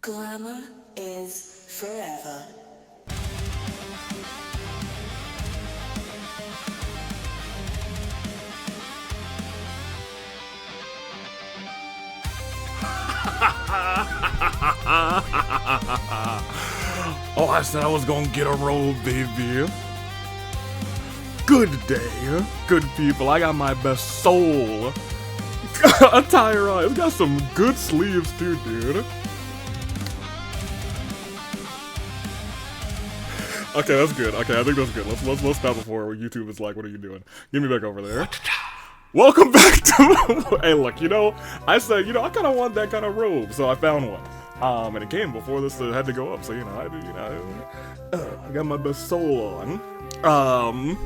Glamour is forever. Oh, I said I was gonna get a roll, baby. Good day, good people. I got my best soul attire on. It's got some good sleeves too, dude. Okay, that's good. Okay, I think that's good. Let's stop before YouTube is like, what are you doing? Get me back over there. Welcome back to. Hey, look, I said, I kind of want that kind of robe, so I found one. And it came before this had to go up, so I got my best soul on.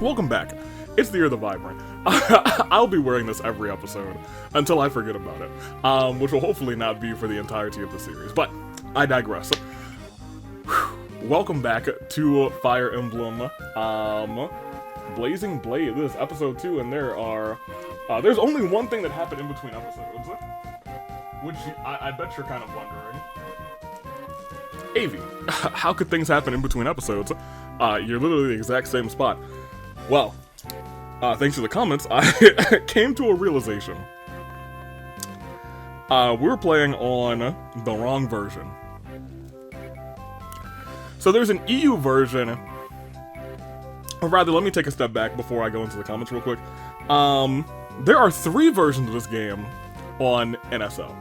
Welcome back. It's the Year of the Vibrant. I'll be wearing this every episode until I forget about it, which will hopefully not be for the entirety of the series. But I digress. Welcome back to Fire Emblem. Blazing Blade. This is episode 2, and there's only one thing that happened in between episodes, which I bet you're kind of wondering. Avi, how could things happen in between episodes? You're literally the exact same spot. Well, thanks to the comments, I came to a realization. We were playing on the wrong version. So there's an EU version, or rather, let me take a step back before I go into the comments real quick. There are 3 versions of this game on NSO.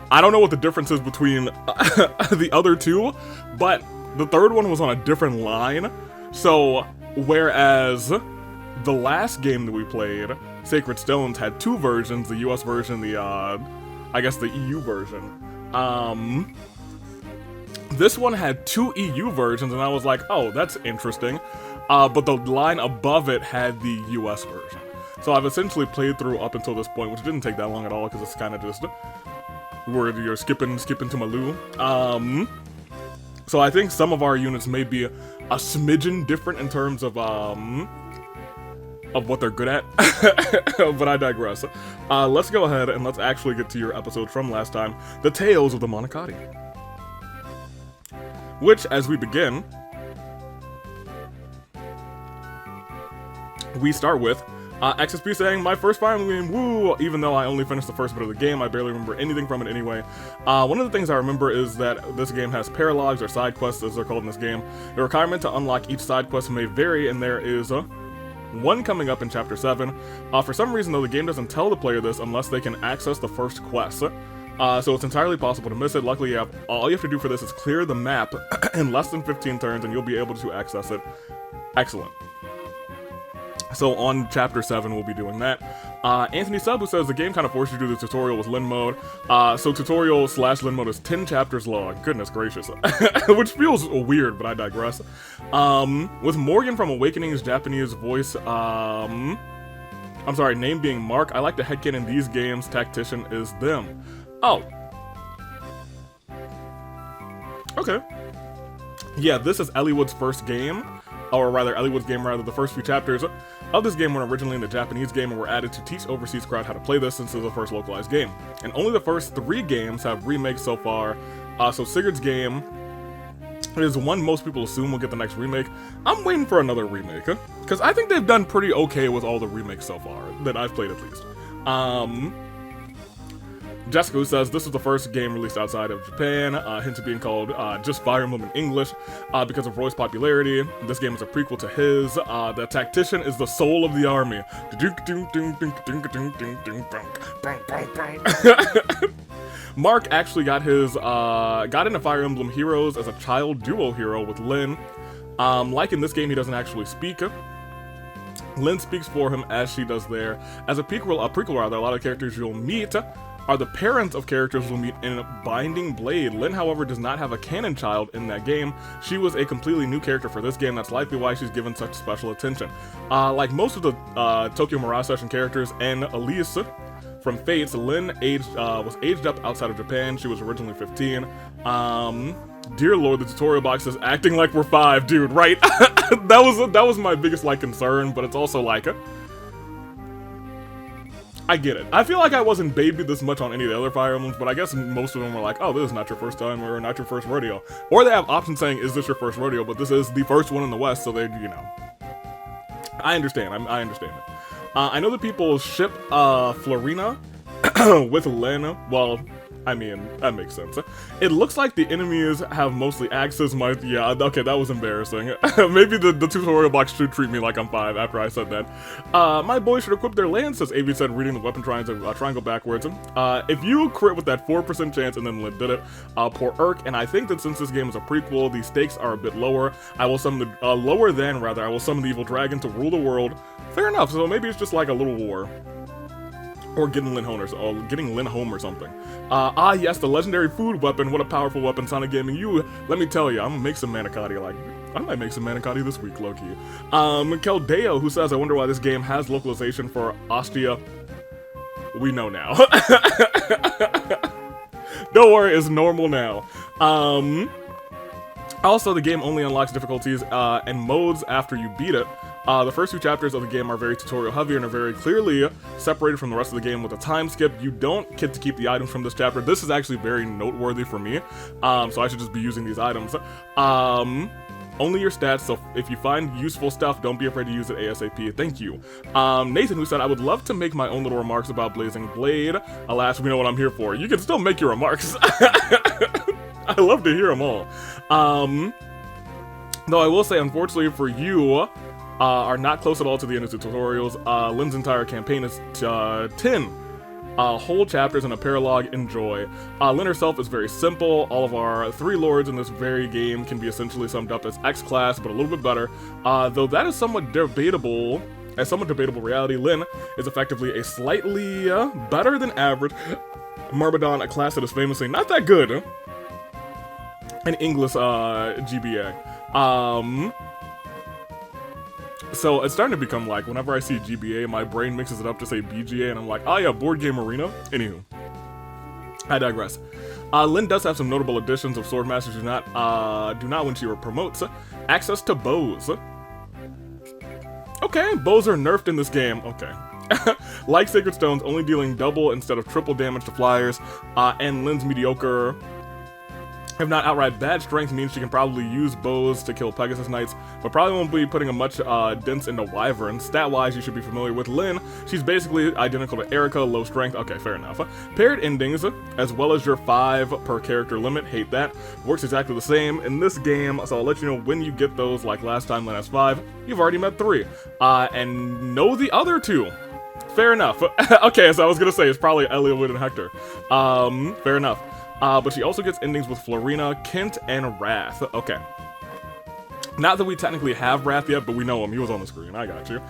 I don't know what the difference is between the other 2, but the 3rd one was on a different line. So, whereas the last game that we played, Sacred Stones, had 2 versions, the US version, I guess the EU version. This one had 2 EU versions, and I was like, oh, that's interesting. But the line above it had the US version. So I've essentially played through up until this point, which didn't take that long at all, because it's kind of just where you're skipping to Maloo. So I think some of our units may be a smidgen different in terms of what they're good at, but I digress. Let's go ahead and let's actually get to your episode from last time, The Tales of the Monocotti. Which, as we begin, we start with XSP saying, my first Fire Emblem game, woo! Even though I only finished the first bit of the game, I barely remember anything from it anyway. One of the things I remember is that this game has paralogs, or side quests as they're called in this game. The requirement to unlock each side quest may vary, and there is one coming up in Chapter 7. For some reason, though, the game doesn't tell the player this unless they can access the first quest. So it's entirely possible to miss it. Luckily, all you have to do for this is clear the map in less than 15 turns, and you'll be able to access it. Excellent. So on Chapter 7, we'll be doing that. Anthony Sub, who says the game kind of forced you to do the tutorial with Lin mode. So tutorial / Lin mode is 10 chapters long. Goodness gracious. Which feels weird, but I digress. With Morgan from Awakening's Japanese voice, name being Mark, I like to headcanon these games, tactician is them. Oh. Okay. Yeah, this is Eliwood's first game. Or rather, Eliwood's game, the first few chapters of this game were originally in the Japanese game and were added to teach overseas crowd how to play this since it was the first localized game. And only the first 3 games have remakes so far. So Sigurd's game is one most people assume will get the next remake. I'm waiting for another remake, because I think they've done pretty okay with all the remakes so far, that I've played at least. Jessica, who says this is the first game released outside of Japan, hence it being called just Fire Emblem in English because of Roy's popularity. This game is a prequel to his. The tactician is the soul of the army. Mark actually got into Fire Emblem Heroes as a child duo hero with Lin. Like in this game, he doesn't actually speak. Lin speaks for him as she does there. As a prequel, a lot of characters you'll meet are the parents of characters we'll meet in Binding Blade. Lin, however, does not have a canon child in that game. She was a completely new character for this game. That's likely why she's given such special attention. Like most of the Tokyo Mirage Session characters and Elise from Fates, Lin was aged up outside of Japan. She was originally 15. Dear Lord, the tutorial box is acting like we're 5, dude, right? that was my biggest concern, but it's also like I get it. I feel like I wasn't babied this much on any of the other Fire Emblems, but I guess most of them were like, oh, this is not your first time or not your first rodeo. Or they have options saying, is this your first rodeo? But this is the first one in the West, so they, you know. I understand. I understand it. I know that people ship Florina with Lynn. Well, I mean, that makes sense. It looks like the enemies have mostly axes. Yeah, okay, that was embarrassing. Maybe the tutorial box should treat me like I'm 5 after I said that. My boys should equip their lance, says Avi said, reading the weapon triangle backwards. If you crit with that 4% chance, and then Lynn did it, poor Urk, and I think that since this game is a prequel, the stakes are a bit lower. I will summon the, lower than, rather, I will summon the evil dragon to rule the world. Fair enough, so maybe it's just like a little war. Or getting Lynn home or something. Yes, the legendary food weapon. What a powerful weapon, Sonic Gaming. Let me tell you, I'm gonna make some manicotti. Like, I might make some manicotti this week, low-key. Keldeo, who says, I wonder why this game has localization for Ostia. We know now. Don't worry, it's normal now. Also, the game only unlocks difficulties and modes after you beat it. The first 2 chapters of the game are very tutorial heavy and are very clearly separated from the rest of the game with a time skip. You don't get to keep the items from this chapter. This is actually very noteworthy for me, so I should just be using these items. Only your stats, so if you find useful stuff, don't be afraid to use it ASAP. Thank you. Nathan, who said, I would love to make my own little remarks about Blazing Blade. Alas, we know what I'm here for. You can still make your remarks. I love to hear them all. Though I will say, unfortunately for you, are not close at all to the end of the tutorials. Lynn's entire campaign is 10 whole chapters and a paralogue. Enjoy. Lynn herself is very simple. All of our 3 lords in this very game can be essentially summed up as X-class, but a little bit better. Though that is somewhat debatable. As somewhat debatable reality, Lynn is effectively a slightly better than average Myrmidon, a class that is famously not that good in English GBA. So it's starting to become like, whenever I see GBA, my brain mixes it up to say BGA, and I'm like, oh yeah, Board Game Arena. Anywho, I digress. Lynn does have some notable additions of Swordmasters do not when she promotes. Access to bows. Okay, bows are nerfed in this game. Okay. Like Sacred Stones, only dealing double instead of triple damage to flyers, and Lynn's mediocre, if not outright bad strength, means she can probably use bows to kill Pegasus Knights, but probably won't be putting a much dents into Wyvern. Stat-wise, you should be familiar with Lynn. She's basically identical to Erica, low strength. Okay, fair enough. Paired endings, as well as your 5 per character limit, hate that, works exactly the same in this game, so I'll let you know when you get those. Like last time, Lynn has 5. You've already met 3. And know the other 2. Fair enough. Okay, so I was gonna say, it's probably Eliwood and Hector. Fair enough. But she also gets endings with Florina, Kent, and Wrath. Okay. Not that we technically have Wrath yet, but we know him. He was on the screen. I got you.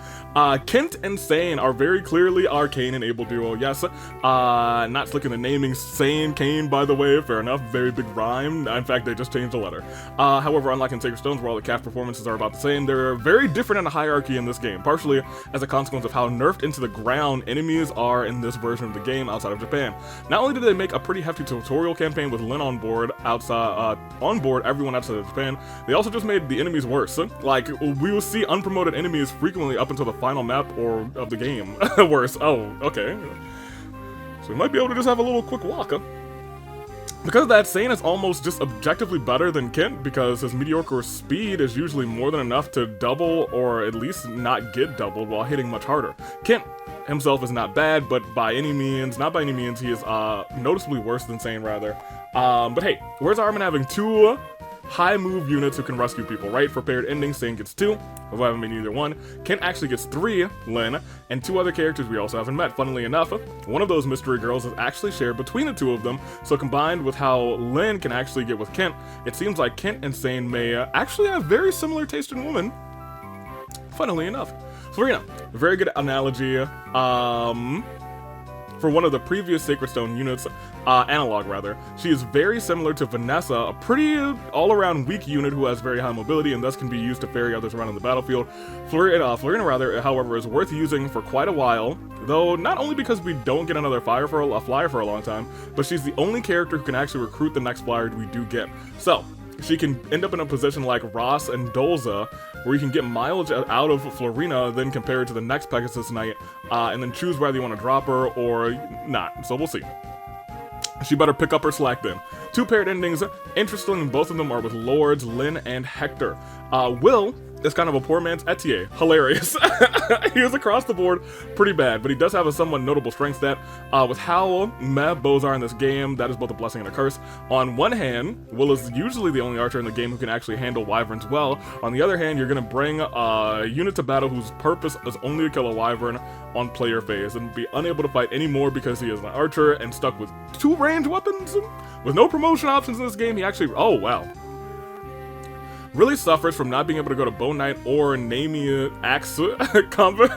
Kent and Sane are very clearly our Cain and Abel duo. Yes. Not slick in the naming. Sane, Cain, by the way. Fair enough. Very big rhyme. In fact, they just changed the letter. However, unlike in Sacred Stones, where all the cast performances are about the same, they're very different in the hierarchy in this game, partially as a consequence of how nerfed into the ground enemies are in this version of the game outside of Japan. Not only did they make a pretty hefty tutorial campaign with Lynn on board everyone outside of Japan, they also just made the enemies worse. Like, we will see unpromoted enemies frequently up until the final map or of the game. Worse. Oh, okay. So we might be able to just have a little quick walk. Because of that, Sane is almost just objectively better than Kent, because his mediocre speed is usually more than enough to double, or at least not get doubled, while hitting much harder. Kent himself is not bad, but not by any means, he is noticeably worse than Sane, rather. But hey, where's Armin having 2 high move units who can rescue people, right? For paired endings, Sane gets 2, if I haven't made either one. Kent actually gets 3, Lynn, and 2 other characters we also haven't met. Funnily enough, one of those mystery girls is actually shared between the 2 of them, so combined with how Lynn can actually get with Kent, it seems like Kent and Sane may actually have very similar taste in women. Funnily enough. Florina, very good analogy. For one of the previous Sacred Stone units, analog rather, she is very similar to Vanessa, a pretty all-around weak unit who has very high mobility and thus can be used to ferry others around on the battlefield. Florina rather, however, is worth using for quite a while, though not only because we don't get another flyer for a long time, but she's the only character who can actually recruit the next flyer we do get. So, she can end up in a position like Ross and Dolza, where you can get mileage out of Florina, then compare it to the next Pegasus Knight, and then choose whether you want to drop her or not. So we'll see. She better pick up her slack then. 2 paired endings. Interestingly, both of them are with Lords, Lynn, and Hector. Will is kind of a poor man's Etier. Hilarious. He is across the board pretty bad, but he does have a somewhat notable strength stat. With how meh bows are in this game, that is both a blessing and a curse. On one hand, Will is usually the only archer in the game who can actually handle wyverns well. On the other hand, you're going to bring a unit to battle whose purpose is only to kill a wyvern on player phase and be unable to fight anymore because he is an archer and stuck with 2 ranged weapons. With no promotion options in this game, he actually... Oh, wow. Really suffers from not being able to go to Bone Knight or Namie Axe combat.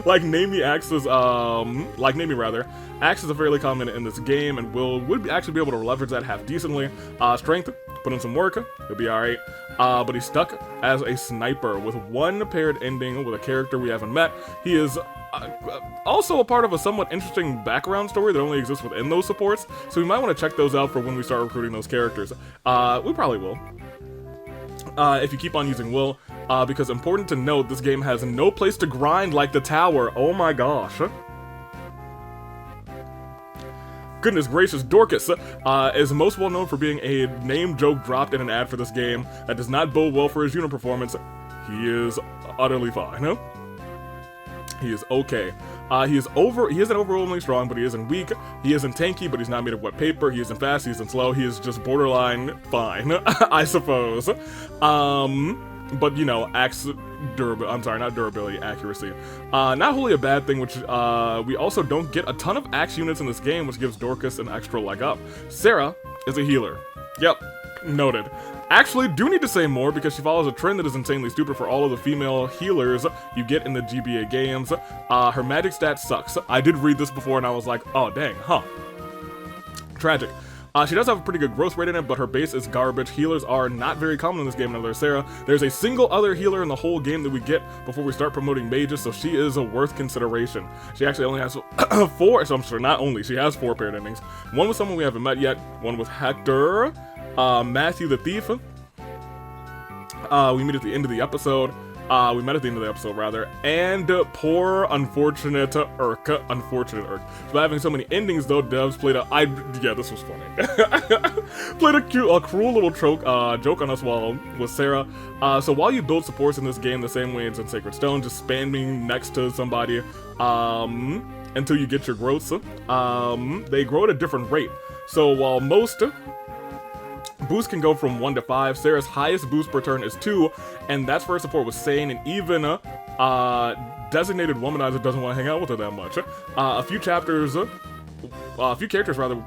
Like Namie rather. Axe is fairly common in this game, and would actually be able to leverage that half decently. Strength, put in some work, he'll be alright. But he's stuck as a sniper with 1 paired ending with a character we haven't met. He is also a part of a somewhat interesting background story that only exists within those supports, so we might want to check those out for when we start recruiting those characters. We probably will. If you keep on using Will, because important to note, this game has no place to grind like the tower. Oh my gosh. Goodness gracious, Dorcas is most well known for being a name joke dropped in an ad for this game that does not bode well for his unit performance. He is utterly fine, huh? He is okay. He isn't overwhelmingly strong, but he isn't weak. He isn't tanky, but he's not made of wet paper. He isn't fast, he isn't slow. He is just borderline fine, I suppose. But you know, not durability, accuracy. Not wholly a bad thing, which we also don't get a ton of axe units in this game, which gives Dorcas an extra leg up. Sarah is a healer. Yep, noted. Actually, do need to say more because she follows a trend that is insanely stupid for all of the female healers you get in the GBA games. Her magic stat sucks. I did read this before and I was like, oh dang, huh. Tragic. She does have a pretty good growth rate in it, but her base is garbage. Healers are not very common in this game, another Sarah. There's a single other healer in the whole game that we get before we start promoting mages, so she is a worth consideration. She actually only has 4, so I'm sure not only, she has 4 paired endings. One with someone we haven't met yet, one with Hector, Matthew the Thief. We meet at the end of the episode. We met at the end of the episode, rather. And poor, unfortunate Urk. So having so many endings, though, devs played yeah, this was funny. Played a cruel little joke on us with Sarah. So while you build supports in this game the same way as in Sacred Stone, just spamming next to somebody, until you get your growths, they grow at a different rate. So while most boost can go from 1 to 5. Sarah's highest boost per turn is 2, and that's for her support with Sane, and even designated womanizer doesn't want to hang out with her that much. A few characters with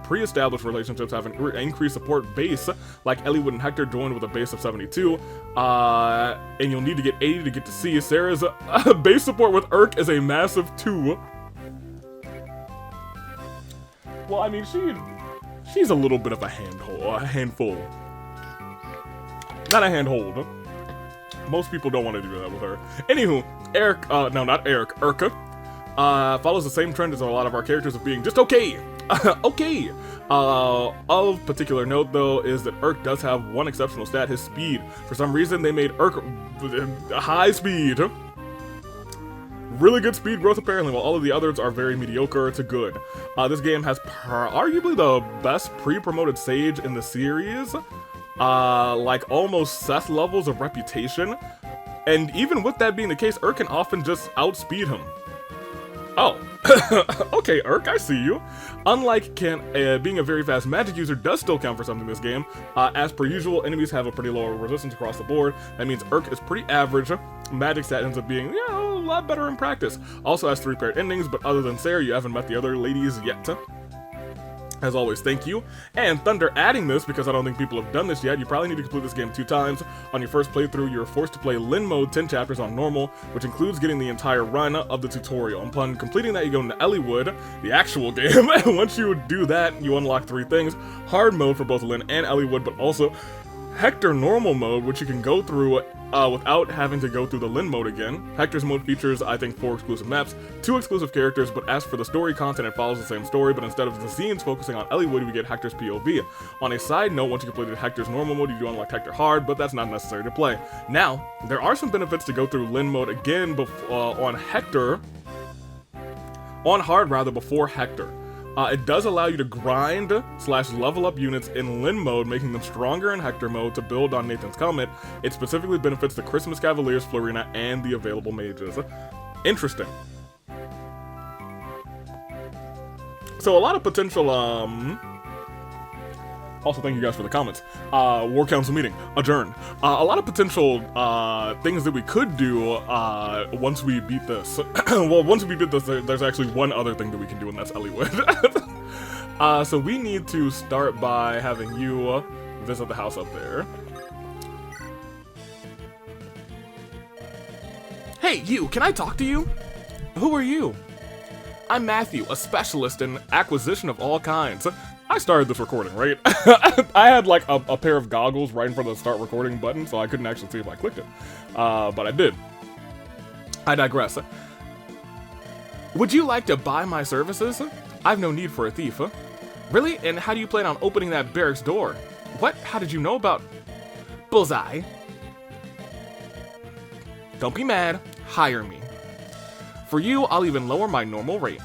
pre-established relationships have an increased support base, like Eliwood and Hector joined with a base of 72, and you'll need to get 80 to get to C. Sarah's base support with Urk is a massive 2. Well, I mean, she's a little bit of a handful. Not a handhold. Most people don't want to do that with her. Anywho, Urka, follows the same trend as a lot of our characters of being just okay. Okay. Of particular note, though, is that Urk does have one exceptional stat, his speed. For some reason, they made Urk high speed. Really good speed growth, apparently, while all of the others are very mediocre to good. This game has arguably the best pre-promoted Sage in the series. Like almost Seth levels of reputation. And even with that being the case, Urk can often just outspeed him. Oh, okay, Urk, I see you. Unlike being a very fast magic user does still count for something in this game. As per usual, enemies have a pretty low resistance across the board. That means Urk is pretty average. Magic stat ends up being, you know, a lot better in practice. Also has 3 paired endings, but other than Sarah, you haven't met the other ladies yet. As always, thank you. And Thunder adding this, because I don't think people have done this yet, you probably need to complete this game 2 times. On your first playthrough, you're forced to play Lin mode 10 chapters on normal, which includes getting the entire run of the tutorial. Upon completing that, you go into Eliwood, the actual game, and once you do that, you unlock 3 things. Hard mode for both Lin and Eliwood, but also Hector normal mode, which you can go through without having to go through the Lin mode again. Hector's mode features, I think, 4 exclusive maps, 2 exclusive characters, but as for the story content, it follows the same story, but instead of the scenes focusing on Eliwood, we get Hector's POV. On a side note, once you completed Hector's normal mode, you do unlock Hector hard, but that's not necessary to play. Now, there are some benefits to go through Lin mode again on hard rather, before Hector. It does allow you to grind / level up units in Lin mode, making them stronger in Hector mode to build on Nathan's comment. It specifically benefits the Christmas Cavaliers, Florina, and the available mages. Interesting. So a lot of potential, also, thank you guys for the comments. War Council meeting, adjourned. A lot of potential things that we could do once we beat this. Well, once we beat this, there's actually one other thing that we can do, and that's Eliwood. So we need to start by having you visit the house up there. Hey, you, can I talk to you? Who are you? I'm Matthew, a specialist in acquisition of all kinds. I started this recording, right? I had like a pair of goggles right in front of the start recording button, so I couldn't actually see if I clicked it. But I did. I digress. Would you like to buy my services? I've no need for a thief. Really? And how do you plan on opening that barracks door? What? How did you know about... Bullseye. Don't be mad. Hire me. For you, I'll even lower my normal rate.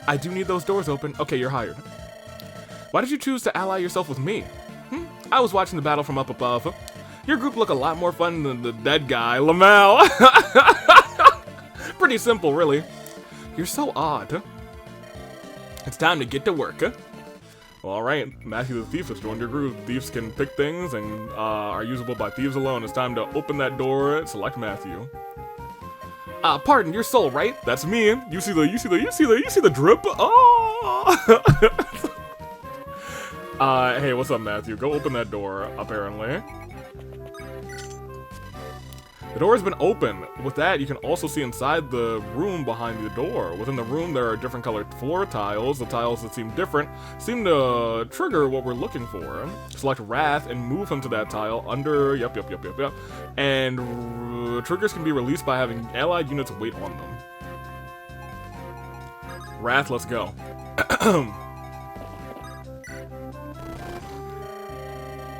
I do need those doors open. Okay, you're hired. Why did you choose to ally yourself with me? I was watching the battle from up above. Your group looked a lot more fun than the dead guy, Lamel. Pretty simple, really. You're so odd. It's time to get to work. Well, alright, Matthew the Thief has joined your group. Thieves can pick things and are usable by thieves alone. It's time to open that door. Select Matthew. Pardon, your soul, right? That's me. You see the drip? Oh! Hey, what's up, Matthew? Go open that door, apparently. The door has been opened. With that, you can also see inside the room behind the door. Within the room, there are different colored floor tiles. The tiles that seem different seem to trigger what we're looking for. Select Wrath and move him to that tile under... Yep. And triggers can be released by having allied units wait on them. Wrath, let's go.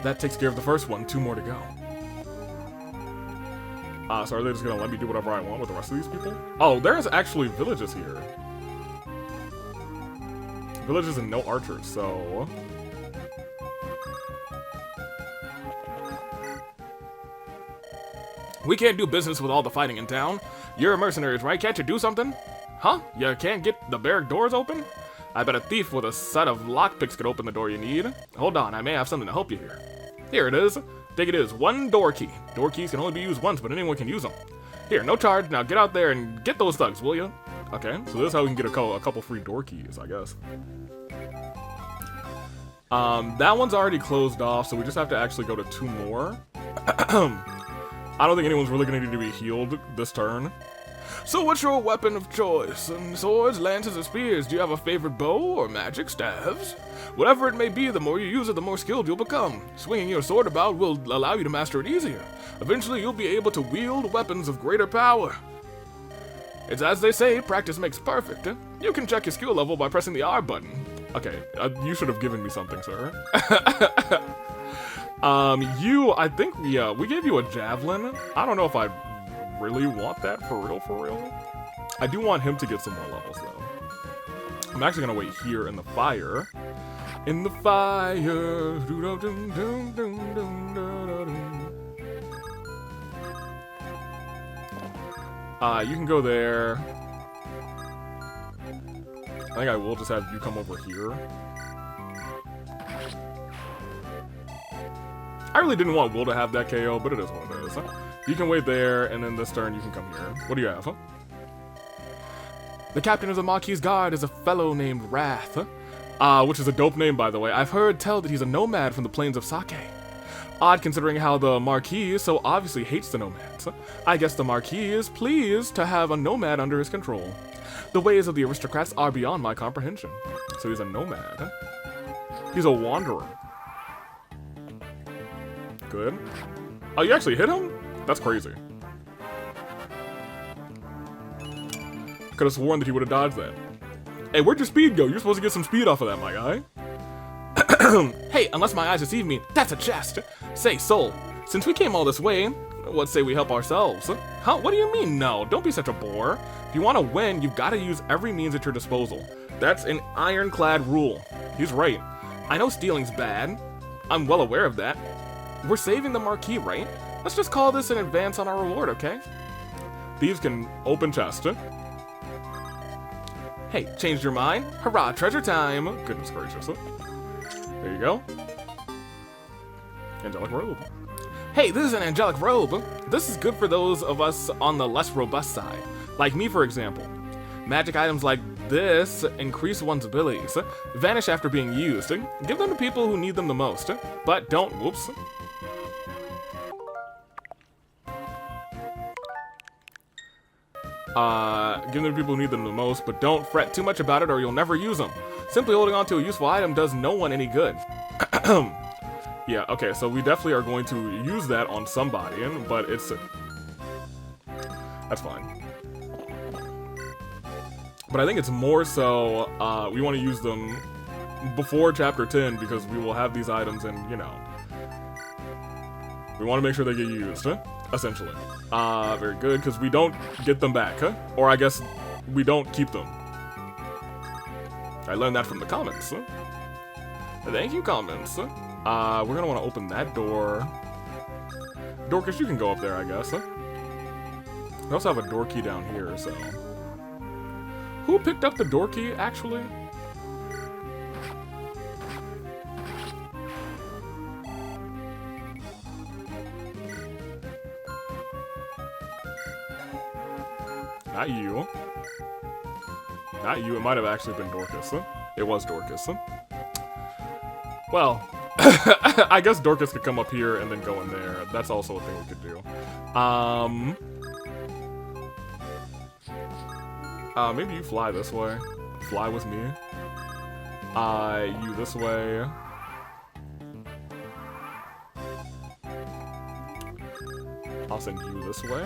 That takes care of the first one. 2 more to go. So are they just gonna let me do whatever I want with the rest of these people? Oh, there's actually villages here. Villages and no archers, so... We can't do business with all the fighting in town. You're mercenaries, right? Can't you do something? Huh? You can't get the barrack doors open? I bet a thief with a set of lockpicks could open the door you need. Hold on, I may have something to help you here. Here it is. Take it is. 1 door key. Door keys can only be used once, but anyone can use them. Here, no charge. Now get out there and get those thugs, will you? Okay, so this is how we can get a couple free door keys, I guess. That one's already closed off, so we just have to actually go to 2 more. I don't think anyone's really going to need to be healed this turn. So what's your weapon of choice? Swords, lances, or spears? Do you have a favorite bow or magic staves? Whatever it may be, the more you use it, the more skilled you'll become. Swinging your sword about will allow you to master it easier. Eventually, you'll be able to wield weapons of greater power. It's as they say, practice makes perfect. You can check your skill level by pressing the R button. Okay, you should have given me something, sir. I think we gave you a javelin. I don't know if I really want that for real. I do want him to get some more levels, though. I'm actually gonna wait here in the fire. In the fire. You can go there. I think I will just have you come over here. I really didn't want Will to have that KO, but it is what it is. You can wait there, and then this turn you can come here. What do you have? The captain of the Marquis Guard is a fellow named Wrath. Which is a dope name, by the way. I've heard tell that he's a nomad from the plains of Sake. Odd considering how the Marquis so obviously hates the nomads. I guess the Marquis is pleased to have a nomad under his control. The ways of the aristocrats are beyond my comprehension. So he's a nomad. He's a wanderer. good. Oh, you actually hit him? That's crazy. Could have sworn that he would have dodged that. Hey, where'd your speed go? You're supposed to get some speed off of that, my guy. Hey, unless my eyes deceive me, that's a chest. Say, Soul, since we came all this way, let's say we help ourselves. Huh? What do you mean, no? Don't be such a bore. If you want to win, you've got to use every means at your disposal. That's an ironclad rule. He's right. I know stealing's bad. I'm well aware of that. We're saving the marquee, right? Let's just call this an advance on our reward, okay? Thieves can open chest. Hey, changed your mind? Hurrah, treasure time! Goodness gracious. There you go. Angelic robe. Hey, this is an angelic robe. This is good for those of us on the less robust side. Like me, for example. Magic items like this increase one's abilities, vanish after being used. Give them to people who need them the most. But don't, whoops. Give them to people who need them the most, but don't fret too much about it or you'll never use them. Simply holding on to a useful item does no one any good. Yeah, okay, so we definitely are going to use that on somebody, but it's... That's fine. But I think it's more so, we want to use them before Chapter 10, because we will have these items and, you know... We want to make sure they get used, essentially. Very good, because we don't get them back, or I guess we don't keep them. I learned that from the comments. Thank you, comments. We're gonna want to open that door. Dorcas, you can go up there, I guess. We also have a door key down here, so... Who picked up the door key, actually? Not you. Not you. It might have actually been Dorcas. It was Dorcas. Well, I guess Dorcas could come up here and then go in there. That's also a thing we could do. Maybe you fly this way. Fly with me. You this way. I'll send you this way.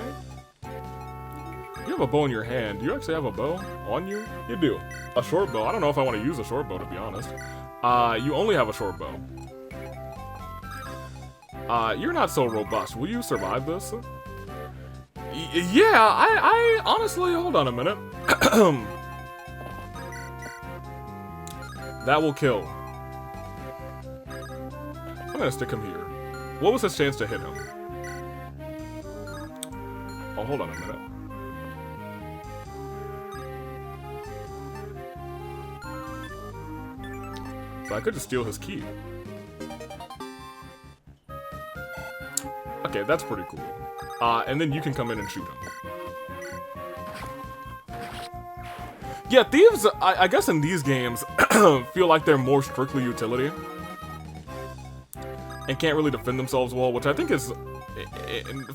You have a bow in your hand. Do you actually have a bow on you? You do. A short bow. I don't know if I want to use a short bow, to be honest. You only have a short bow. You're not so robust. Will you survive this? Yeah, I honestly, hold on a minute. That will kill. I'm gonna stick him here. What was his chance to hit him? Oh, hold on a minute. So I could just steal his key. Okay, that's pretty cool. And then you can come in and shoot him. Yeah, thieves, I guess in these games, feel like they're more strictly utility. And can't really defend themselves well, which I think is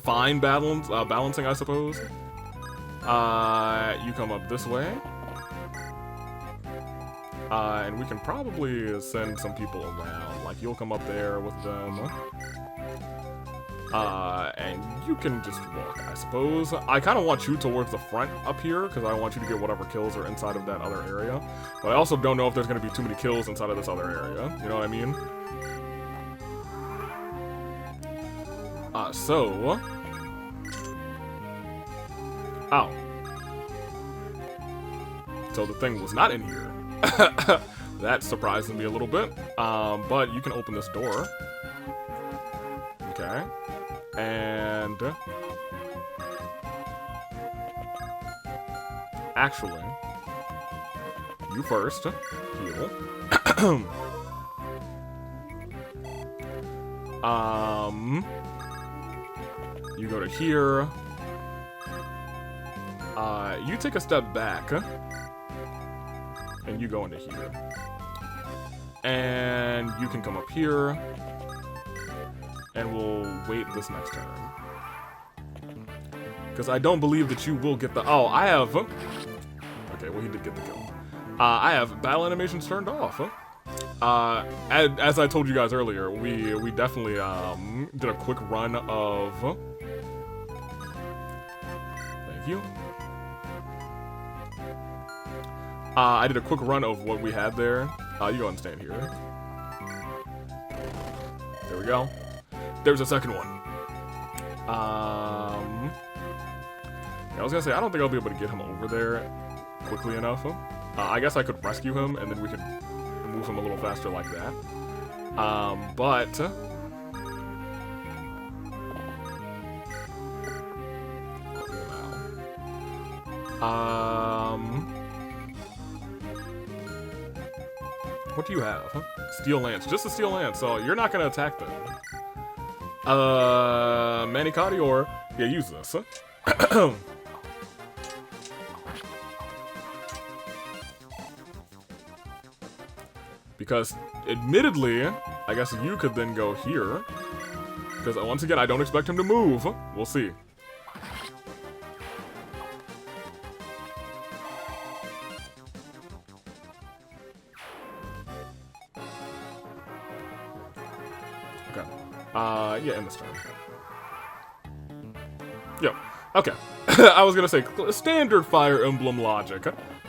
fine balancing, I suppose. You come up this way. And we can probably send some people around. Like, you'll come up there with them. And you can just walk, I suppose. I kind of want you towards the front up here, because I want you to get whatever kills are inside of that other area. But I also don't know if there's going to be too many kills inside of this other area. You know what I mean? So... Ow. So the thing was not in here. That surprised me a little bit. But you can open this door. Okay. And... Actually... You first. Heal. You go to here. You take a step back. And you go into here. And you can come up here. And we'll wait this next turn. Because I don't believe that you will get the... Oh, I have... Okay, well, he did get the kill. I have battle animations turned off. as I told you guys earlier, we definitely did a quick run of. Thank you. I did a quick run of what we had there. You go and stand here. There we go. There's a second one. I was gonna say I don't think I'll be able to get him over there quickly enough. I guess I could rescue him and then we could move him a little faster like that. But what do you have? Steel Lance, just a Steel Lance, so you're not gonna attack them. Manicotti, or yeah, use this. Because, admittedly, I guess you could then go here. Because, once again, I don't expect him to move. We'll see. Okay. Yeah, end this turn. Yep. Okay. I was gonna say, standard Fire Emblem logic.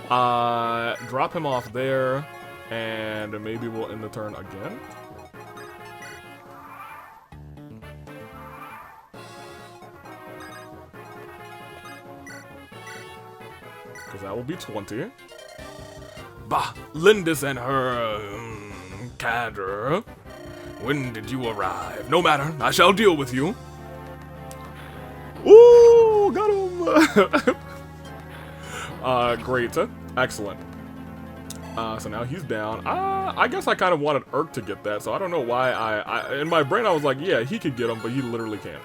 Drop him off there. And maybe we'll end the turn again. Because that will be 20. Bah, Lindis and her cadre. When did you arrive? No matter, I shall deal with you. Ooh, got him. Great. Excellent. So now he's down. I guess I kind of wanted Urk to get that, so I don't know why in my brain I was like, yeah, he could get him, but he literally can't.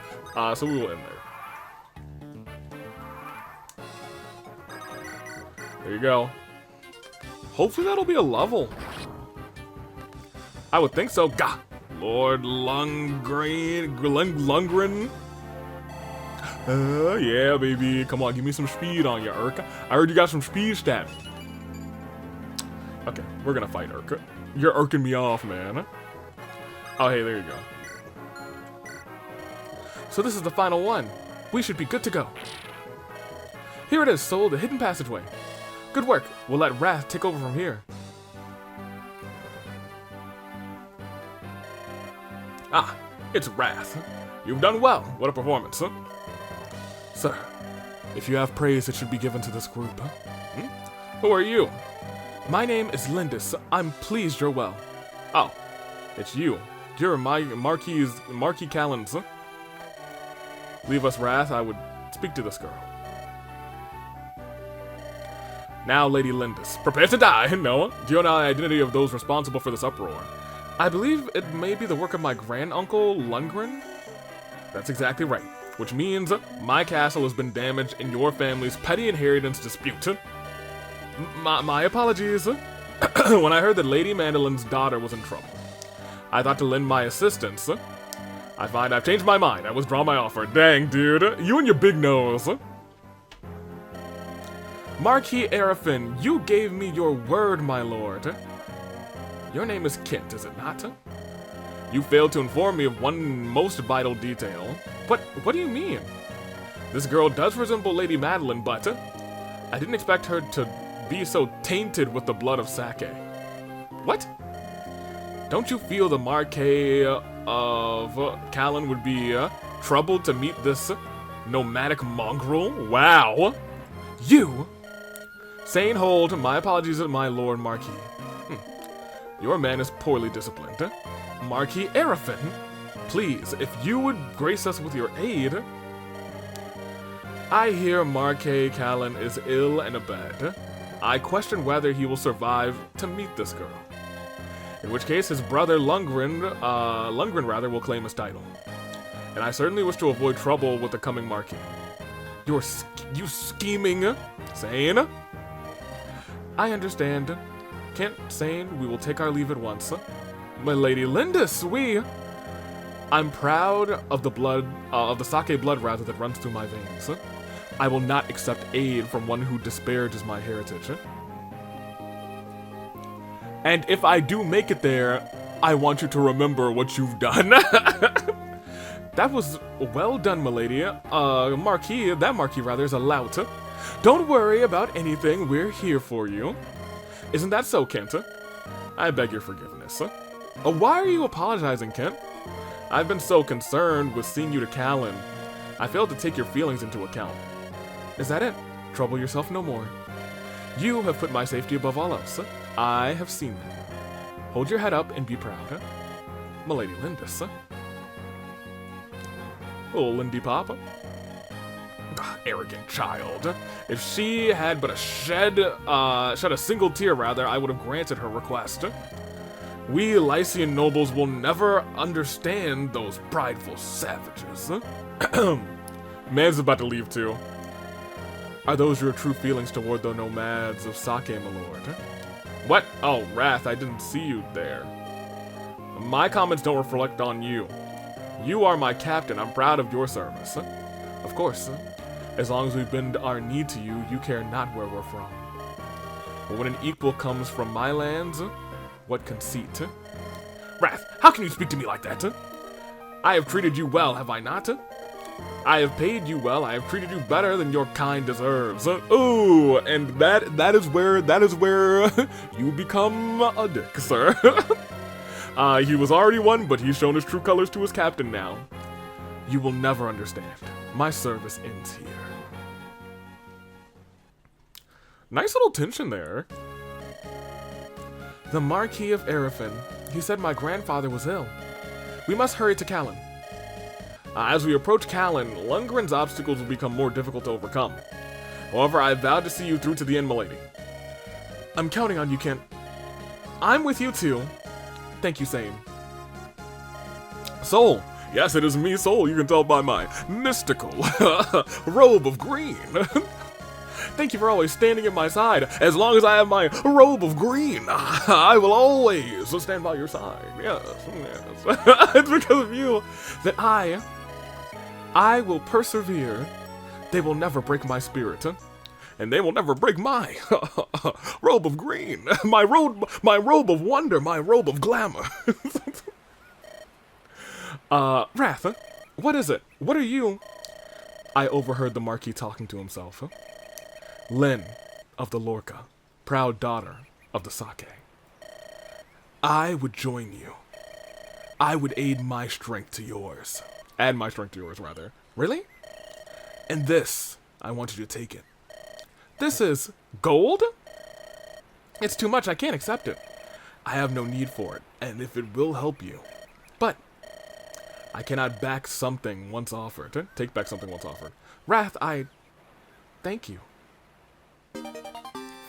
So we will end there. There you go. Hopefully that'll be a level. I would think so. Gah! Lord Lundgren. Yeah, baby. Come on, give me some speed on you, Urk. I heard you got some speed stats. Okay, we're gonna fight Urk. You're irking me off, man. Oh, hey, there you go. So this is the final one. We should be good to go. Here it is, Soul, the hidden passageway. Good work. We'll let Wrath take over from here. Ah, it's Wrath. You've done well. What a performance, huh? Sir, if you have praise, it should be given to this group, huh? Who are you? My name is Lindis. I'm pleased you're well. Oh, it's you. You're Marquis Callens. Leave us, Wrath. I would speak to this girl. Now, Lady Lindis, prepare to die. No, do you know the identity of those responsible for this uproar? I believe it may be the work of my granduncle, Lundgren. That's exactly right. Which means my castle has been damaged in your family's petty inheritance dispute. My apologies. When I heard that Lady Mandolin's daughter was in trouble, I thought to lend my assistance. I find I've changed my mind. I withdraw my offer. Dang, dude. You and your big nose. Marquis Arafin, you gave me your word, my lord. Your name is Kent, is it not? You failed to inform me of one most vital detail. What do you mean? This girl does resemble Lady Madeline, but I didn't expect her to be so tainted with the blood of sake. What? Don't you feel the Marquis of Callan would be troubled to meet this nomadic mongrel? Wow. You? Saying hold, my apologies, my lord Marquis. Your man is poorly disciplined. Marquis Arafin, please, if you would grace us with your aid. I hear Marquis Callan is ill and abed. I question whether he will survive to meet this girl. In which case, his brother Lundgren will claim his title. And I certainly wish to avoid trouble with the coming Marquis. You scheming, Sane? I understand. Kent, Sane, we will take our leave at once. My Lady Lindis, I'm proud of the blood, of the sake blood rather that runs through my veins. I will not accept aid from one who disparages my heritage. And if I do make it there, I want you to remember what you've done. That was well done, milady. That Marquis rather, is a lout. Don't worry about anything, we're here for you. Isn't that so, Kent? I beg your forgiveness. Why are you apologizing, Kent? I've been so concerned with seeing you to Callan. I failed to take your feelings into account. Is that it? Trouble yourself no more. You have put my safety above all else. I have seen that. Hold your head up and be proud. Milady Lindis. Oh, Lindy Papa. Arrogant child. If she had but shed a single tear, rather, I would have granted her request. We Lycian nobles will never understand those prideful savages. Man's about to leave too. Are those your true feelings toward the nomads of Sake, my lord? What? Oh, Wrath, I didn't see you there. My comments don't reflect on you. You are my captain. I'm proud of your service. Of course. As long as we bend our knee to you, you care not where we're from. But when an equal comes from my lands, what conceit? Wrath, how can you speak to me like that? I have treated you well, have I not? I have paid you well. I have treated you better than your kind deserves. Ooh, and that is where you become a dick, sir. He was already one, but he's shown his true colors to his captain now. You will never understand. My service ends here. Nice little tension there. The Marquis of Erefin. He said my grandfather was ill. We must hurry to Callan. As we approach Callan, Lundgren's obstacles will become more difficult to overcome. However, I vowed to see you through to the end, milady. I'm counting on you, Kent. I'm with you too. Thank you, same. Soul. Yes, it is me, Soul. You can tell by my mystical robe of green. Thank you for always standing at my side. As long as I have my robe of green, I will always stand by your side. Yes, yes. It's because of you that I will persevere. They will never break my spirit, and they will never break my robe of green. My robe of wonder, my robe of glamour. Wrath, what is it? What are you? I overheard the Marquis talking to himself. Lyn of the Lorca, proud daughter of the Sake. I would join you. I would aid my strength to yours. Add my strength to yours, rather. Really? And this, I want you to take it. This is gold? It's too much, I can't accept it. I have no need for it, and if it will help you. But I cannot back something once offered. Take back something once offered. Wrath, I thank you.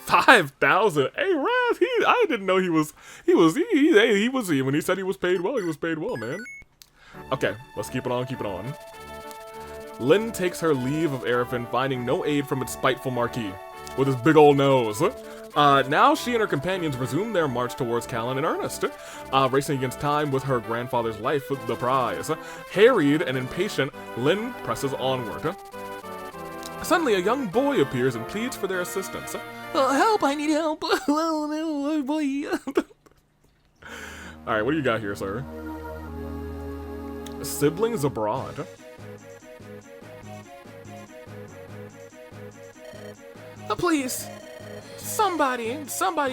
5,000. Hey, Wrath, I didn't know he was when he said he was paid well, man. Okay, let's keep it on. Lyn takes her leave of Erefin, finding no aid from its spiteful Marquis, with his big old nose. Now she and her companions resume their march towards Callan in earnest, racing against time with her grandfather's life for the prize. Harried and impatient, Lyn presses onward. Suddenly, a young boy appears and pleads for their assistance. Help, I need help. Oh, no, boy. Alright, what do you got here, sir? Siblings abroad. Please, somebody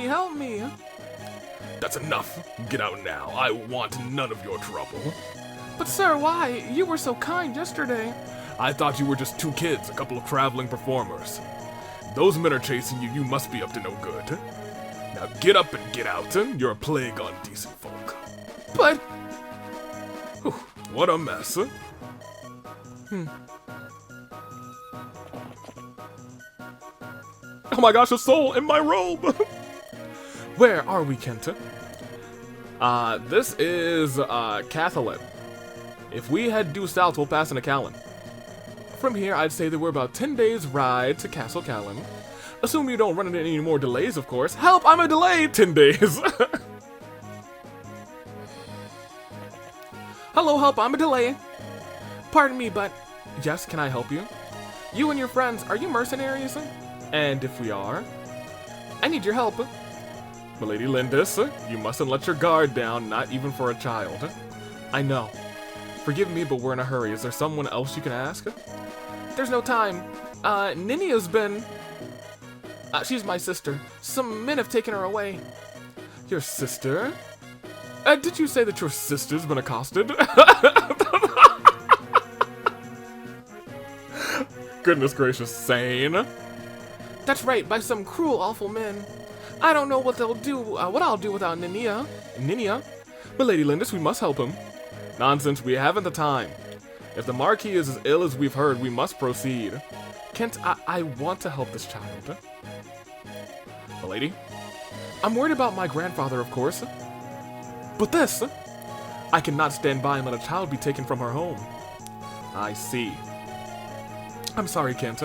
help me. That's enough. Get out now. I want none of your trouble. But sir, why? You were so kind yesterday. I thought you were just two kids, a couple of traveling performers. Those men are chasing you. You must be up to no good. Now get up and get out. You're a plague on decent folk. But... Whew, what a mess. Oh my gosh, a soul in my robe! Where are we, Kenta? This is, Cathalet. If we head due south, we'll pass into Callan. From here, I'd say that we're about 10 days' ride to Castle Callan. Assume you don't run into any more delays, of course. Help, I'm a delay! 10 days. Hello, help, I'm a delay. Pardon me, but... Yes, can I help you? You and your friends, are you mercenaries? And if we are, I need your help. Milady Lindis, you mustn't let your guard down, not even for a child. I know. Forgive me, but we're in a hurry. Is there someone else you can ask? There's no time. Ninia's been... she's my sister. Some men have taken her away. Your sister? Did you say that your sister's been accosted? Goodness gracious, sane. That's right, by some cruel, awful men. I don't know what they'll do, what I'll do without Ninia. But Lady Lindis, we must help him. Nonsense, we haven't the time. If the Marquis is as ill as we've heard, we must proceed. Kent, I want to help this child. Milady? I'm worried about my grandfather, of course. But this, I cannot stand by and let a child be taken from her home. I see. I'm sorry, Kent.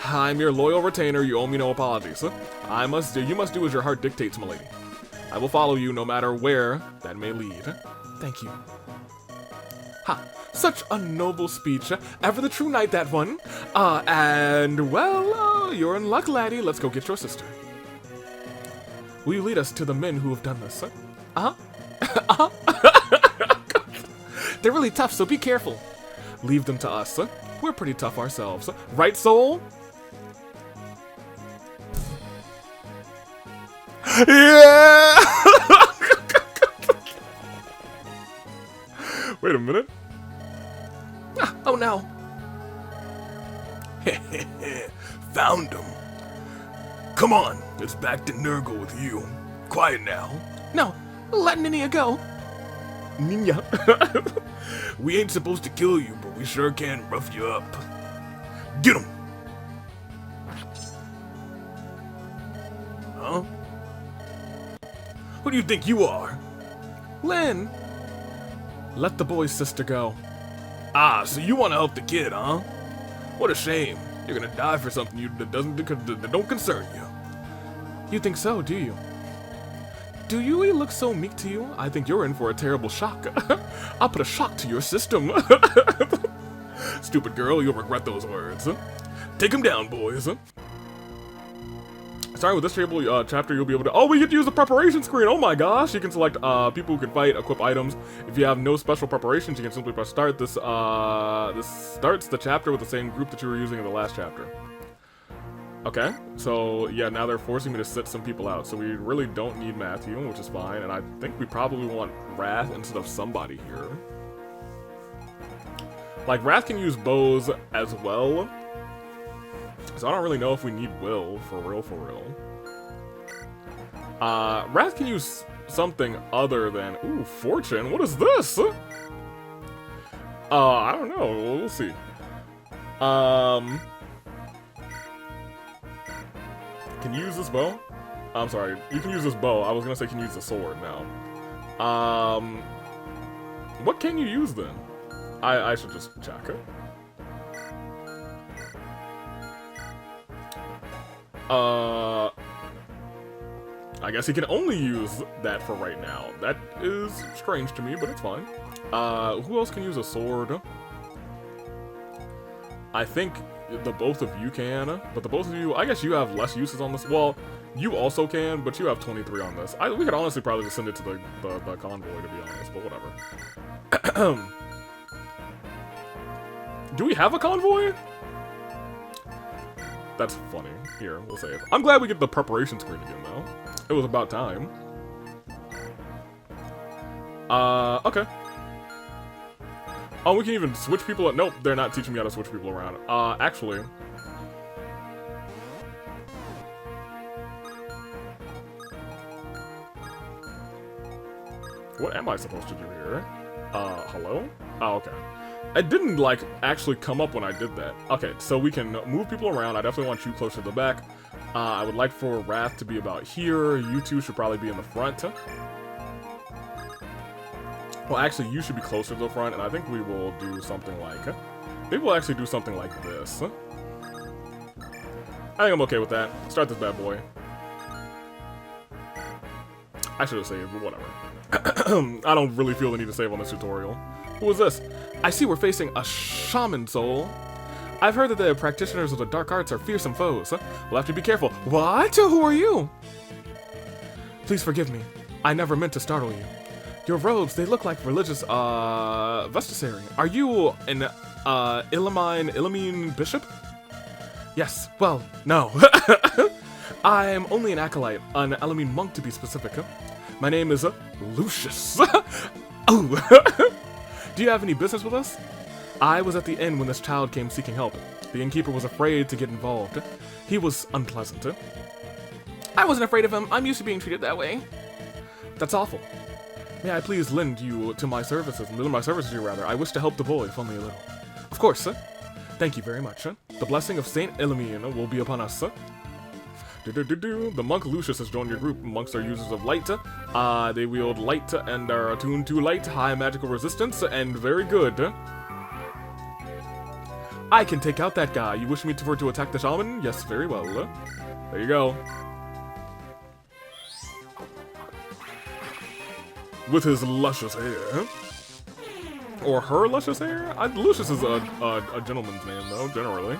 I'm your loyal retainer, you owe me no apologies. You must do as your heart dictates, milady. I will follow you no matter where that may lead. Thank you. Ha! Such a noble speech. Ever the true knight, that one. And, well, you're in luck, laddie. Let's go get your sister. Will you lead us to the men who have done this? They're really tough, so be careful. Leave them to us. We're pretty tough ourselves. Right, soul? Yeah! Wait a minute. Oh no. Found him. Come on, it's back to Nurgle with you. Quiet now. No, let Ninia go. Ninia? We ain't supposed to kill you, but we sure can rough you up. Get him! Huh? Who do you think you are? Lynn. Let the boy's sister go. Ah, so you want to help the kid, huh? What a shame. You're gonna die for something that don't concern you. You think so, do you? Do you look so meek to you? I think you're in for a terrible shock. I'll put a shock to your system. Stupid girl, you'll regret those words. Take him down, boys. Starting with this chapter, you'll be able to... Oh, we get to use the preparation screen! Oh my gosh! You can select people who can fight, equip items. If you have no special preparations, you can simply press start. This starts the chapter with the same group that you were using in the last chapter. Okay, so yeah, now they're forcing me to sit some people out. So we really don't need Matthew, which is fine. And I think we probably want Wrath instead of somebody here. Like, Wrath can use bows as well. So I don't really know if we need Will, for real, for real. Wrath can use something other than... Ooh, Fortune? What is this? I don't know. We'll see. Can you use this bow? I'm sorry. You can use this bow. I was gonna say can you use the sword now. What can you use then? I should just check it. I guess he can only use that for right now. That is strange to me, but it's fine. Who else can use a sword? I think the both of you can, but the both of you, I guess you have less uses on this. Well, you also can, but you have 23 on this. We could honestly probably just send it to the convoy, to be honest, but whatever. Do we have a convoy? That's funny. Here, we'll save. I'm glad we get the preparation screen again, though. It was about time. Okay. Oh, we can even switch people. Nope, they're not teaching me how to switch people around. Actually. What am I supposed to do here? Hello? Oh, okay. It didn't, like, actually come up when I did that. Okay, so we can move people around. I definitely want you closer to the back. I would like for Wrath to be about here. You two should probably be in the front. Well, actually, you should be closer to the front, and I think we will do something like... Maybe we'll actually do something like this. I think I'm okay with that. Start this bad boy. I should have saved, but whatever. I don't really feel the need to save on this tutorial. Who is this? I see we're facing a shaman soul. I've heard that the practitioners of the dark arts are fearsome foes. We'll have to be careful. What? Who are you? Please forgive me. I never meant to startle you. Your robes, they look like religious, vestissary. Are you an, Illimine bishop? Yes, well, no. I am only an acolyte, an Elimine monk to be specific. My name is, Lucius. Oh. Do you have any business with us? I was at the inn when this child came seeking help. The innkeeper was afraid to get involved. He was unpleasant. I wasn't afraid of him. I'm used to being treated that way. That's awful. May I please lend my services to you rather? I wish to help the boy, if only a little. Of course, sir. Thank you very much. The blessing of Saint Elimine will be upon us. The monk Lucius has joined your group. Monks are users of light. They wield light and are attuned to light, high magical resistance, and very good. I can take out that guy. You wish me to attack the shaman? Yes, very well. There you go. With his luscious hair. Or her luscious hair? Lucius is a gentleman's name, though, generally.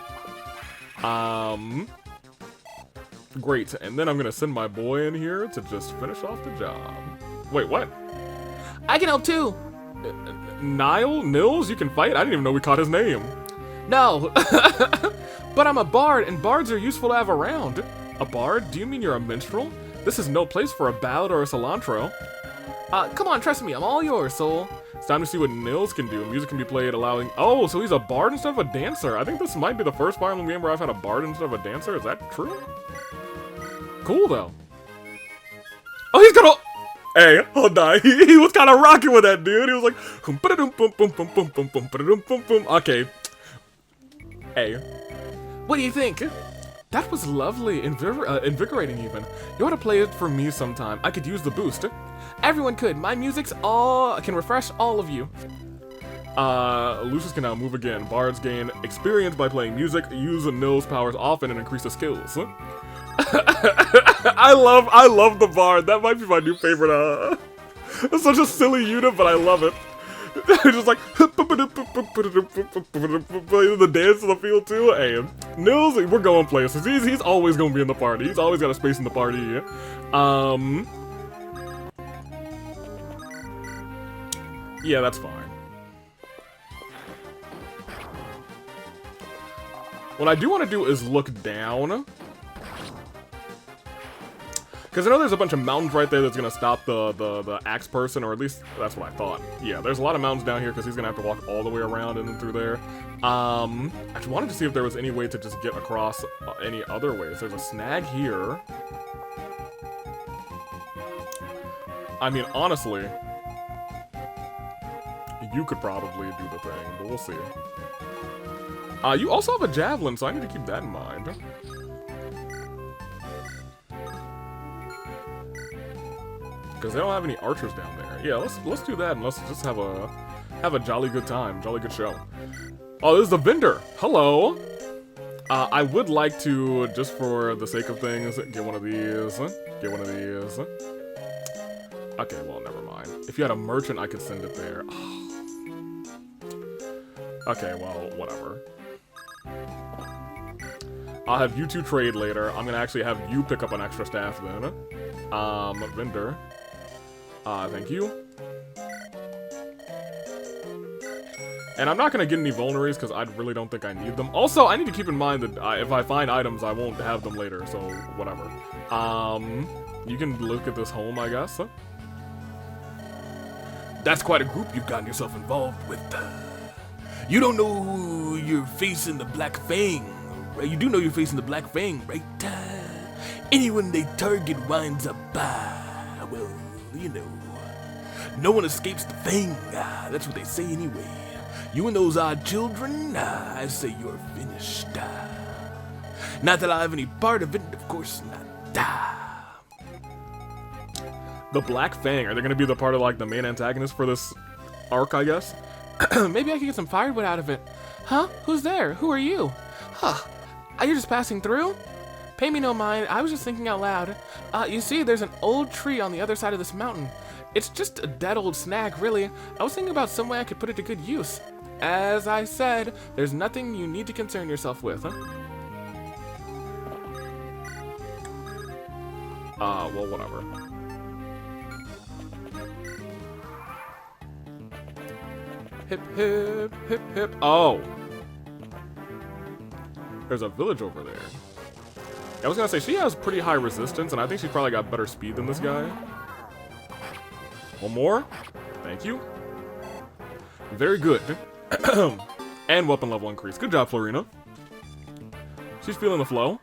Great, and then I'm gonna send my boy in here to just finish off the job. Wait, what? I can help too. Nils, you can fight? I didn't even know we caught his name. No, but I'm a bard, and bards are useful to have around. A bard? Do you mean you're a minstrel? This is no place for a ballad or a cilantro. Come on, trust me, I'm all yours, soul. It's time to see what Nils can do. Music can be played allowing... Oh, so he's a bard instead of a dancer. I think this might be the first Fire Emblem game where I've had a bard instead of a dancer. Is that true? Cool, though. Oh, he's gonna... Hey, hold on. He was kind of rocking with that, dude. He was like... Okay. Hey. What do you think? That was lovely. Invigorating, even. You ought to play it for me sometime. I could use the boost. Everyone could. My music's all... can refresh all of you. Lucius can now move again. Bards gain experience by playing music. Use Nils' powers often and increase the skills. I love the bard. That might be my new favorite. It's such a silly unit, but I love it. Just like the dance in the field too. Hey, Nils, we're going places. He's always gonna be in the party. He's always got a space in the party. Yeah, that's fine. What I do want to do is look down. Because I know there's a bunch of mountains right there that's going to stop the axe person, or at least that's what I thought. Yeah, there's a lot of mountains down here because he's going to have to walk all the way around and through there. I just wanted to see if there was any way to just get across any other ways. There's a snag here. I mean, honestly, you could probably do the thing, but we'll see. You also have a javelin, so I need to keep that in mind. Because they don't have any archers down there. Yeah, let's do that and let's just have a jolly good time, jolly good show. Oh, this is the vendor. Hello. I would like to, just for the sake of things, get one of these. Get one of these. Okay, well, never mind. If you had a merchant, I could send it there. Oh. Okay, well, whatever. I'll have you two trade later. I'm gonna actually have you pick up an extra staff then. Vendor. Thank you. And I'm not gonna get any vulneraries because I really don't think I need them. Also, I need to keep in mind that if I find items, I won't have them later, so whatever. You can look at this home, I guess. That's quite a group you've gotten yourself involved with. You don't know you're facing the Black Fang, right? You do know you're facing the Black Fang, right? Anyone they target winds up, well, you know, no one escapes the Fang. That's what they say anyway. You and those odd children, I say you're finished. Not that I have any part of it, of course not. The Black Fang, are they going to be the part of, like, the main antagonist for this arc, I guess? Maybe I can get some firewood out of it. Huh? Who's there? Who are you? Huh. Are you just passing through? Pay me no mind, I was just thinking out loud. You see, there's an old tree on the other side of this mountain. It's just a dead old snag, really. I was thinking about some way I could put it to good use. As I said, there's nothing you need to concern yourself with, huh? Well, whatever. Hip, hip, hip, hip. Oh. There's a village over there. I was gonna say, she has pretty high resistance, and I think she's probably got better speed than this guy. One more. Thank you. Very good. And weapon level increase. Good job, Florina. She's feeling the flow.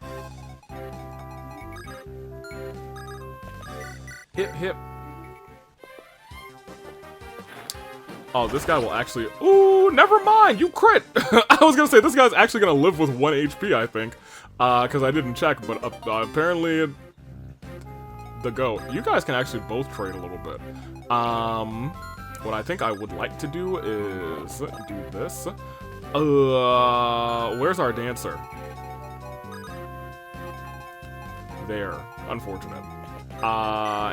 Hip, hip. Oh, this guy will actually... Ooh, never mind, you crit! I was gonna say, this guy's actually gonna live with 1 HP, I think. Because I didn't check, but apparently... The goat. You guys can actually both trade a little bit. What I think I would like to do is do this. Where's our dancer? There. Unfortunate.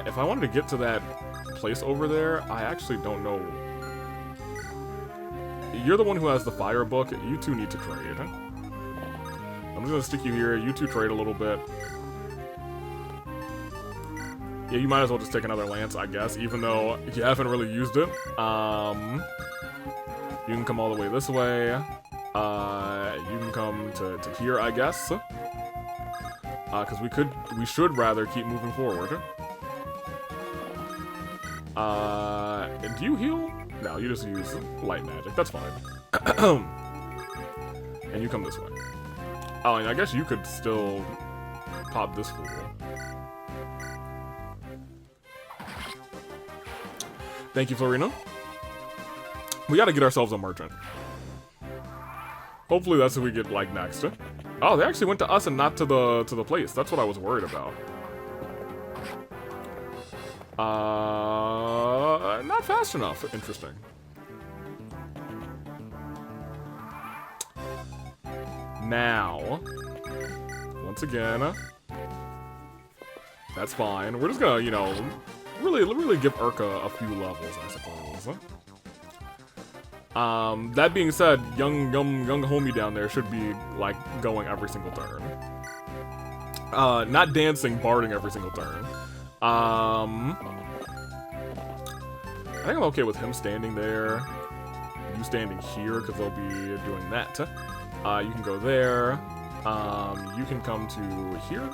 If I wanted to get to that place over there, I actually don't know. You're the one who has the fire book. You two need to trade. I'm just gonna stick you here. You two trade a little bit. Yeah, you might as well just take another lance, I guess, even though you haven't really used it. You can come all the way this way. You can come to here, I guess. Because we should rather keep moving forward. Do you heal? No, you just use light magic. That's fine. And you come this way. Oh, and I guess you could still pop this fool. Thank you, Florina. We gotta get ourselves a merchant. Hopefully that's what we get, like, next. Oh, they actually went to us and not to the place. That's what I was worried about. Not fast enough. Interesting. Now, once again, that's fine. We're just gonna, you know, really give Urka a few levels, I suppose. That being said, young homie down there should be, like, going every single turn. Not dancing, barding every single turn. I think I'm okay with him standing there. You standing here, because they'll be doing that. You can go there. You can come to here.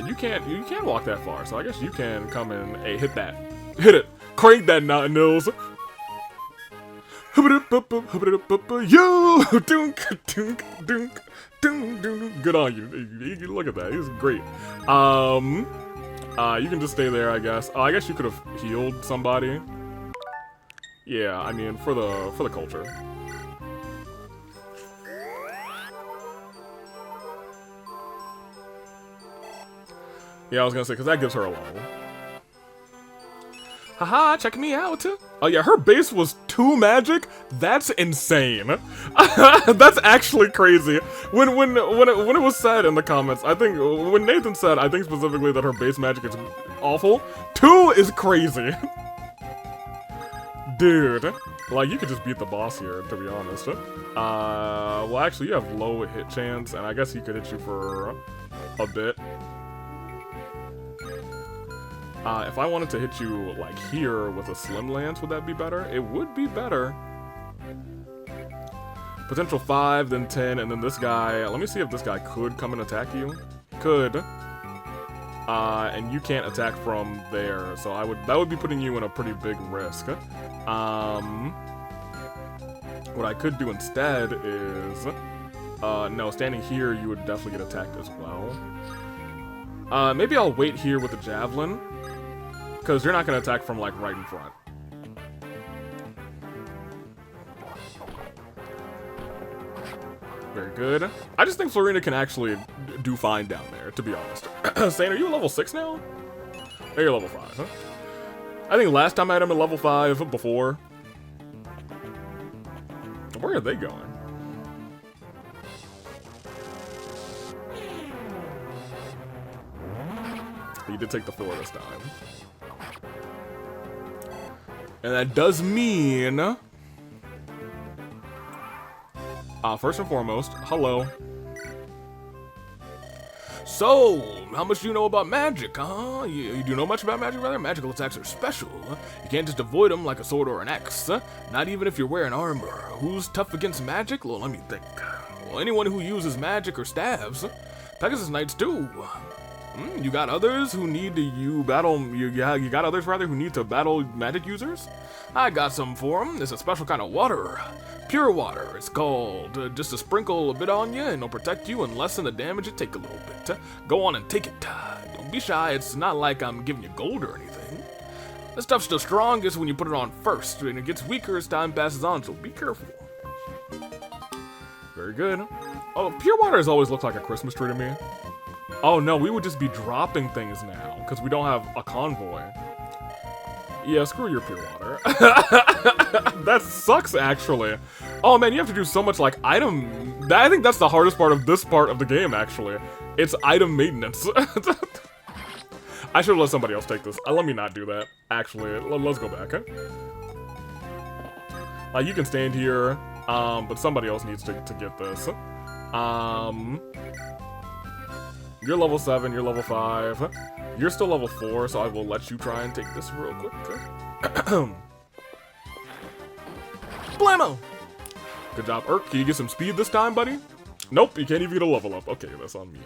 You can't walk that far, so I guess you can come in. Hey, hit that. Hit it. Crank that knot, Nils. Yo! Dunk, dunk, dunk, dunk, dunk. Good on you. Look at that. He's great. You can just stay there, I guess. I guess you could have healed somebody. Yeah, I mean, for the culture. Yeah, I was gonna say, because that gives her a level. Haha, check me out. Oh yeah, her base was 2 magic? That's insane. That's actually crazy. When it was said in the comments, I think, when Nathan said, I think specifically that her base magic is awful, 2 is crazy. Dude. Like, you could just beat the boss here, to be honest. Well, actually, you have low hit chance, and I guess he could hit you for a bit. If I wanted to hit you, like, here with a Slim Lance, would that be better? It would be better. Potential 5, then 10, and then this guy. Let me see if this guy could come and attack you. Could. And you can't attack from there, so that would be putting you in a pretty big risk. What I could do instead is... no, standing here, you would definitely get attacked as well. Maybe I'll wait here with the Javelin. Because you're not going to attack from, like, right in front. Very good. I just think Florina can actually do fine down there, to be honest. Sane, are you level 6 now? Oh, you're level 5, huh? I think last time I had him at level 5 before. Where are they going? He did take the 4 this time. And that does mean... first and foremost, hello. So, how much do you know about magic, huh? You do know much about magic, rather? Magical attacks are special. You can't just avoid them like a sword or an axe. Not even if you're wearing armor. Who's tough against magic? Well, let me think. Well, anyone who uses magic or staves. Pegasus Knights too. You got others who need to battle. You got others rather who need to battle magic users. I got some for them. It's a special kind of water, pure water. It's called. Just to sprinkle a bit on you, and it'll protect you and lessen the damage it take a little bit. Go on and take it. Don't be shy. It's not like I'm giving you gold or anything. This stuff's the strongest when you put it on first, and it gets weaker as time passes on. So be careful. Very good. Oh, pure water has always looked like a Christmas tree to me. Oh no, we would just be dropping things now, because we don't have a convoy. Yeah, screw your pure water. That sucks, actually. Oh man, you have to do so much, like, item... I think that's the hardest part of this part of the game, actually. It's item maintenance. I should let somebody else take this. Let me not do that, actually. Let's go back, okay? Like, you can stand here, but somebody else needs to get this. You're level 7, you're level 5. You're still level 4, so I will let you try and take this real quick. Blammo! Good job, Urk. Can you get some speed this time, buddy? Nope, you can't even get a level up. Okay, that's on me.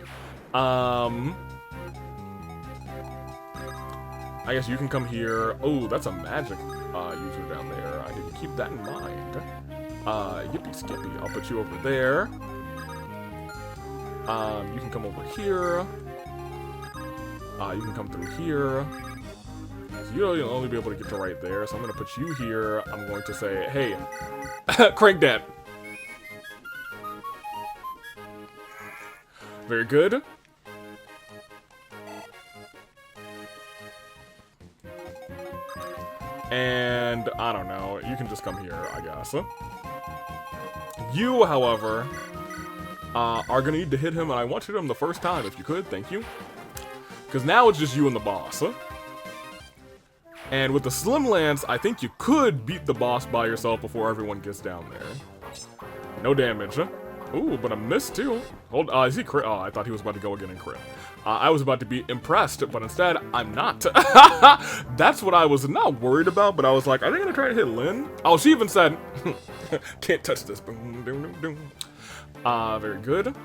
I guess you can come here. Oh, that's a magic user down there. I need to keep that in mind. Yippee skippy. I'll put you over there. You can come over here. You can come through here. So you'll only be able to get to right there. So I'm going to put you here. I'm going to say, hey, crank that. Very good. And I don't know. You can just come here, I guess. You, however... are gonna need to hit him, and I want you to hit him the first time, if you could, thank you. Because now it's just you and the boss. And with the Slim Lance, I think you could beat the boss by yourself before everyone gets down there. No damage. Ooh, but a miss too. Hold, is he crit? Oh, I thought he was about to go again and crit. I was about to be impressed, but instead, I'm not. That's what I was not worried about, but I was like, are they gonna try to hit Lynn? Oh, she even said, can't touch this. Boom, boom, boom, boom. Very good.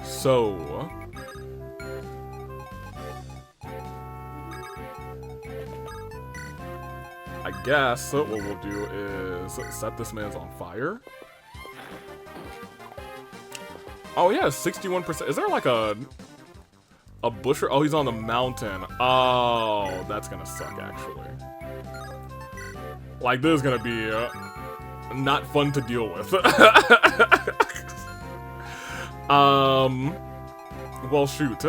So... I guess what we'll do is set this man's on fire. Oh yeah, 61%. Is there like a busher? Oh, he's on the mountain. Oh, that's gonna suck, actually. Like, this is gonna be... not fun to deal with. Well, shoot.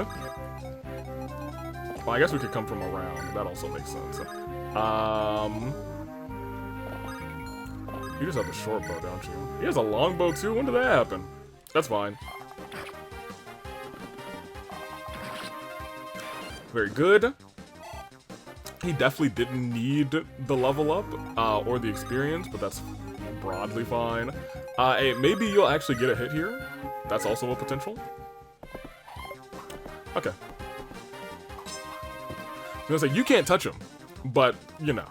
Well, I guess we could come from around. That also makes sense. You just have a short bow, don't you? He has a long bow, too? When did that happen? That's fine. Very good. He definitely didn't need the level up, or the experience, but that's broadly fine. Hey, maybe you'll actually get a hit here. That's also a potential. Okay. I was gonna say, you can't touch him, but, you know.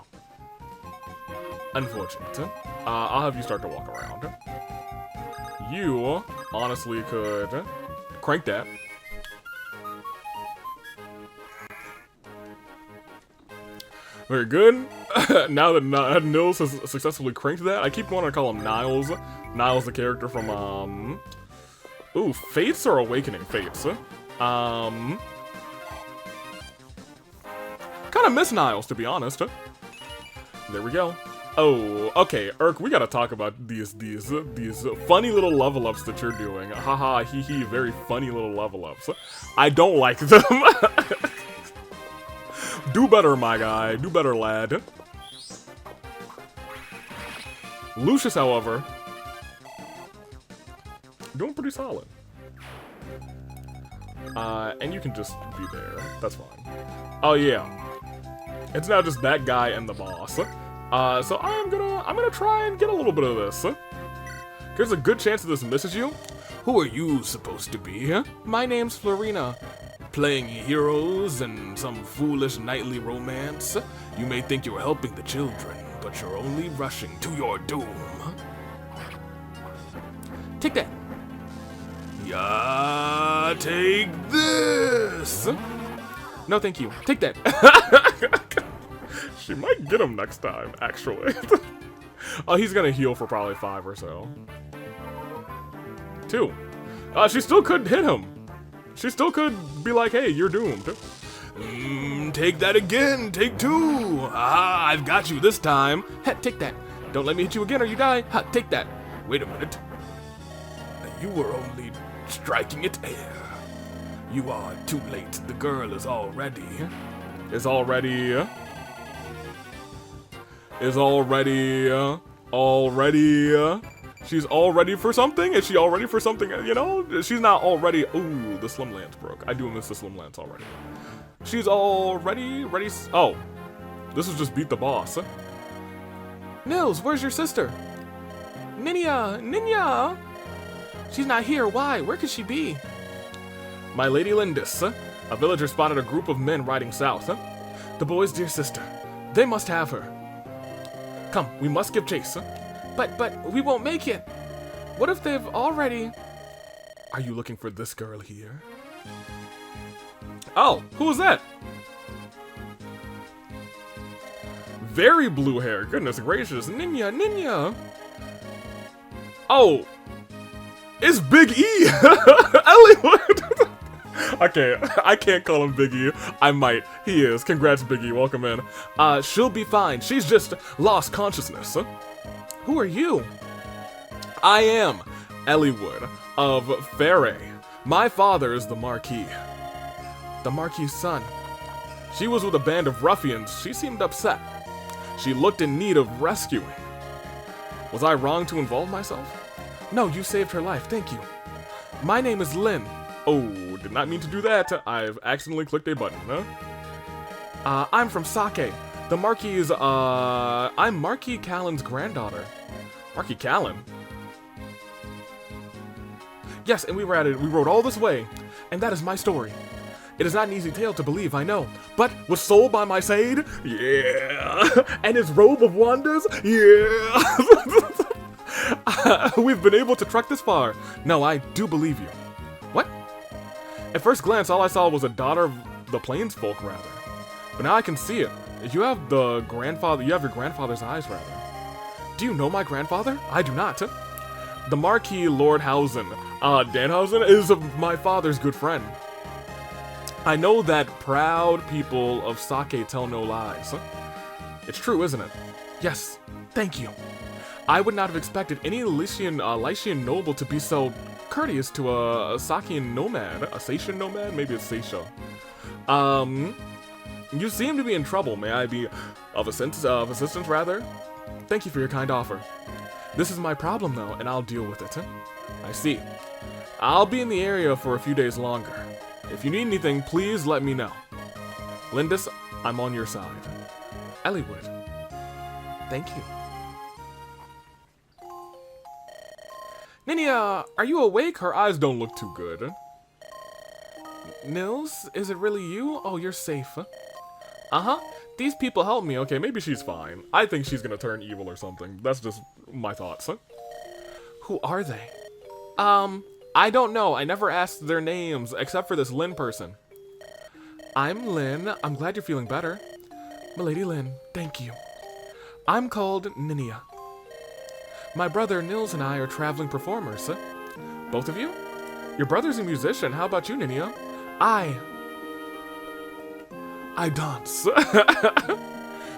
Unfortunate. I'll have you start to walk around. You, honestly, could crank that. Very good. Now that Nils has successfully cranked that, I keep wanting to call him Niles. Niles, the character from, ooh, Fates or Awakening Fates? Kind of miss Niles, to be honest. There we go. Oh, okay, Urk, we gotta talk about these funny little level ups that you're doing. Haha, hee hee, very funny little level ups. I don't like them. Do better, my guy. Do better, lad. Lucius, however, doing pretty solid. And you can just be there. That's fine. Oh yeah, it's now just that guy and the boss. So I'm gonna try and get a little bit of this. There's a good chance that this misses you. Who are you supposed to be, huh? My name's Florina. Playing heroes and some foolish nightly romance? You may think you're helping the children, but you're only rushing to your doom. Take that. Yeah, take this! No, thank you. Take that. She might get him next time, actually. Oh, he's gonna heal for probably 5 or so. 2. She still could hit him. She still could be like, hey, you're doomed. Take that again. Take 2. Ah, I've got you this time. Heh, take that. Don't let me hit you again or you die. Ha, take that. Wait a minute. You were only striking at air. You are too late. The girl is already... She's all ready for something? Is she all ready for something? You know? She's not already... Ooh, the Slim Lance broke. I do miss the Slim Lance already. She's already ready... Oh. This was just beat the boss. Nils, where's your sister? Ninya! She's not here. Why? Where could she be? My Lady Lindis. A villager spotted a group of men riding south. The boy's dear sister. They must have her. Come, we must give chase. But we won't make it. What if they've already... Are you looking for this girl here? Oh, who was that? Very blue hair. Goodness gracious. Ninya. Oh. It's Big E. Eliwood. I can't call him Big E. I might. He is. Congrats, Big E. Welcome in. She'll be fine. She's just lost consciousness. Who are you? I am Eliwood of Faray. My father is the Marquis. The Marquis' son. She was with a band of ruffians. She seemed upset. She looked in need of rescuing. Was I wrong to involve myself? No, you saved her life. Thank you. My name is Lynn. Oh, did not mean to do that. I've accidentally clicked a button, huh? I'm from Sake. The Marquis, I'm Marquis Callan's granddaughter. Marquis Callan? Yes, and we rode all this way, and that is my story. It is not an easy tale to believe, I know, but was sold by my Said? Yeah! And his robe of wonders? Yeah! We've been able to trek this far. No, I do believe you. What? At first glance, all I saw was a daughter of the plains folk, rather. But now I can see it. You have your grandfather's eyes, rather. Do you know my grandfather? I do not. The Marquis Lord Hausen, Danhausen, is my father's good friend. I know that proud people of Sake tell no lies. It's true, isn't it? Yes, thank you. I would not have expected any Lycian noble to be so courteous to a Sakian nomad. A Satian nomad? Maybe it's Satia. You seem to be in trouble. May I be of assistance, rather? Thank you for your kind offer. This is my problem, though, and I'll deal with it. I see. I'll be in the area for a few days longer. If you need anything, please let me know. Lindis, I'm on your side. Eliwood. Thank you. Ninya, are you awake? Her eyes don't look too good. Nils, is it really you? Oh, you're safe. Uh-huh. These people help me. Okay, maybe she's fine. I think she's gonna turn evil or something. That's just my thoughts. Who are they? I don't know. I never asked their names, except for this Lynn person. I'm Lynn. I'm glad you're feeling better. Milady Lynn, thank you. I'm called Ninya. My brother Nils and I are traveling performers. Both of you? Your brother's a musician. How about you, Ninya? I dance.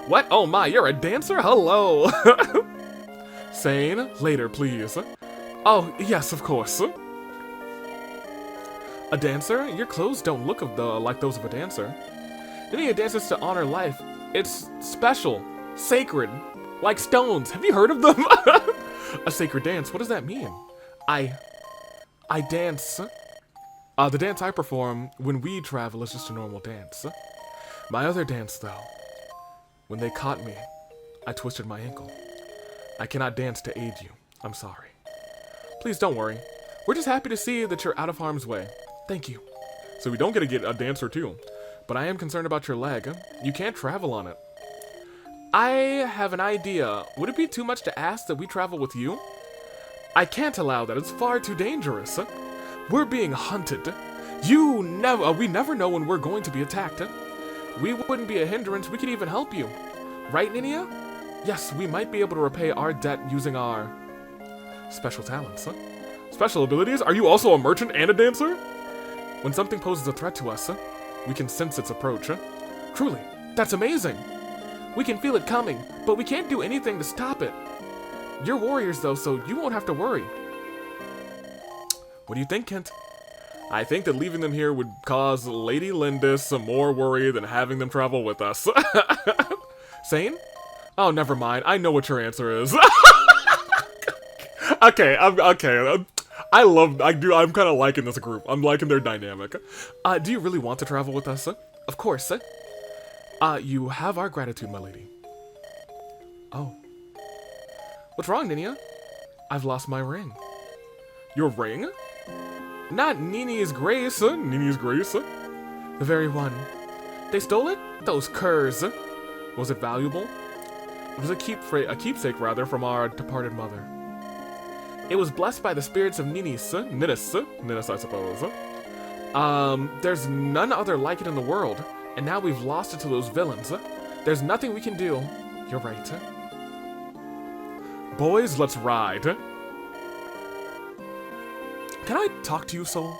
What? Oh my, you're a dancer? Hello. Sane, later, please. Oh, yes, of course. A dancer? Your clothes don't look like those of a dancer. Ninya dances to honor life. It's special, sacred, like stones. Have you heard of them? A sacred dance, what does that mean? I dance. The dance I perform when we travel is just a normal dance. My other dance, though, when they caught me, I twisted my ankle. I cannot dance to aid you. I'm sorry. Please don't worry. We're just happy to see that you're out of harm's way. Thank you. So we don't get a dancer too. But I am concerned about your leg. You can't travel on it. I have an idea. Would it be too much to ask that we travel with you? I can't allow that. It's far too dangerous. We're being hunted. We never know when we're going to be attacked. We wouldn't be a hindrance. We could even help you. Right, Ninia? Yes, we might be able to repay our debt using our special talents. Special abilities? Are you also a merchant and a dancer? When something poses a threat to us, we can sense its approach. Truly, that's amazing. We can feel it coming, but we can't do anything to stop it. You're warriors, though, so you won't have to worry. What do you think, Kent? I think that leaving them here would cause Lady Lindis some more worry than having them travel with us. Sane? Oh, never mind. I know what your answer is. Okay. I'm kind of liking this group. I'm liking their dynamic. Do you really want to travel with us? Of course. You have our gratitude, my lady. Oh. What's wrong, Ninia? I've lost my ring. Your ring? Not Nini's Grace. Nini's Grace. The very one. They stole it? Those curs. Was it valuable? It was a keepsake, from our departed mother. It was blessed by the spirits of Ninnis, I suppose. There's none other like it in the world, and now we've lost it to those villains. There's nothing we can do. You're right. Boys, let's ride. Can I talk to you, Soul?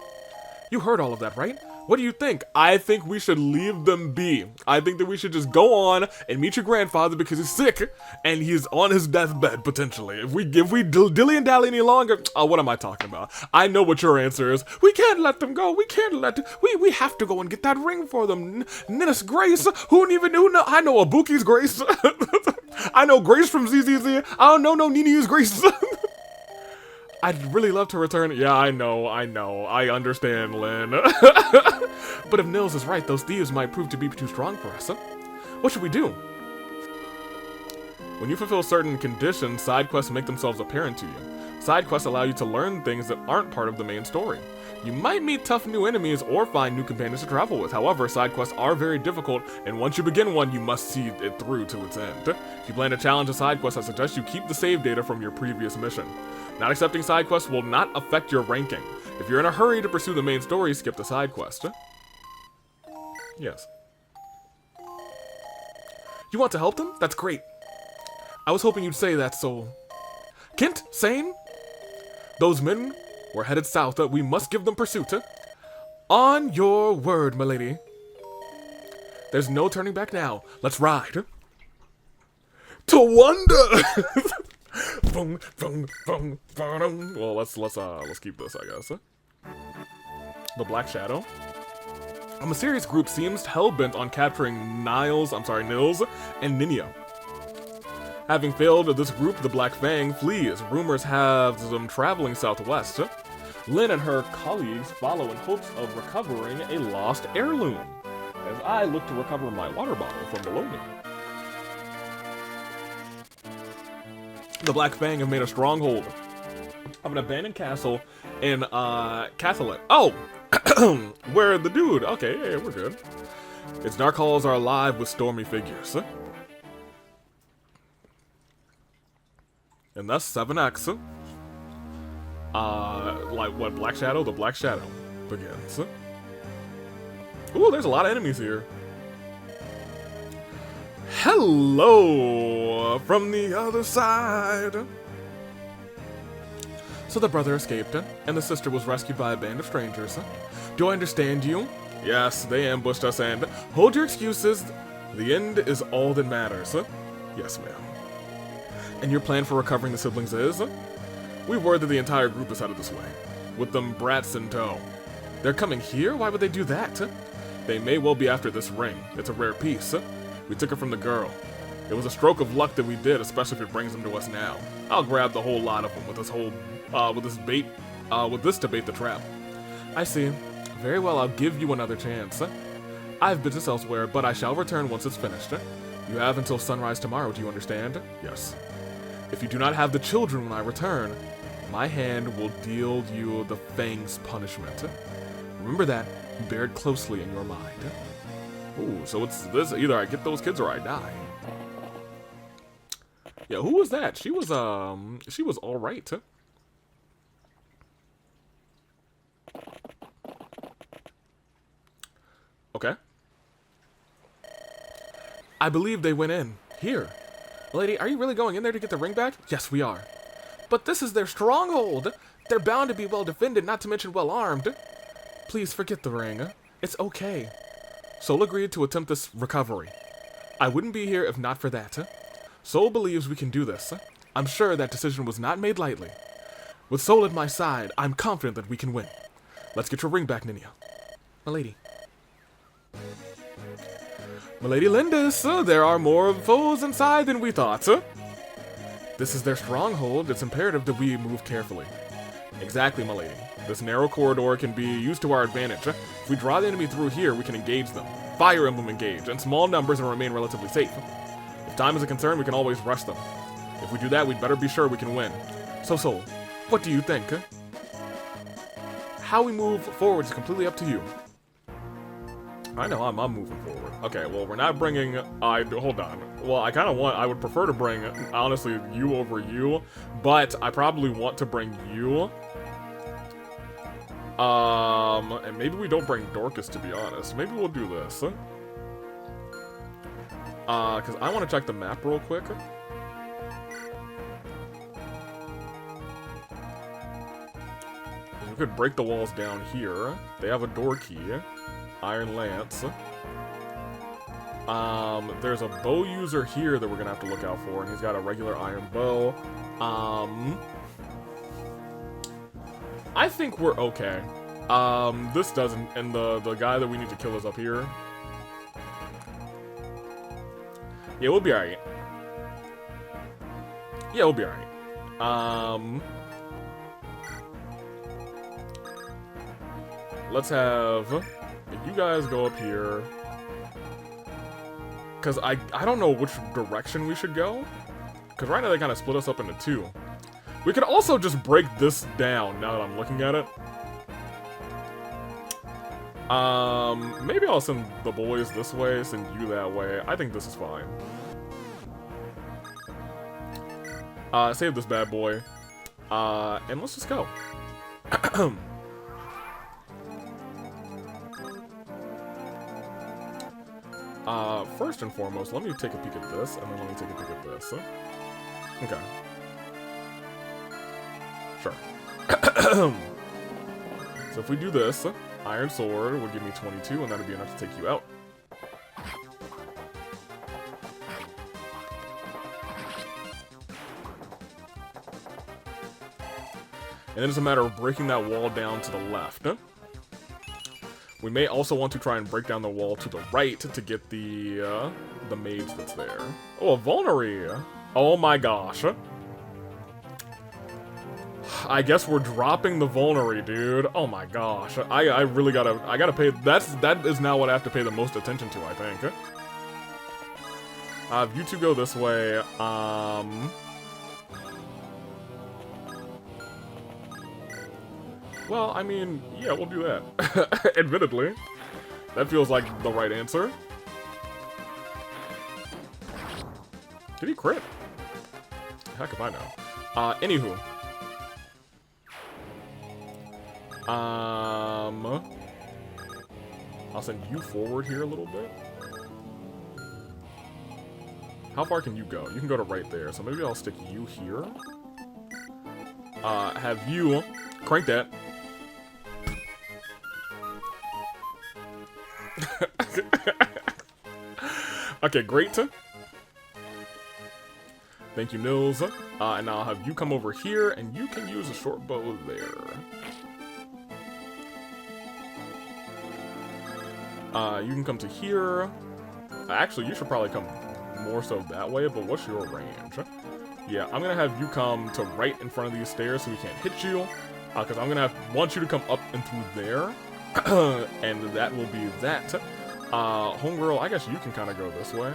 You heard all of that, right? What do you think? I think we should leave them be. I think that we should just go on and meet your grandfather because he's sick and he's on his deathbed, potentially. If we dilly and dally any longer, what am I talking about? I know what your answer is. We can't let them go. We have to go and get that ring for them. Ninnis Grace, who know? I know Abuki's Grace. I know Grace from ZZZ. I don't know no Nini's Grace. I'd really love to return. Yeah, I know. I understand, Lynn. But if Nils is right, those thieves might prove to be too strong for us. What should we do? When you fulfill certain conditions, side quests make themselves apparent to you. Side quests allow you to learn things that aren't part of the main story. You might meet tough new enemies or find new companions to travel with. However, side quests are very difficult, and once you begin one, you must see it through to its end. If you plan to challenge a side quest, I suggest you keep the save data from your previous mission. Not accepting side quests will not affect your ranking. If you're in a hurry to pursue the main story, skip the side quest. Yes. You want to help them? That's great. I was hoping you'd say that, so... Kent, Sane? Those men were headed south. We must give them pursuit. On your word, my lady. There's no turning back now. Let's ride. To wonder! Well, let's keep this, I guess. The Black Shadow. A mysterious group seems hell-bent on capturing Nils and Ninia. Having failed this group, the Black Fang flees. Rumors have them traveling southwest. Lynn and her colleagues follow in hopes of recovering a lost heirloom, as I look to recover my water bottle from below me. The Black Fang have made a stronghold of an abandoned castle in Cathalet. Oh! Where the dude? Okay, yeah, we're good. Its dark halls are alive with stormy figures. And that's 7X. Like what, Black Shadow? The Black Shadow begins. Ooh, there's a lot of enemies here. Hello from the other side. So the brother escaped, and the sister was rescued by a band of strangers. Do I understand you? Yes, they ambushed us, and hold your excuses. The end is all that matters. Yes, ma'am. And your plan for recovering the siblings is? We've word that the entire group is headed this way, with them brats in tow. They're coming here? Why would they do that? They may well be after this ring. It's a rare piece. We took it from the girl. It was a stroke of luck that we did, especially if it brings them to us now. I'll grab the whole lot of them with this to bait the trap. I see. Very well, I'll give you another chance. I have business elsewhere, but I shall return once it's finished. You have until sunrise tomorrow, do you understand? Yes. If you do not have the children when I return, My hand will deal you the Fang's punishment. Remember that. Bear it closely in your mind. Ooh, so it's this. Either I get those kids or I die. Yeah, who was that? She was alright. Okay. I believe they went in. Here. Lady, are you really going in there to get the ring back? Yes, we are. But this is their stronghold. They're bound to be well defended, not to mention well armed. Please forget the ring. It's okay. Soul agreed to attempt this recovery. I wouldn't be here if not for that. Soul believes we can do this. I'm sure that decision was not made lightly. With Soul at my side, I'm confident that we can win. Let's get your ring back, Ninia. Milady. Milady Lindis, there are more foes inside than we thought. This is their stronghold. It's imperative that we move carefully. Exactly, milady. This narrow corridor can be used to our advantage. If we draw the enemy through here, we can engage them. Fire Emblem engage, in small numbers and remain relatively safe. If time is a concern, we can always rush them. If we do that, we'd better be sure we can win. So, Soul, what do you think? How we move forward is completely up to you. I know I'm moving forward. Okay, well, we're not bringing... hold on. Well, I would prefer to bring, honestly, you over you, but I probably want to bring you. And maybe we don't bring Dorcas, to be honest. Maybe we'll do this. Because I want to check the map real quick. We could break the walls down here. They have a door key. Iron Lance. There's a bow user here that we're gonna have to look out for, and he's got a regular iron bow. I think we're okay. This doesn't, and the guy that we need to kill is up here. Yeah, we'll be alright. Yeah, we'll be alright. Let's have... you guys go up here. Because I don't know which direction we should go. Because right now they kind of split us up into two. We could also just break this down now that I'm looking at it. Maybe I'll send the boys this way, send you that way. I think this is fine. Save this bad boy. And let's just go. First and foremost, let me take a peek at this, and then let me take a peek at this. Okay. Sure. So if we do this, Iron Sword would give me 22, and that would be enough to take you out. And then it's a matter of breaking that wall down to the left. We may also want to try and break down the wall to the right to get the mage that's there. Oh, a Vulnerary! Oh my gosh. I guess we're dropping the Vulnerary, dude. Oh my gosh. I really gotta pay, that is now what I have to pay the most attention to, I think. You two go this way, well, I mean, yeah, we'll do that. Admittedly. That feels like the right answer. Did he crit? Heck if I know. Anywho. I'll send you forward here a little bit. How far can you go? You can go to right there, so maybe I'll stick you here. Have you crank that. Okay, great. Thank you, Nils. And I'll have you come over here, and you can use a short bow there. You can come to here. Actually, you should probably come more so that way, but what's your range? Yeah, I'm gonna have you come to right in front of these stairs so we can't hit you. Because I'm gonna want you to come up and through there. And that will be that. Homegirl, I guess you can kind of go this way.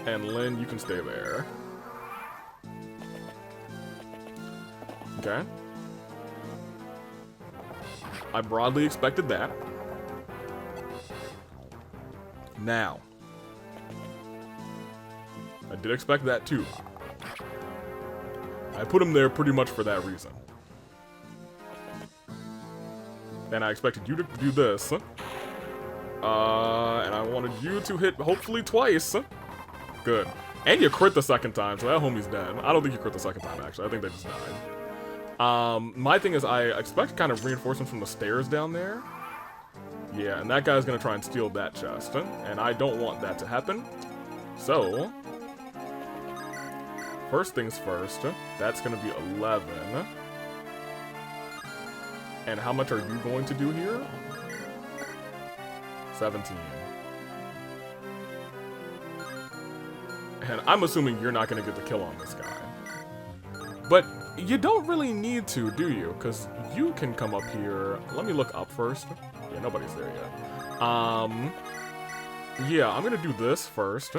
And Lynn, you can stay there. Okay. I broadly expected that. Now. I did expect that too. I put him there pretty much for that reason. And I expected you to do this. And I wanted you to hit, hopefully, twice. Good. And you crit the second time, so that homie's dead. I don't think you crit the second time, actually. I think they just died. My thing is, I expect kind of reinforcements from the stairs down there. Yeah, and that guy's gonna try and steal that chest. And I don't want that to happen. So... first things first, that's going to be 11. And how much are you going to do here? 17. And I'm assuming you're not going to get the kill on this guy. But you don't really need to, do you? Because you can come up here. Let me look up first. Yeah, nobody's there yet. Yeah, I'm going to do this first.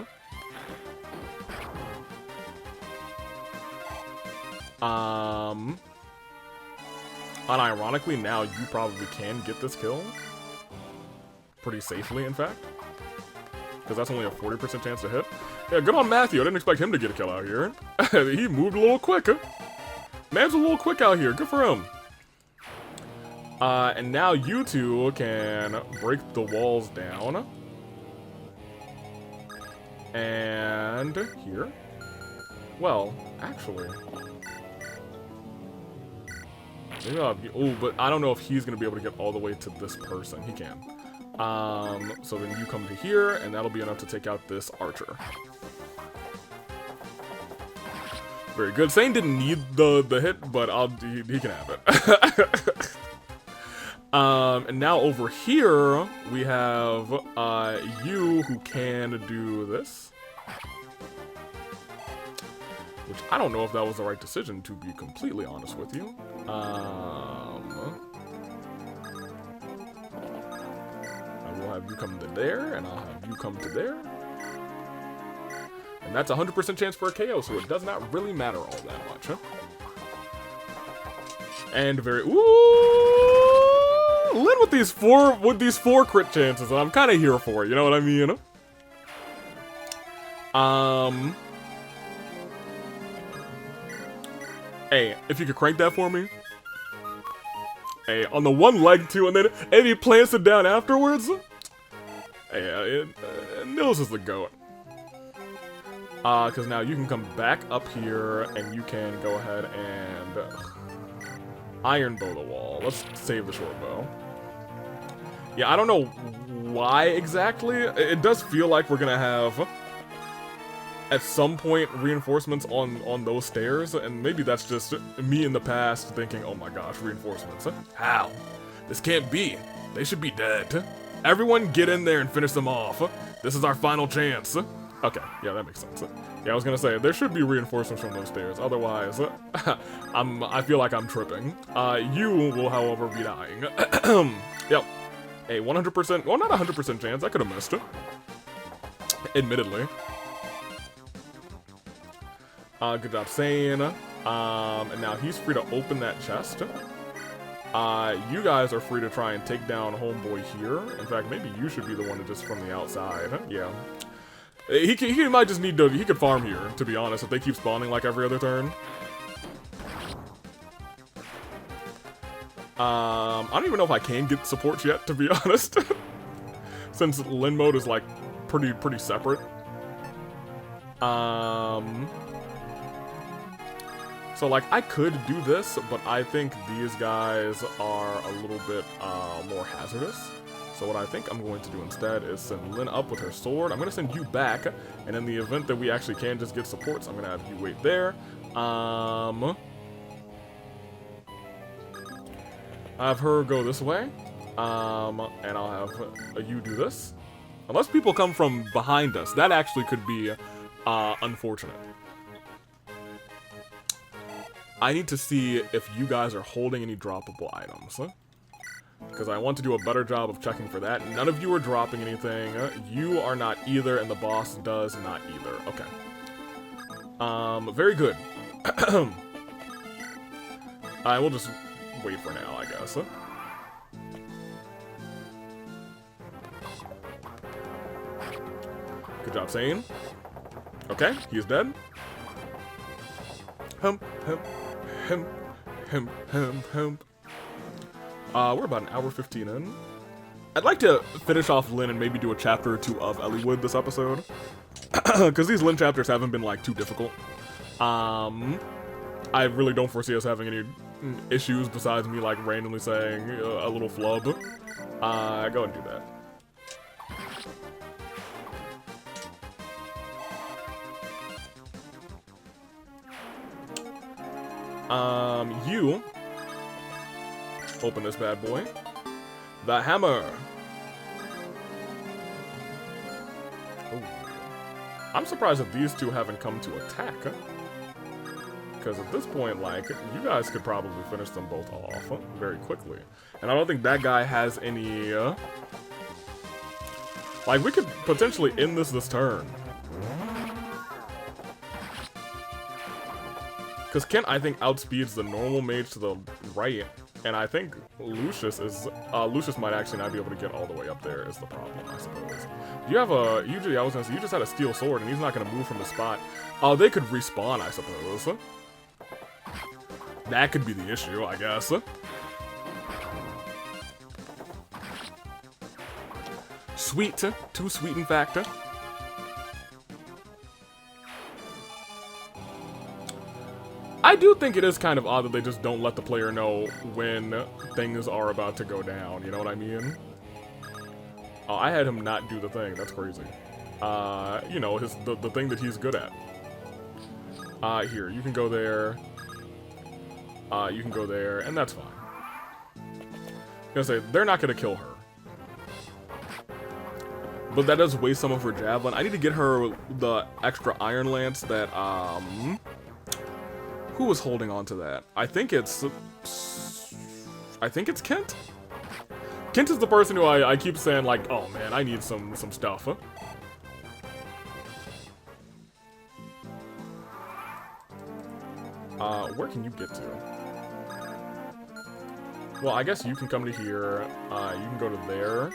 Unironically, now you probably can get this kill. Pretty safely, in fact. Because that's only a 40% chance to hit. Yeah, good on Matthew. I didn't expect him to get a kill out here. He moved a little quick. Man's a little quick out here. Good for him. And now you two can break the walls down. And here. Well, actually... maybe oh, but I don't know if he's going to be able to get all the way to this person. He can. So then you come to here, and that'll be enough to take out this archer. Very good. Sane didn't need the hit, but he can have it. And now over here, we have you who can do this. Which I don't know if that was the right decision, to be completely honest with you. I will have you come to there, and I'll have you come to there. And that's a 100% chance for a KO, so it does not really matter all that much, huh? And very... ooh! Lynn with these four crit chances, and I'm kind of here for it, you know what I mean? Hey, if you could crank that for me. Hey, on the one leg too, and then if he plants it down afterwards. Hey, Nils is the goat. Because now you can come back up here, and you can go ahead and iron bow the wall. Let's save the short bow. Yeah, I don't know why exactly. It does feel like we're gonna have... at some point, reinforcements on those stairs, and maybe that's just me in the past thinking, oh my gosh, reinforcements. How? This can't be. They should be dead. Everyone get in there and finish them off. This is our final chance. Okay, yeah, that makes sense. Yeah, I was gonna say, there should be reinforcements from those stairs, otherwise, I feel like I'm tripping. You will, however, be dying. Yep. A 100%, well, not 100% chance, I could've missed it. Admittedly. Good job saying. And now he's free to open that chest. You guys are free to try and take down homeboy here. In fact, maybe you should be the one to just from the outside. Yeah. He might just need to, he could farm here, to be honest, if they keep spawning like every other turn. I don't even know if I can get supports yet, to be honest. Since Lin mode is like pretty separate. So, like, I could do this, but I think these guys are a little bit more hazardous. So what I think I'm going to do instead is send Lin up with her sword. I'm going to send you back, and in the event that we actually can just get supports, I'm going to have you wait there. Have her go this way, and I'll have you do this. Unless people come from behind us, that actually could be unfortunate. I need to see if you guys are holding any droppable items. Because I want to do a better job of checking for that. None of you are dropping anything. You are not either, and the boss does not either. Okay. Very good. I will just wait for now, I guess. Good job, Sane. Okay, he's dead. Hump, hump, hump, hump, hump, hump. We're about an hour 15 in. I'd like to finish off Lynn and maybe do a chapter or two of Eliwood this episode. Because these Lynn chapters haven't been, like, too difficult. I really don't foresee us having any issues besides me, like, randomly saying a little flub. Go ahead and do that. You open this bad boy. The hammer. Ooh. I'm surprised that these two haven't come to attack. Because at this point, like, you guys could probably finish them both off very quickly. And I don't think that guy has any, like, we could potentially end this turn. Because Kent, I think, outspeeds the normal mage to the right. And I think Lucius is, Lucius might actually not be able to get all the way up there is the problem, I suppose. You have a, usually I was gonna say, you just had a steel sword and he's not gonna move from the spot. Oh, they could respawn, I suppose. That could be the issue, I guess. Sweet, too sweet in fact. I do think it is kind of odd that they just don't let the player know when things are about to go down, you know what I mean? Oh, I had him not do the thing, that's crazy. You know, the thing that he's good at. Here, you can go there. You can go there, and that's fine. I'm gonna say, they're not gonna kill her. But that does waste some of her javelin. I need to get her the extra iron lance that, who was holding on to that? I think it's Kent? Kent is the person who I keep saying, like, oh man, I need some stuff. Where can you get to? Well, I guess you can come to here, you can go to there,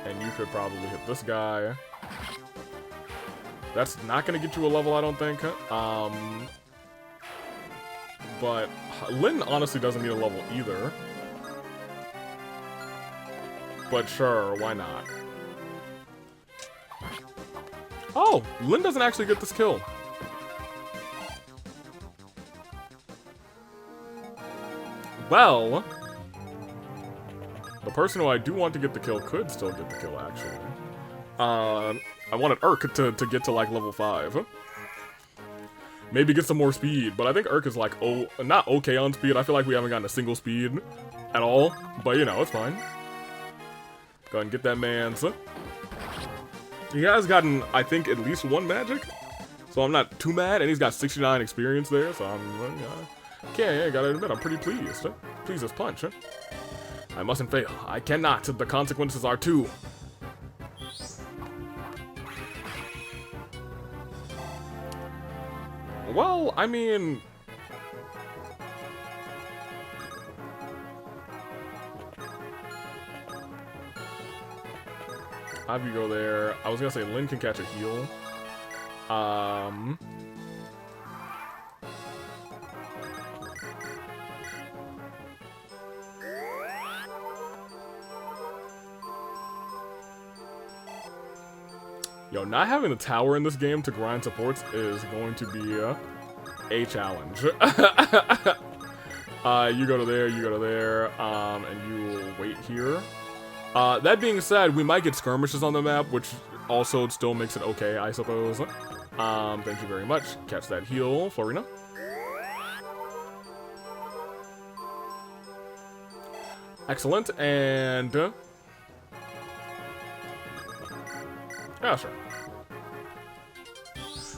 and you could probably hit this guy. That's not gonna get you a level, I don't think. But Lynn honestly doesn't need a level either. But sure, why not? Oh, Lynn doesn't actually get this kill. Well, the person who I do want to get the kill could still get the kill, actually. I wanted Urk to get to, like, level 5. Maybe get some more speed, but I think Urk is, like, not okay on speed. I feel like we haven't gotten a single speed at all, but, you know, it's fine. Go ahead and get that man's. He has gotten, I think, at least one magic, so I'm not too mad, and he's got 69 experience there, so I'm, okay, I gotta admit, I'm pretty pleased. Pleased as punch. I mustn't fail. I cannot. The consequences are too. Well, I mean... Have you go there? I was gonna say Lynn can catch a heal. Yo, not having the tower in this game to grind supports is going to be a challenge. You go to there, and you will wait here. That being said, we might get skirmishes on the map, which also still makes it okay, I suppose. Thank you very much. Catch that heal, Florina. Excellent, and... yeah, sure.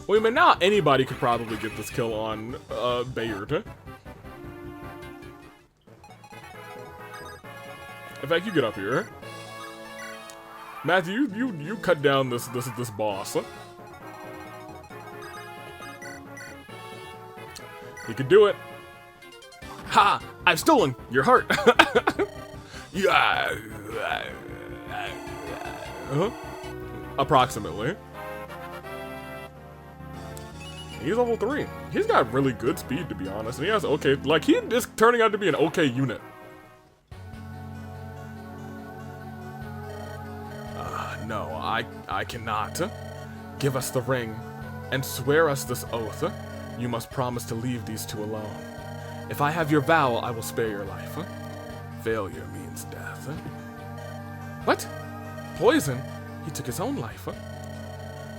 Well, I mean, now anybody could probably get this kill on, Bayard. In fact, you get up here. Matthew, you cut down this boss. He could do it. Ha! I've stolen your heart. Yeah. Approximately. He's level 3. He's got really good speed, to be honest. And he has okay, like, he is turning out to be an okay unit. No, I cannot. Give us the ring, and swear us this oath. You must promise to leave these two alone. If I have your vow, I will spare your life. Failure means death. What? Poison? He took his own life.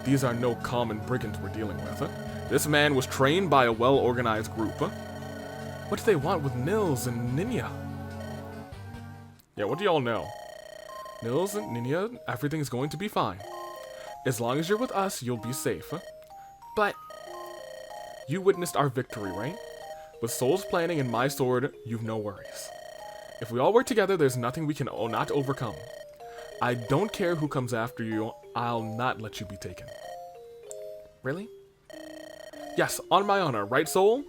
These are no common brigands we're dealing with. This man was trained by a well-organized group. What do they want with Nils and Ninya? Yeah, what do y'all know? Nils and Ninya, everything's going to be fine. As long as you're with us, you'll be safe. But you witnessed our victory, right? With Soul's planning and my sword, you've no worries. If we all work together, there's nothing we can not overcome. I don't care who comes after you, I'll not let you be taken. Really? Yes, on my honor, right, Soul?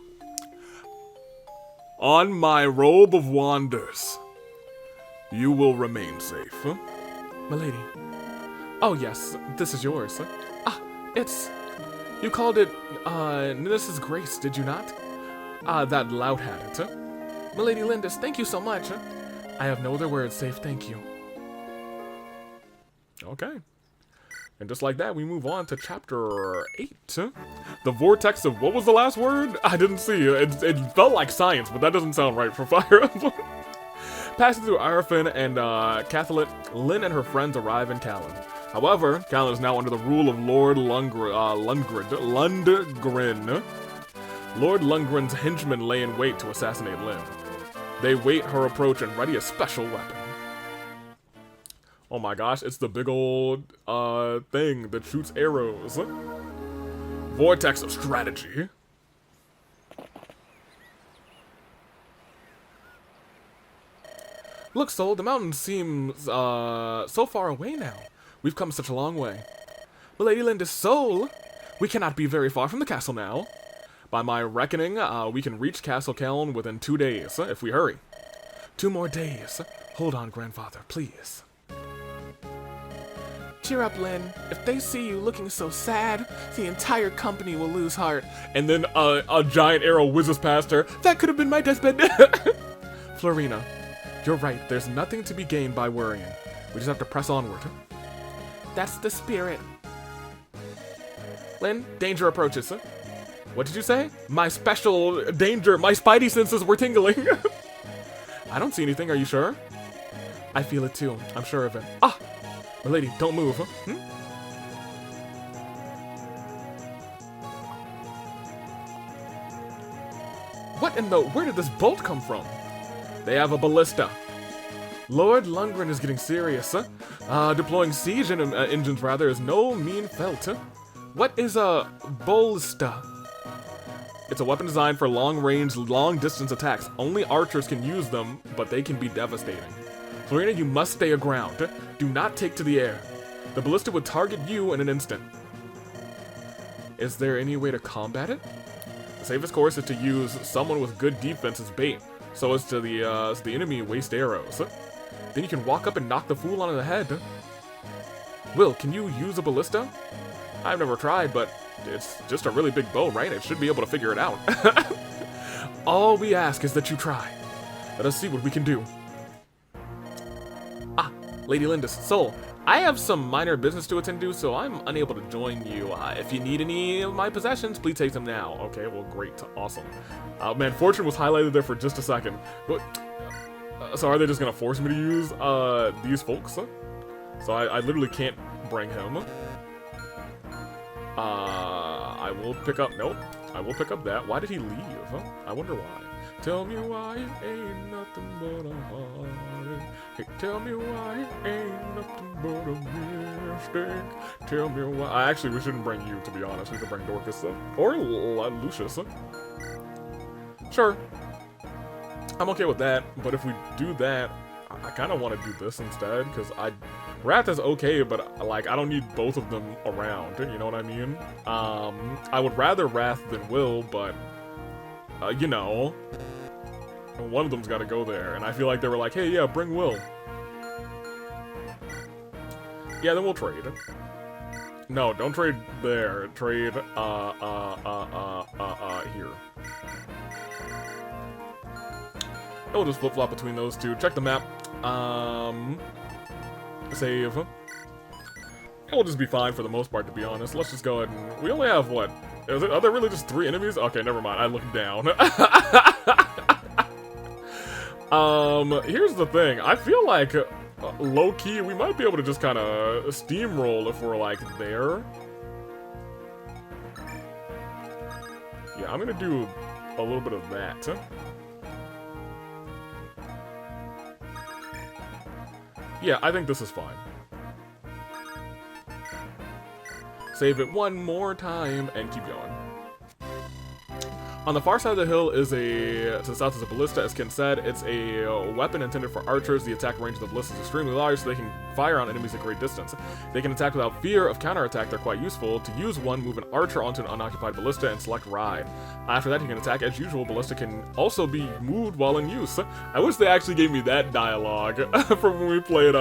On my robe of wonders, you will remain safe. Milady. Oh yes, this is yours. Ah, it's... You called it, Nils' Grace, did you not? That lout had it. Milady Lindis, thank you so much. I have no other words save thank you. Okay. And just like that, we move on to chapter 8. The vortex of... What was the last word? I didn't see it. It felt like science, but that doesn't sound right for Fire Emblem. Passing through Arafin and Catholic, Lynn and her friends arrive in Callan. However, Callan is now under the rule of Lord Lundgren. Lord Lundgren's henchmen lay in wait to assassinate Lynn. They wait her approach and ready a special weapon. Oh my gosh, it's the big old thing that shoots arrows. Vortex of strategy. Look, Soul, the mountain seems so far away now. We've come such a long way. Milady Linda's Soul, we cannot be very far from the castle now. By my reckoning, we can reach Castle Callan within 2 days, if we hurry. 2 more days. Hold on, grandfather, please. Cheer up, Lynn. If they see you looking so sad, the entire company will lose heart. And then a giant arrow whizzes past her. That could have been my deathbed. Florina, you're right. There's nothing to be gained by worrying. We just have to press onward. That's the spirit. Lynn, danger approaches. What did you say? My special danger. My spidey senses were tingling. I don't see anything. Are you sure? I feel it too. I'm sure of it. Ah! Milady, don't move. What in the... Where did this bolt come from? They have a ballista. Lord Lundgren is getting serious. Deploying siege engines, rather, is no mean felt. What is a ballista? It's a weapon designed for long-range, long-distance attacks. Only archers can use them, but they can be devastating. Florina, you must stay aground. Do not take to the air. The ballista would target you in an instant. Is there any way to combat it? The safest course is to use someone with good defense as bait, so as to the enemy waste arrows. Then you can walk up and knock the fool on the head. Will, can you use a ballista? I've never tried, but it's just a really big bow, right? It should be able to figure it out. All we ask is that you try. Let us see what we can do. Ah, Lady Linda's Soul. I have some minor business to attend to, so I'm unable to join you. If you need any of my possessions, please take them now. Okay, well, great. Awesome. Man, Fortune was highlighted there for just a second. But, so are they just going to force me to use these folks? So I literally can't bring him. I will pick up... Nope. I will pick up that. Why did he leave? I wonder why. Tell me why it ain't nothing but a heartache. Hey, tell me why it ain't nothing but a mistake. Tell me why... Actually, we shouldn't bring you, to be honest. We could bring Dorcas or Lucius. Sure. I'm okay with that, but if we do that, I kind of want to do this instead, because Wrath is okay, but, like, I don't need both of them around, you know what I mean? I would rather Wrath than Will, but, you know. And one of them's got to go there, and I feel like they were like, hey, yeah, bring Will. Yeah, then we'll trade. No, don't trade there. Trade, here. And we'll just flip-flop between those two. Check the map. Save. And we'll just be fine for the most part, to be honest. Let's just go ahead and... We only have, what? Are there really just 3 enemies? Okay, never mind. I looked down. Here's the thing. I feel like, low-key, we might be able to just kind of steamroll if we're, like, there. Yeah, I'm gonna do a little bit of that. Yeah, I think this is fine. Save it one more time and keep going. On the far side of the hill is to the south is a ballista, as Ken said. It's a weapon intended for archers. The attack range of the ballista is extremely large, so they can fire on enemies at great distance. They can attack without fear of counterattack. They're quite useful. To use one, move an archer onto an unoccupied ballista and select ride. After that, you can attack as usual. Ballista can also be moved while in use. I wish they actually gave me that dialogue from when we played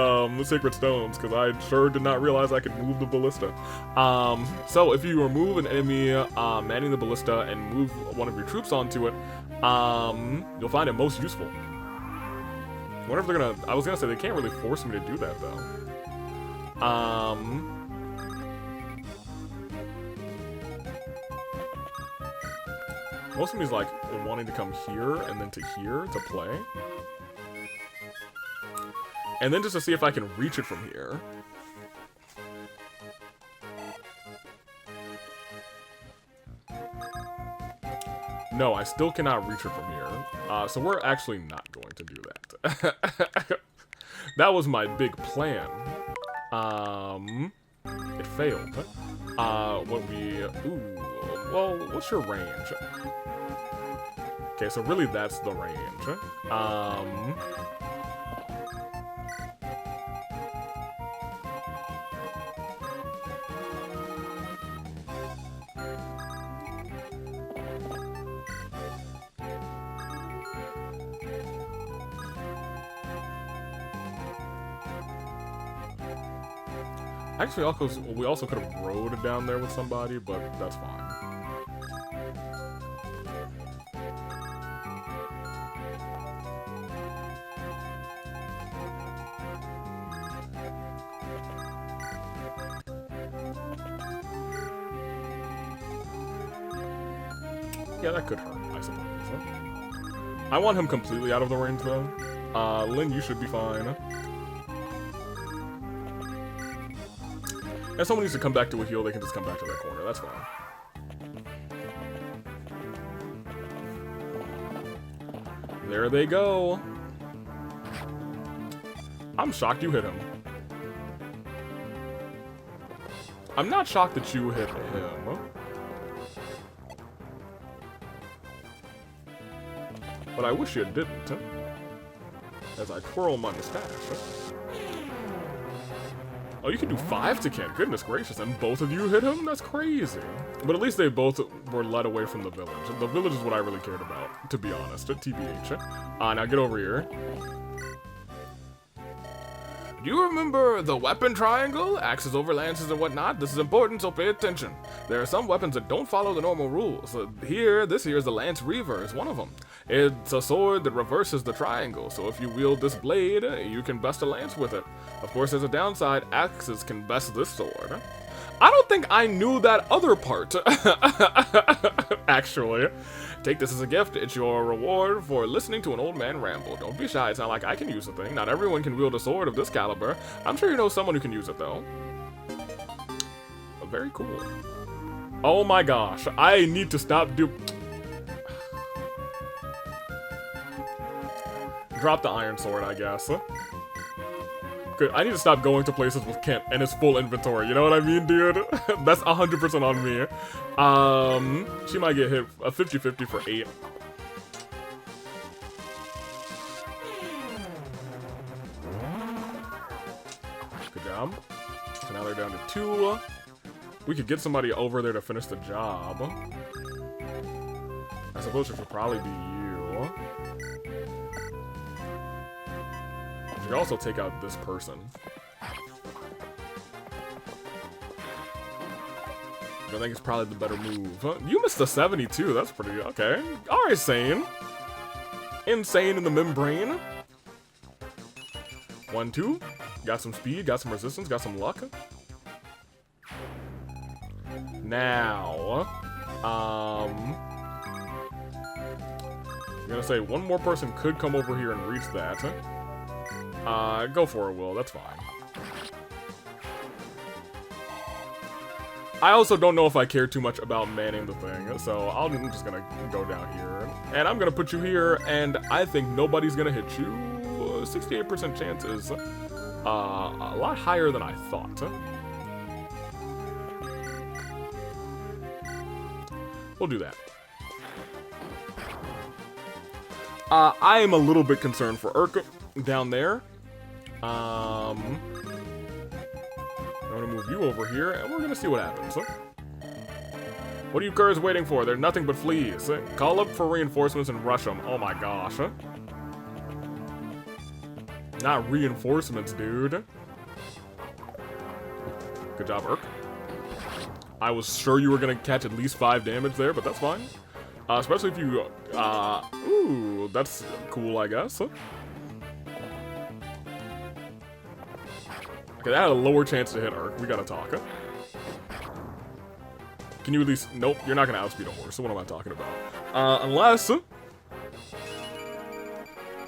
Sacred Stones, because I sure did not realize I could move the ballista. So if you remove an enemy manning the ballista and move one of your troops onto it, you'll find it most useful. I wonder if they're gonna... I was gonna say, they can't really force me to do that, though. Most of me is like wanting to come here and then to here to play. And then just to see if I can reach it from here. No, I still cannot reach it from here. So we're actually not going to do that. That was my big plan. It failed. Ooh, well, what's your range? Okay, so really that's the range. Actually, we also could have rode down there with somebody, but that's fine. Yeah, that could hurt, I suppose. I want him completely out of the range, though. Lynn, you should be fine. If someone needs to come back to a heal, they can just come back to that corner. That's fine. There they go. I'm shocked you hit him. I'm not shocked that you hit him. But I wish you didn't. As I twirl my mustache. Oh, you can do 5 to Ken. Goodness gracious. And both of you hit him? That's crazy. But at least they both were led away from the village. The village is what I really cared about, to be honest. TBH. Now get over here. Do you remember the weapon triangle? Axes over lances and whatnot? This is important, so pay attention. There are some weapons that don't follow the normal rules. This here is the Lance Reaver. It's one of them. It's a sword that reverses the triangle, so if you wield this blade, you can best a lance with it. Of course, there's a downside. Axes can best this sword. I don't think I knew that other part, actually. Take this as a gift. It's your reward for listening to an old man ramble. Don't be shy. It's not like I can use the thing. Not everyone can wield a sword of this caliber. I'm sure you know someone who can use it, though. Very cool. Oh my gosh. I need to stop Drop the iron sword, I guess. Good. I need to stop going to places with Kent and his full inventory. You know what I mean, dude? That's 100% on me. She might get hit a 50-50 for 8. Good job. So now they're down to 2. We could get somebody over there to finish the job. I suppose it should probably be you. You can also take out this person. I think it's probably the better move. Huh? You missed a 72. That's pretty okay. All right, Sane. Insane in the membrane. 1, 2. Got some speed. Got some resistance. Got some luck. Now, I'm gonna say one more person could come over here and reach that. Go for it, Will. That's fine. I also don't know if I care too much about manning the thing, so I'm just gonna go down here. And I'm gonna put you here, and I think nobody's gonna hit you. 68% chance is a lot higher than I thought. We'll do that. I am a little bit concerned for Urk down there. I'm gonna move you over here, and we're gonna see what happens. What are you curs waiting for? They're nothing but fleas. Call up for reinforcements and rush them. Oh my gosh. Not reinforcements, dude. Good job, Urk. I was sure you were gonna catch at least 5 damage there, but that's fine. Especially if you, ooh, that's cool, I guess. Okay, that had a lower chance to hit Urk. We gotta talk. Can you at least, nope, you're not gonna outspeed a horse, so what am I talking about? Unless,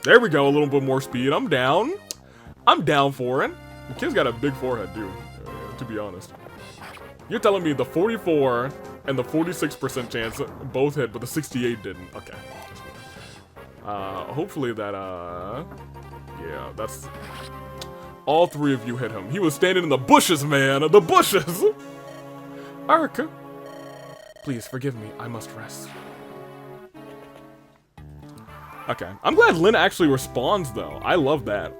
there we go, a little bit more speed. I'm down. I'm down for it. The kid's got a big forehead, dude, to be honest. You're telling me the 44 and the 46% chance both hit, but the 68 didn't. Okay. Hopefully that, yeah, that's... All 3 of you hit him. He was standing in the bushes, man! The bushes! Urk! Please, forgive me. I must rest. Okay. I'm glad Lynn actually responds, though. I love that.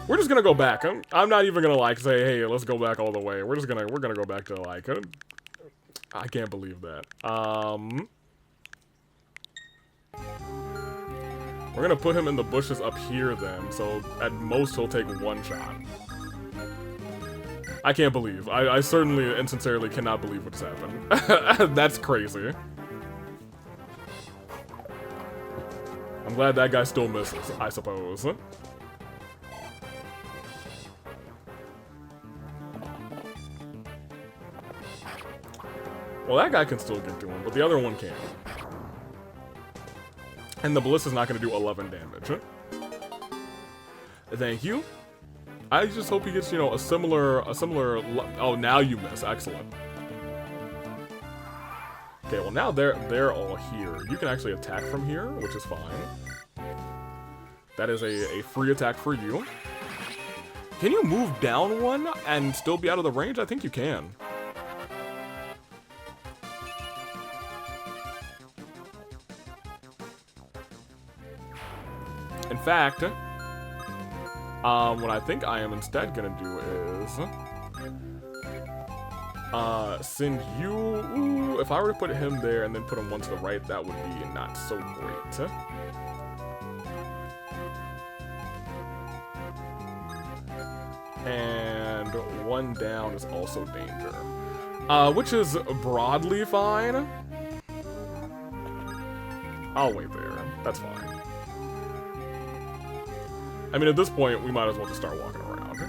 We're just gonna go back. I'm not even gonna, like, say, hey, let's go back all the way. We're gonna go back to, like, I can't believe that. We're gonna put him in the bushes up here then, so at most he'll take 1 shot. I can't believe. I certainly and sincerely cannot believe what's happened. That's crazy. I'm glad that guy still misses, I suppose. Well, that guy can still get to him, but the other one can't. And the ballista's not going to do 11 damage. Thank you. I just hope he gets, you know, a similar... Oh, now you miss. Excellent. Okay, well, now they're all here. You can actually attack from here, which is fine. That is a free attack for you. Can you move down 1 and still be out of the range? I think you can. In fact, what I think I am instead gonna do is send you. Ooh, if I were to put him there and then put him 1 to the right, that would be not so great. And 1 down is also danger, which is broadly fine. I'll wait there. That's fine. I mean, at this point, we might as well just start walking around.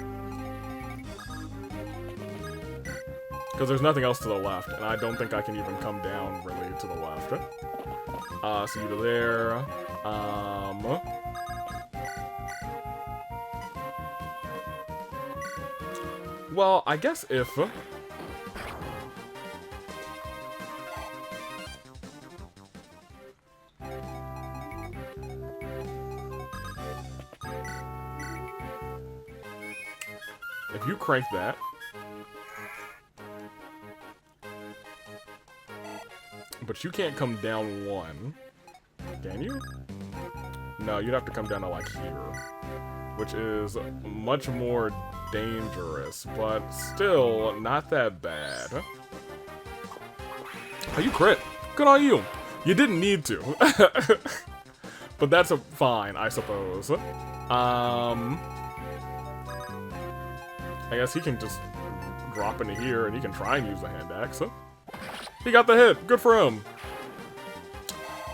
Because there's nothing else to the left, and I don't think I can even come down, really, to the left. So you to there. Well, I guess if... If you crank that, but you can't come down 1, can you? No, you'd have to come down to like here, which is much more dangerous, but still not that bad. Oh, you crit. Good on you. You didn't need to. But that's fine, I suppose. I guess he can just drop into here, and he can try and use the hand axe. He got the hit. Good for him.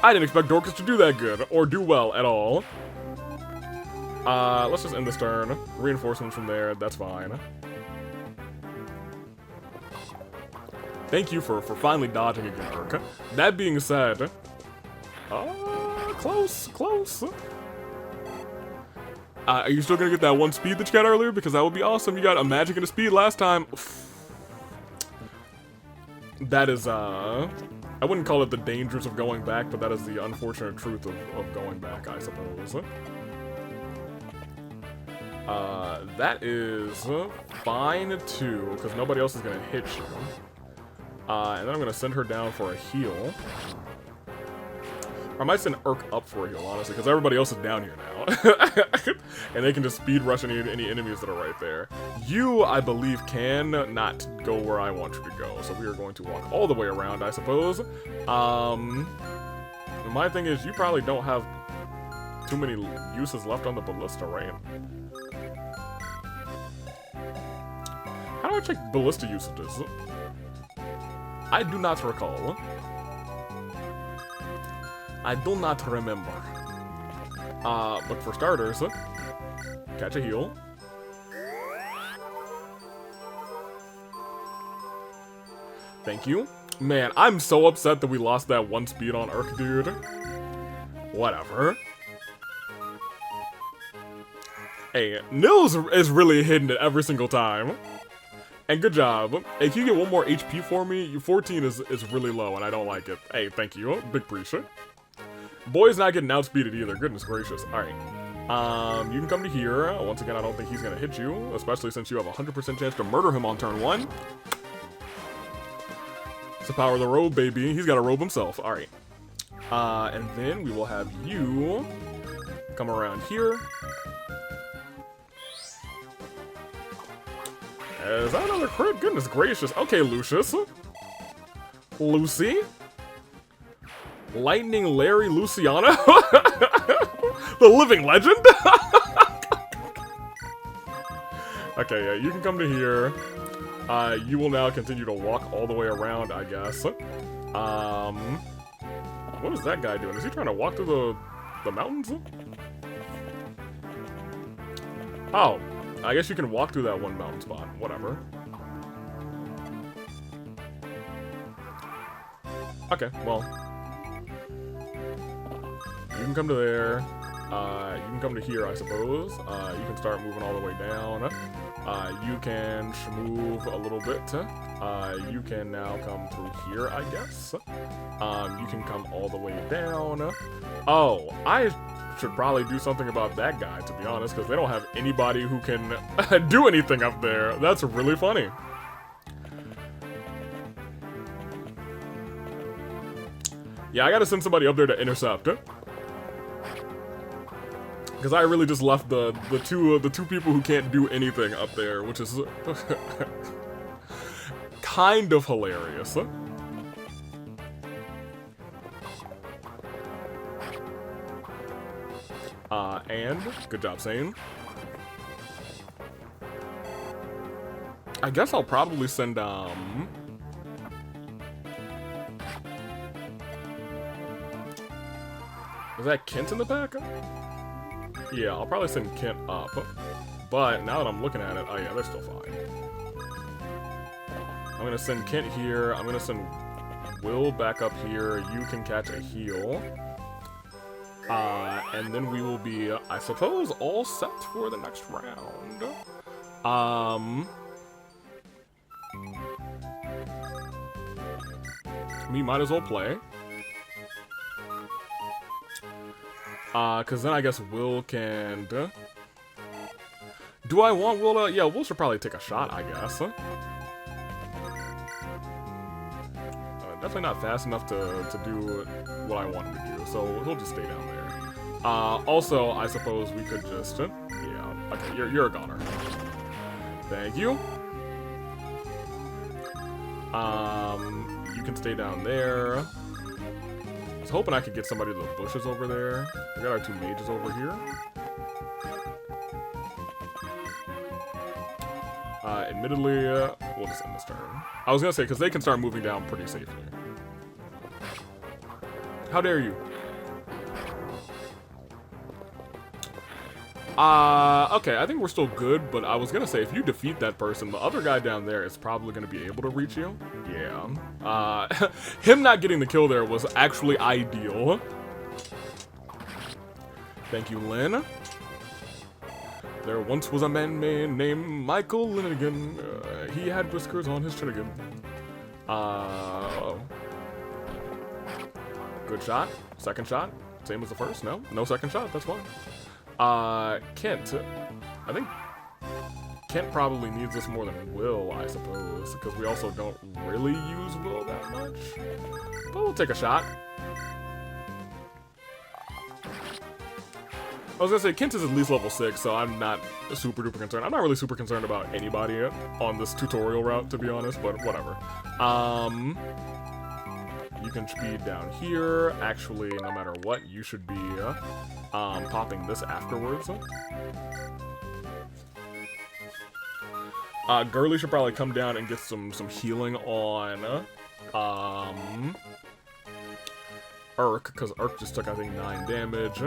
I didn't expect Dorcas to do that good, or do well at all. Let's just end this turn. Reinforcements from there, that's fine. Thank you for finally dodging again, Urk. That being said... close. Are you still gonna get that 1 speed that you got earlier? Because that would be awesome. You got a magic and a speed last time. That is, I wouldn't call it the dangers of going back, but that is the unfortunate truth of going back, I suppose. That is fine too, because nobody else is gonna hit you. And then I'm gonna send her down for a heal. Or I might send Urk up for a heal, honestly, because everybody else is down here now. And they can just speed rush any enemies that are right there. You, I believe, can not go where I want you to go. So we are going to walk all the way around, I suppose. My thing is, you probably don't have too many uses left on the ballista, right? How do I check ballista usages? I do not recall. I do not remember. But for starters, catch a heal. Thank you. Man, I'm so upset that we lost that 1 speed on Urk, dude. Whatever. Hey, Nils is really hitting it every single time. And good job. Hey, can you get 1 more HP for me? 14 is really low, and I don't like it. Hey, thank you. Big appreciate. Boy's not getting outspeeded either. Goodness gracious. Alright. You can come to here. Once again, I don't think he's going to hit you, especially since you have a 100% chance to murder him on turn 1. It's the power of the robe, baby. He's got a robe himself. Alright. And then we will have you come around here. Is that another crit? Goodness gracious. Okay, Lucius. Lucy? Lightning Larry Luciano? The living legend? Okay, yeah, you can come to here. You will now continue to walk all the way around, I guess. What is that guy doing? Is he trying to walk through the mountains? Oh, I guess you can walk through that one mountain spot. Whatever. Okay, well. You can come to there. You can come to here, I suppose. You can start moving all the way down. You can move a little bit. You can now come through here, I guess. You can come all the way down. Oh, I should probably do something about that guy, to be honest, because they don't have anybody who can do anything up there. That's really funny. Yeah, I gotta send somebody up there to intercept. Because I really just left the two people who can't do anything up there, which is kind of hilarious. And good job, Sane. I guess I'll probably send is that Kent in the pack? Yeah, I'll probably send Kent up. But now that I'm looking at it, oh yeah, they're still fine. I'm gonna send Kent here. I'm gonna send Will back up here. You can catch a heal. And then we will be, I suppose, all set for the next round. We might as well play. Cause then I guess Will can... Do I want Will to... Yeah, Will should probably take a shot, I guess. Definitely not fast enough to do what I want him to do, so he'll just stay down there. Also, I suppose we could just... yeah, okay, you're a goner. Thank you. You can stay down there. was hoping I could get somebody to the bushes over there. We got our 2 mages over here. Admittedly, we'll just end this turn. I was gonna say, because they can start moving down pretty safely. How dare you? Okay, I think we're still good, but I was gonna say, if you defeat that person, the other guy down there is probably gonna be able to reach you. Yeah. Him not getting the kill there was actually ideal. Thank you, Lynn. There once was a man named Michael Linnigan. He had whiskers on his chin again. Good shot. Second shot. Same as the first. No? No second shot. That's fine. Kent. I think Kent probably needs this more than Will, I suppose, because we also don't really use Will that much. But we'll take a shot. I was gonna say, Kent is at least level 6, so I'm not super duper concerned. I'm not really super concerned about anybody on this tutorial route, to be honest, but whatever. You can speed down here. Actually, no matter what, you should be popping this afterwards. Gurley should probably come down and get some healing on Urk, because Urk just took, I think, 9 damage.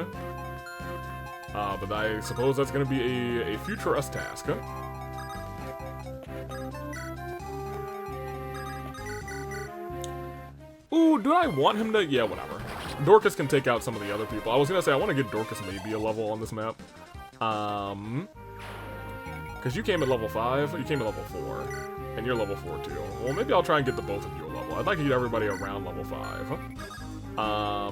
But I suppose that's going to be a future us task. Ooh, do I want him to? Yeah, whatever. Dorcas can take out some of the other people. I was going to say, I want to get Dorcas maybe a level on this map. Because you came at level 5, you came at level 4, and you're level 4 too. Well, maybe I'll try and get the both of you a level. I'd like to get everybody around level 5. Oh,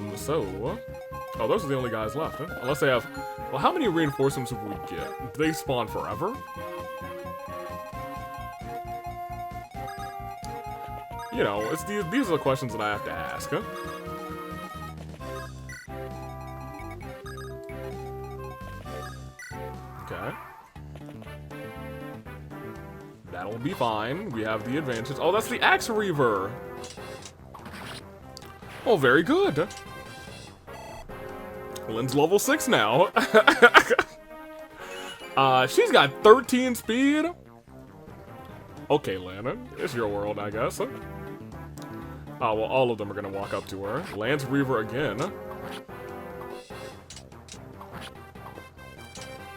those are the only guys left, huh? Unless they have... Well, how many reinforcements would we get? Do they spawn forever? You know, it's these are the questions that I have to ask, huh? Okay. That'll be fine. We have the advantage. Oh, that's the Axe Reaver! Oh, very good. Lynn's level 6 now. She's got 13 speed. Okay, Lynn, it's your world, I guess. Oh, well, all of them are gonna walk up to her. Lance Reaver again.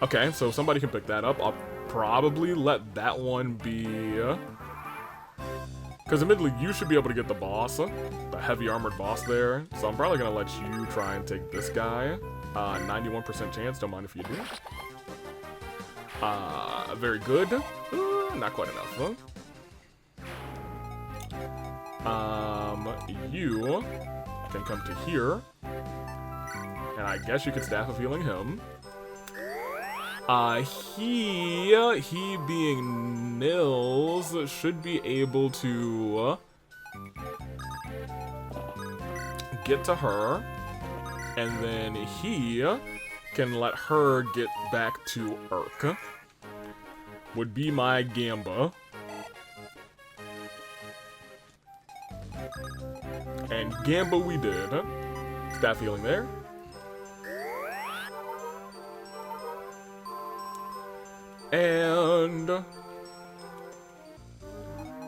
Okay, so somebody can pick that up. I'll probably let that one be... Because admittedly, you should be able to get the boss, the heavy armored boss there. So I'm probably going to let you try and take this guy. 91% chance, don't mind if you do. Very good. Not quite enough, huh? You can come to here. And I guess you could staff of healing him. He being Nils should be able to get to her, and then he can let her get back to Urk. Would be my gamba. And gamba we did. Staff healing there. And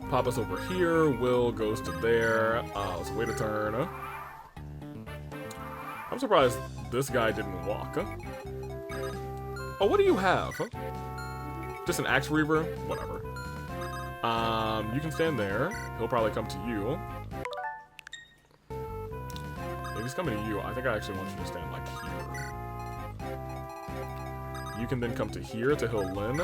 pop us over here. Will goes to there. Let's wait a turn. I'm surprised this guy didn't walk. Oh, what do you have? Just an Axe Reaver? Whatever. You can stand there. He'll probably come to you. If he's coming to you, I think I actually want you to stand like here. You can then come to here to heal Lynn.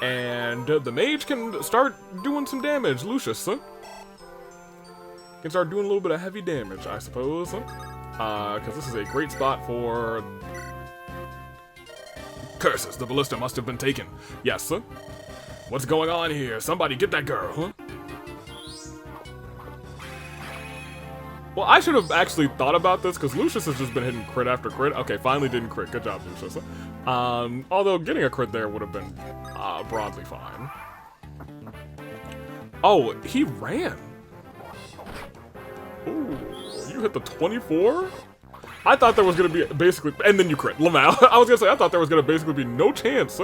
And the mage can start doing some damage, Lucius. Can start doing a little bit of heavy damage, I suppose. Because this is a great spot for... Curses, the ballista must have been taken. Yes. What's going on here? Somebody get that girl, huh? Well, I should have actually thought about this, because Lucius has just been hitting crit after crit. Okay, finally didn't crit. Good job, Lucius. Although getting a crit there would have been broadly fine. Oh, he ran. Ooh, you hit the 24? I thought there was gonna be basically, and then you crit, Lamau. I was gonna say, I thought there was gonna basically be no chance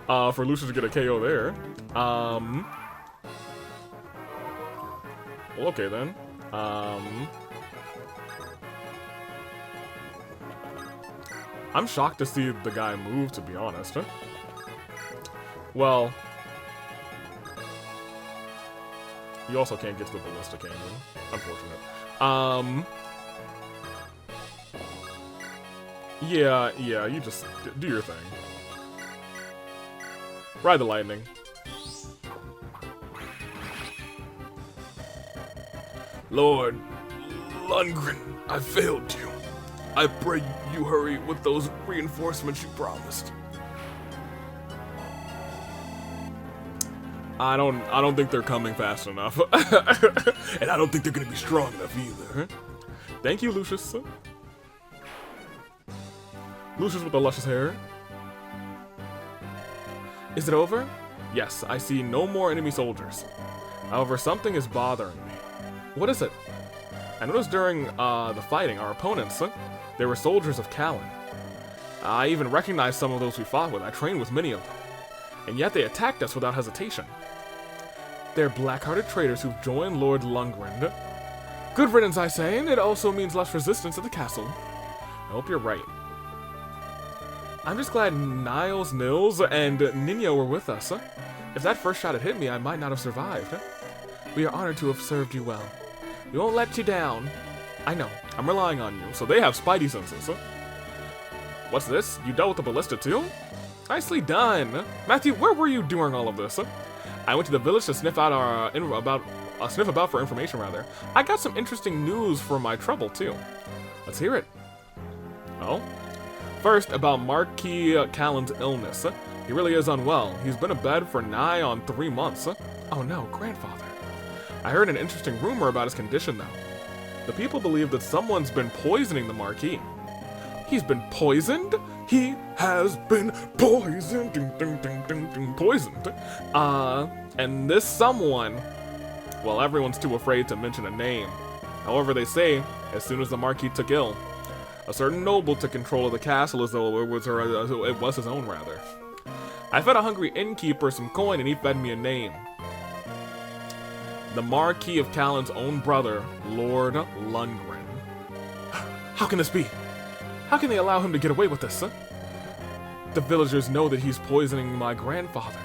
for Lucius to get a KO there. Well, okay then. I'm shocked to see the guy move, to be honest. Well, you also can't get to the ballista, can you? Unfortunate. Yeah, you just do your thing. Ride the lightning. Lord Lundgren, I failed you. I pray you hurry with those reinforcements you promised. I don't think they're coming fast enough. And I don't think they're gonna be strong enough either. Thank you, Lucius. Lucius with the luscious hair. Is it over? Yes, I see no more enemy soldiers. However, something is bothering me. What is it? I noticed during the fighting, our opponents, they were soldiers of Callan. I even recognized some of those we fought with. I trained with many of them. And yet they attacked us without hesitation. They're black-hearted traitors who've joined Lord Lundgren. Good riddance, I say, and it also means less resistance at the castle. I hope you're right. I'm just glad Nils, and Nino were with us. If that first shot had hit me, I might not have survived. We are honored to have served you well. We won't let you down. I know, I'm relying on you, so they have spidey senses. What's this? You dealt with the ballista too? Nicely done. Matthew, where were you during all of this? I went to the village to sniff out sniff about for information, rather. I got some interesting news for my trouble, too. Let's hear it. Oh? First, about Marquis Callan's illness. He really is unwell. He's been in bed for nigh on 3 months. Oh no, grandfather. I heard an interesting rumor about his condition, though. The people believe that someone's been poisoning the Marquis. He's been poisoned? He has been poisoned. Ding, ding, ding, ding, ding, poisoned. And this someone, well, everyone's too afraid to mention a name. However, they say, as soon as the Marquis took ill, a certain noble took control of the castle as though it was his own, rather. I fed a hungry innkeeper some coin and he fed me a name. The Marquis of Callan's own brother, Lord Lundgren. How can this be? How can they allow him to get away with this? The villagers know that he's poisoning my grandfather,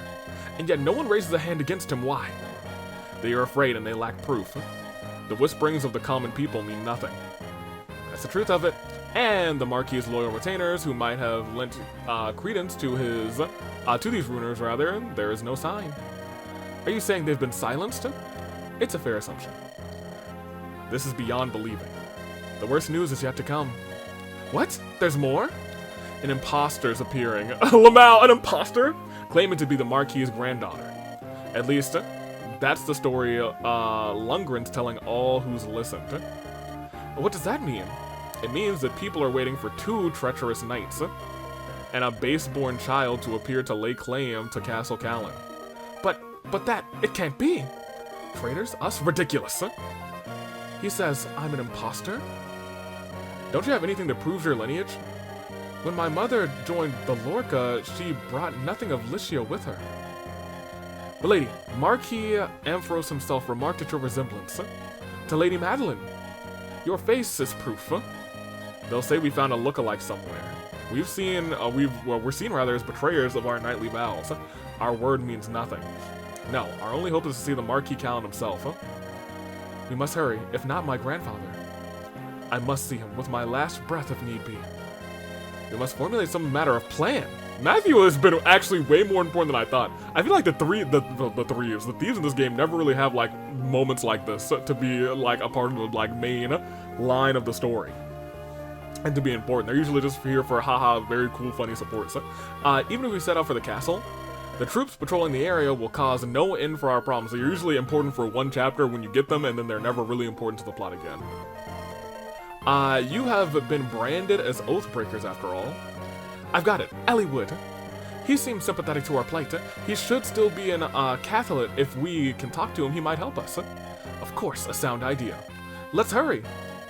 and yet no one raises a hand against him. Why? They are afraid and they lack proof. The whisperings of the common people mean nothing. That's the truth of it. And the Marquis's loyal retainers, who might have lent credence to these rumors, rather, there is no sign. Are you saying they've been silenced? It's a fair assumption. This is beyond believing. The worst news is yet to come. What? There's more? An imposter's appearing. Lamau, an imposter? Claiming to be the Marquis's granddaughter. At least, that's the story Lundgren's telling all who's listened. What does that mean? It means that people are waiting for 2 treacherous knights and a base-born child to appear to lay claim to Castle Callan. But that, it can't be. Traitors? Us? Ridiculous. He says I'm an imposter? Don't you have anything to prove your lineage? When my mother joined the Lorca, she brought nothing of Licia with her. But lady, Marquis Ampharos himself remarked at your resemblance to Lady Madeline. Your face is proof. They'll say we found a look-alike somewhere. We're seen rather as betrayers of our knightly vows. Our word means nothing. No, our only hope is to see the Marquis Callan himself. We must hurry, if not my grandfather. I must see him with my last breath if need be. We must formulate some matter of plan. Matthew has been actually way more important than I thought. I feel like the thieves in this game never really have like moments like this to be like a part of the like main line of the story. And to be important. They're usually just here for haha, very cool, funny support. So, even if we set out for the castle, the troops patrolling the area will cause no end for our problems. They're usually important for one chapter when you get them, and then they're never really important to the plot again. You have been branded as Oathbreakers after all. I've got it. Eliwood. He seems sympathetic to our plight. He should still be an Catholic. If we can talk to him, he might help us. Of course, a sound idea. Let's hurry.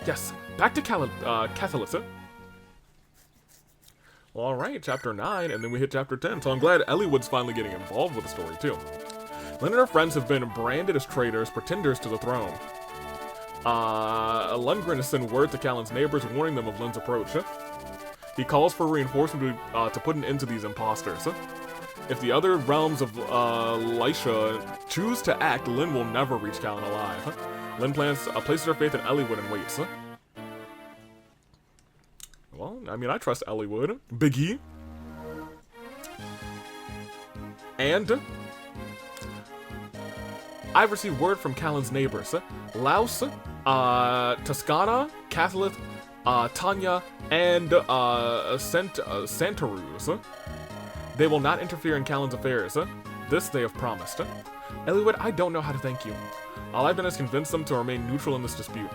Yes, back to Catholicity. Well, alright, chapter 9, and then we hit chapter 10, so I'm glad Eliwood's finally getting involved with the story, too. Lynn and her friends have been branded as traitors, pretenders to the throne. Lundgren has sent word to Callan's neighbors warning them of Lynn's approach. He calls for reinforcement to put an end to these imposters. If the other realms of Lycia choose to act, Lynn will never reach Callan alive. Lynn places her faith in Eliwood and waits. Well, I mean, I trust Eliwood. Biggie. And I've received word from Callan's neighbors. Laos, Toscana, Catholic, Tanya, and Santarus. They will not interfere in Callan's affairs. This they have promised. Eliwood, I don't know how to thank you. All I've done is convince them to remain neutral in this dispute.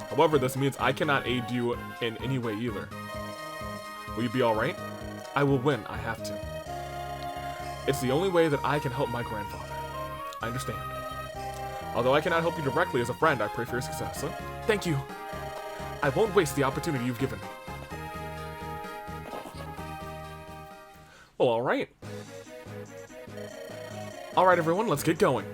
However, this means I cannot aid you in any way either. Will you be alright? I will win, I have to. It's the only way that I can help my grandfather. I understand. Although I cannot help you directly as a friend, I pray for your success. Thank you. I won't waste the opportunity you've given me. Well, alright. Alright, everyone, let's get going.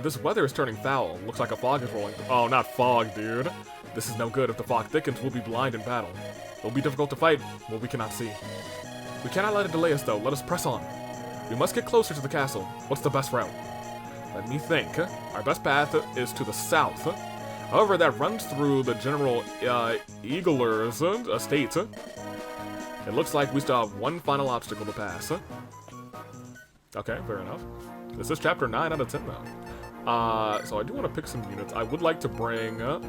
This weather is turning foul. Looks like a fog is rolling. Oh, not fog, dude. This is no good. If the fog thickens, we'll be blind in battle. It'll be difficult to fight what we cannot see. We cannot let it delay us, though. Let us press on. We must get closer to the castle. What's the best route? Let me think. Our best path is to the south. However, that runs through the General Eagler's estate. It looks like we still have one final obstacle to pass. Okay, fair enough. This is chapter 9 out of 10, though. So I do want to pick some units. I would like to bring, well,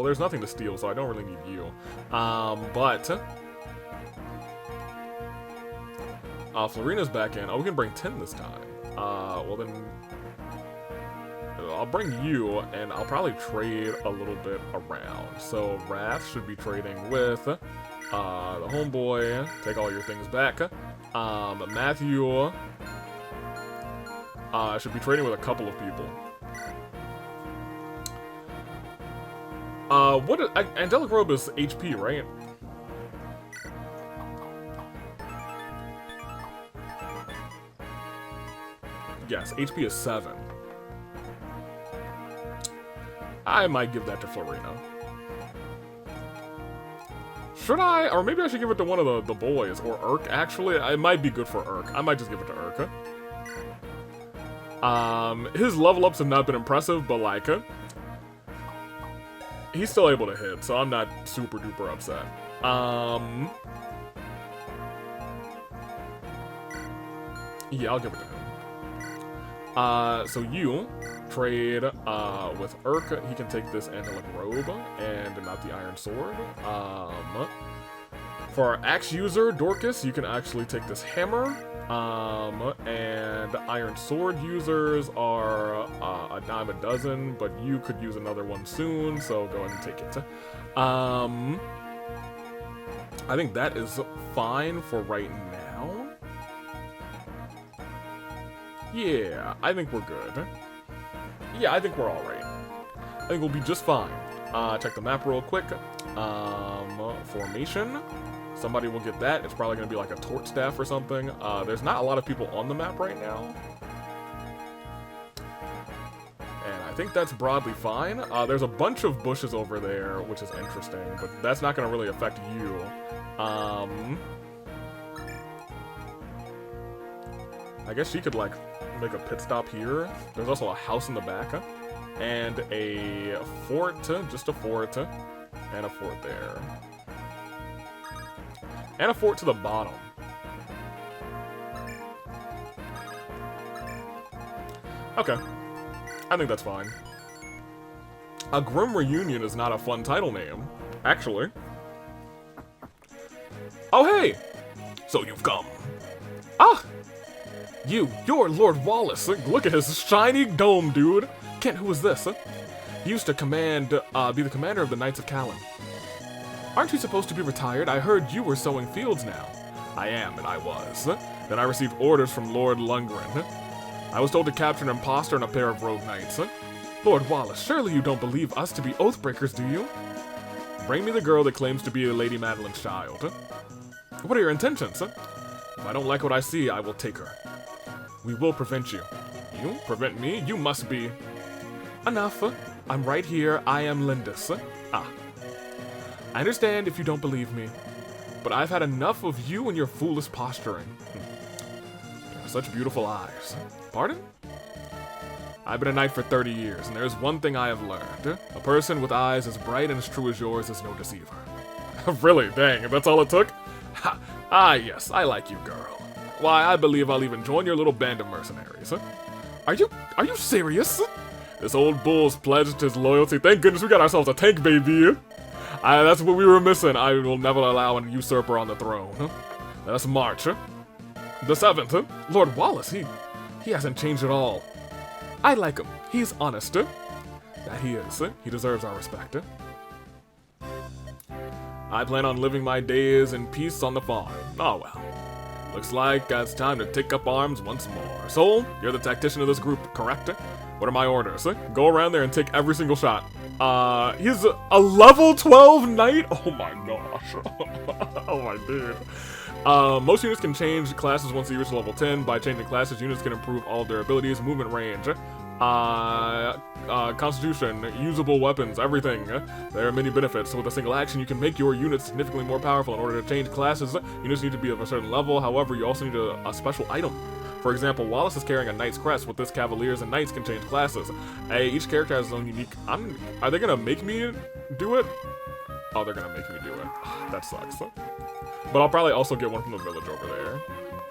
there's nothing to steal, so I don't really need you. Florina's back in. Oh, we can bring 10 this time. Well then, I'll bring you, and I'll probably trade a little bit around. So Wrath should be trading with the homeboy. Take all your things back. Matthew should be trading with a couple of people. Angelic Robe is HP, right? Yes, HP is 7. I might give that to Florina. Should I? Or maybe I should give it to one of the boys. Or Urk, actually. It might be good for Urk. I might just give it to Urk. His level ups have not been impressive, but like, he's still able to hit, so I'm not super duper upset. Yeah, I'll give it to him. So you trade with Urk. He can take this Angelic Robe and not the Iron Sword. For our axe user, Dorcas, you can actually take this hammer. And Iron Sword users are a dime a dozen, but you could use another one soon, so go ahead and take it. I think that is fine for right now. Yeah, I think we're good. Yeah, I think we're alright. I think we'll be just fine. Check the map real quick. Formation. Somebody will get that. It's probably going to be like a torch staff or something. There's not a lot of people on the map right now. And I think that's broadly fine. There's a bunch of bushes over there, which is interesting, but that's not going to really affect you. I guess she could, like, make a pit stop here. There's also a house in the back. And a fort, just a fort. And a fort there. And a fort to the bottom. Okay. I think that's fine. A Grim Reunion is not a fun title name, actually. Oh, hey! So you've come. Ah! You're Lord Wallace. Look at his shiny dome, dude. Kent, who is this? He used to be the commander of the Knights of Callan. Aren't you supposed to be retired? I heard you were sowing fields now. I am, and I was. Then I received orders from Lord Lundgren. I was told to capture an imposter and a pair of rogue knights. Lord Wallace, surely you don't believe us to be oathbreakers, do you? Bring me the girl that claims to be Lady Madeline's child. What are your intentions? If I don't like what I see, I will take her. We will prevent you. You? Prevent me? You must be... Enough. I'm right here. I am Lindis. Ah. I understand if you don't believe me, but I've had enough of you and your foolish posturing. You have such beautiful eyes. Pardon? I've been a knight for 30 years, and there's one thing I have learned. A person with eyes as bright and as true as yours is no deceiver. Really? Dang, that's all it took? Ha. Ah, yes, I like you, girl. Why, I believe I'll even join your little band of mercenaries. Are you serious? This old bull's pledged his loyalty. Thank goodness we got ourselves a tank, baby. That's what we were missing. I will never allow an usurper on the throne. Let's march. The 7th. Lord Wallace, he hasn't changed at all. I like him. He's honest. That he is. He deserves our respect. I plan on living my days in peace on the farm. Oh well. Looks like it's time to take up arms once more. Soul, you're the tactician of this group, correct? What are my orders? Go around there and take every single shot. He's a level 12 knight? Oh my gosh. Oh my dude. Most units can change classes once they reach level 10. By changing classes, units can improve all their abilities, movement range, constitution, usable weapons, everything. There are many benefits. So with a single action, you can make your units significantly more powerful. In order to change classes, units need to be of a certain level. However, you also need a special item. For example, Wallace is carrying a knight's crest. With this, cavaliers and knights can change classes. Each character has his own unique... Are they gonna make me do it? Oh, they're gonna make me do it. That sucks. But I'll probably also get one from the village over there.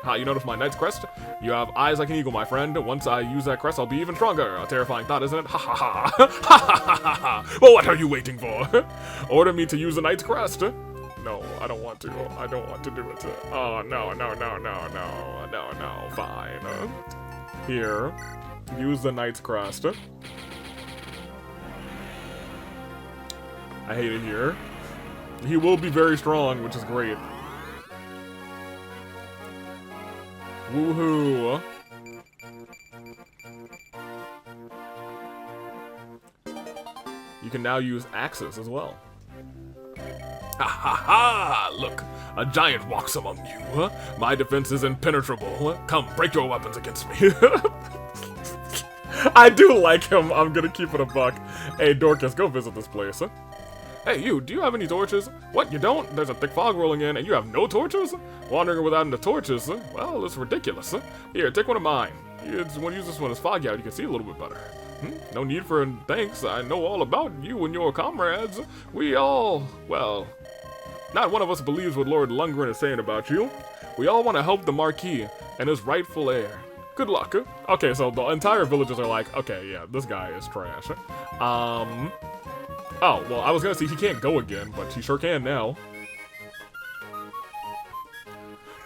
Ha, you notice my knight's crest? You have eyes like an eagle, my friend. Once I use that crest, I'll be even stronger. A terrifying thought, isn't it? Ha ha ha. Ha ha ha ha. Well, what are you waiting for? Order me to use the knight's crest. No, I don't want to. I don't want to do it. Oh, no. Fine. Here. Use the knight's crest. I hate it here. He will be very strong, which is great. Woohoo! You can now use axes as well. Ha ha ha! Look, a giant walks among you. My defense is impenetrable. Come, break your weapons against me. I do like him. I'm gonna keep it a buck. Hey, Dorcas, go visit this place. Hey, you, do you have any torches? What, you don't? There's a thick fog rolling in, and you have no torches? Wandering without any torches? Well, it's ridiculous. Here, take one of mine. When you use this one as foggy out, you can see a little bit better. No need for thanks. I know all about you and your comrades. We all, well, not one of us believes what Lord Lundgren is saying about you. We all want to help the Marquis and his rightful heir. Good luck. Okay, so the entire villagers are like, okay, yeah, this guy is trash. Oh, well, I was gonna say he can't go again, but he sure can now.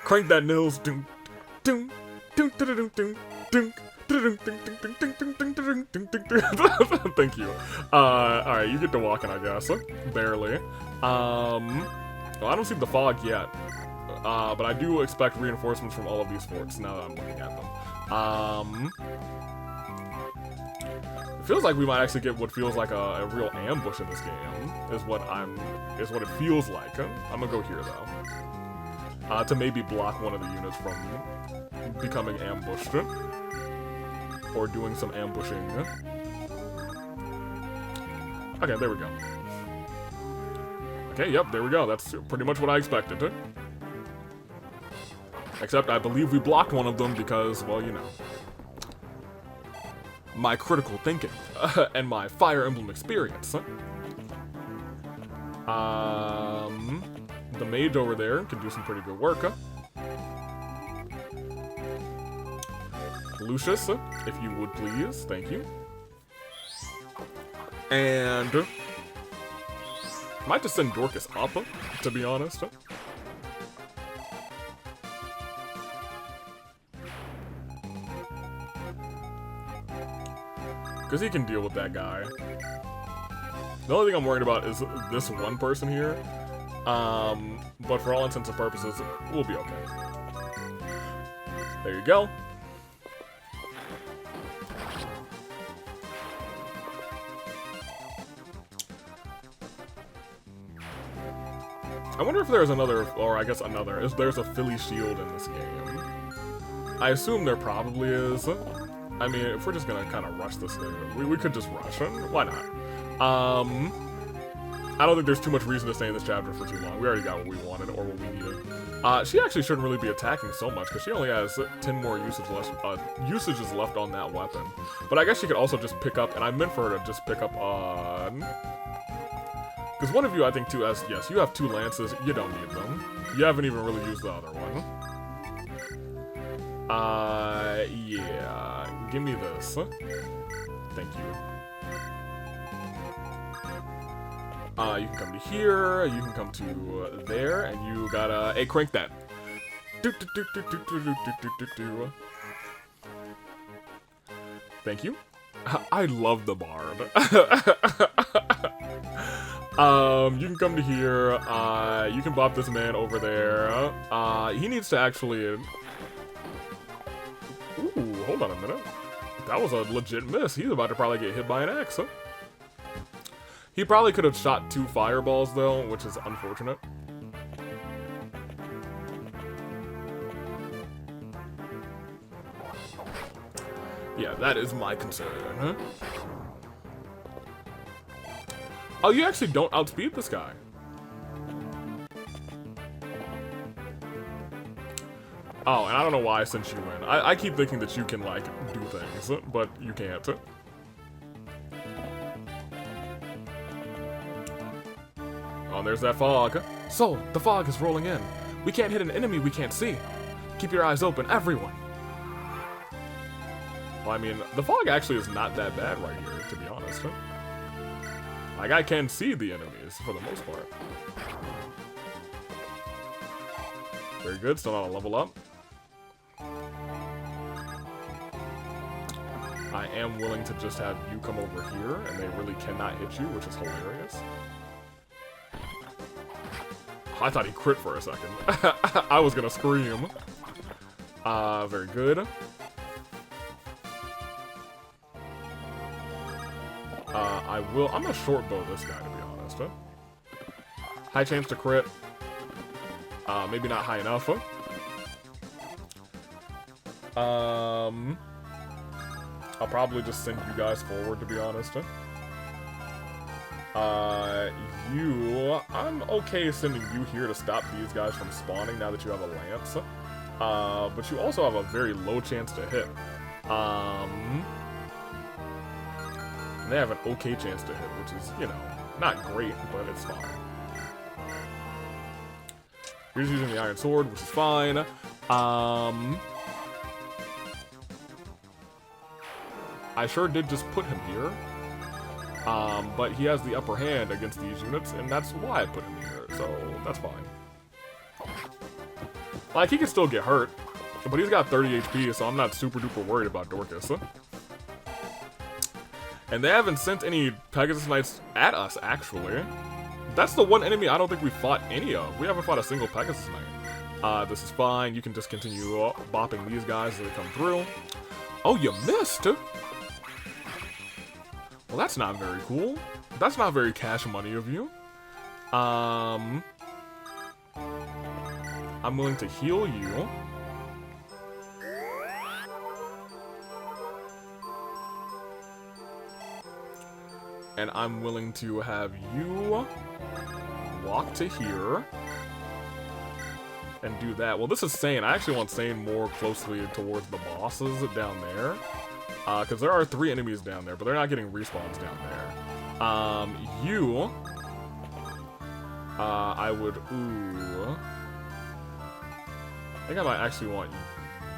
Crank that, Nils. Thank you. Alright, you get to walking, I guess. Barely. Well, I don't see the fog yet. But I do expect reinforcements from all of these forts now that I'm looking at them. It feels like we might actually get what feels like a real ambush in this game, is what it feels like. I'm gonna go here though. To maybe block one of the units from becoming ambushed. Or doing some ambushing. Okay, there we go. Okay, yep, there we go. That's pretty much what I expected. Except I believe we blocked one of them because, well, you know. My critical thinking and my Fire Emblem experience. The mage over there can do some pretty good work. Lucius, if you would please, thank you. And might just send Dorcas up, to be honest. Because he can deal with that guy. The only thing I'm worried about is this one person here. But for all intents and purposes, we'll be okay. There you go. I wonder if there's another, or I guess another, if there's a Philly shield in this game. I assume there probably is. I mean, if we're just gonna kind of rush this thing, we could just rush it. Why not? I don't think there's too much reason to stay in this chapter for too long. We already got what we wanted or what we needed. She actually shouldn't really be attacking so much because she only has 10 more usages left on that weapon. But I guess she could also just pick up, and I meant for her to just pick up on... Because one of you, I think, too, has... Yes, you have 2 lances. You don't need them. You haven't even really used the other one. Yeah. Give me this. Thank you. You can come to here, you can come to there, and you gotta... Hey, crank that. Thank you. I love the bard. You can come to here, you can bop this man over there. He needs to actually... Ooh, hold on a minute. That was a legit miss. He's about to probably get hit by an axe, huh? He probably could have shot 2 fireballs, though, which is unfortunate. Yeah, that is my concern, huh? Oh, you actually don't outspeed this guy. Oh, and I don't know why I sent you in. I keep thinking that you can, like, do things, but you can't. Oh, there's that fog. So, the fog is rolling in. We can't hit an enemy we can't see. Keep your eyes open, everyone. Well, I mean, the fog actually is not that bad right here, to be honest. Like, I can see the enemies, for the most part. Very good, still not a level up. I am willing to just have you come over here, and they really cannot hit you, which is hilarious. I thought he crit for a second. I was gonna scream. Very good. I'm gonna short bow this guy, to be honest. High chance to crit. Maybe not high enough. I'll probably just send you guys forward, to be honest. I'm okay sending you here to stop these guys from spawning now that you have a lance. But you also have a very low chance to hit. And they have an okay chance to hit, which is, you know, not great, but it's fine. You're just using the iron sword, which is fine. I sure did just put him here. But he has the upper hand against these units, and that's why I put him here, so that's fine. Like, he can still get hurt, but he's got 30 HP, so I'm not super duper worried about Dorcas. And they haven't sent any Pegasus Knights at us, actually. That's the one enemy I don't think we fought any of. We haven't fought a single Pegasus Knight. This is fine. You can just continue bopping these guys as they come through. Oh, you missed! Well, that's not very cool. That's not very cash money of you. I'm willing to heal you. And I'm willing to have you walk to here and do that. Well, this is Sane. I actually want Sane more closely towards the bosses down there. Because there are 3 enemies down there, but they're not getting respawns down there. I would, ooh. I think I might actually want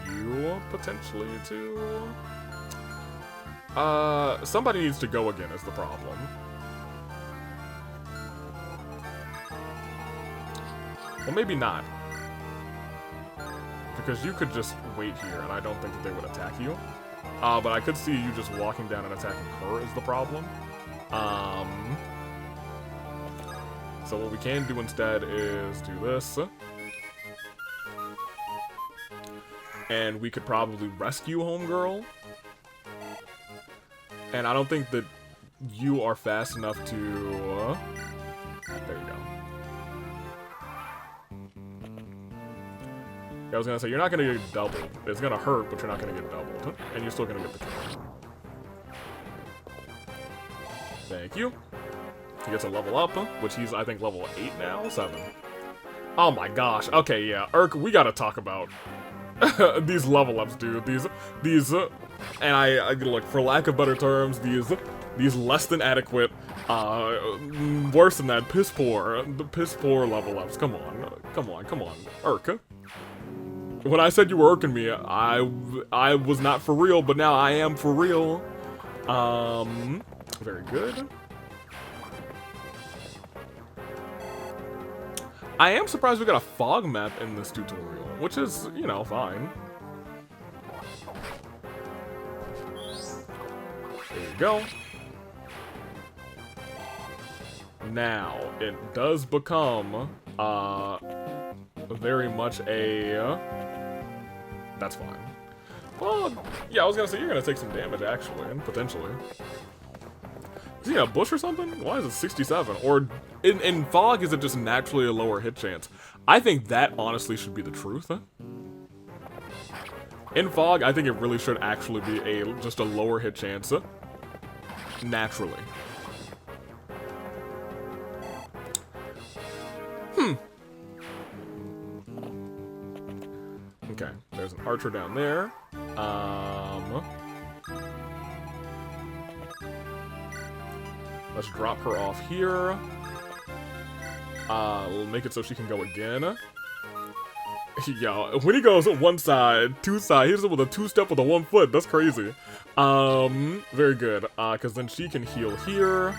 you, potentially, to... somebody needs to go again is the problem. Well, maybe not. Because you could just wait here, and I don't think that they would attack you. But I could see you just walking down and attacking her is the problem. So what we can do instead is do this. And we could probably rescue Homegirl. And I don't think that you are fast enough to... there you go. I was gonna say, you're not gonna get doubled. It's gonna hurt, but you're not gonna get doubled. And you're still gonna get the kill. Thank you. He gets a level up, which he's, I think, level 8 now? 7. Oh my gosh. Okay, yeah. Urk, we gotta talk about these level ups, dude. These, and I look, for lack of better terms, these less than adequate, worse than that, piss poor level ups. Come on. Urk. When I said you were irking me, I was not for real, but now I am for real. Very good. I am surprised we got a fog map in this tutorial, which is, you know, fine. There you go. Now, it does become, very much a... that's fine. Well, yeah, I was gonna say, you're gonna take some damage, actually, potentially. Is he in a bush or something? Why is it 67? Or in fog, is it just naturally a lower hit chance? I think that honestly should be the truth. In fog, I think it really should actually be just a lower hit chance. Naturally. Okay, there's an archer down there. Let's drop her off here. We'll make it so she can go again. Yeah, when he goes one side, two side, he does it with a two-step with a 1 foot. That's crazy. Very good. Because then she can heal here.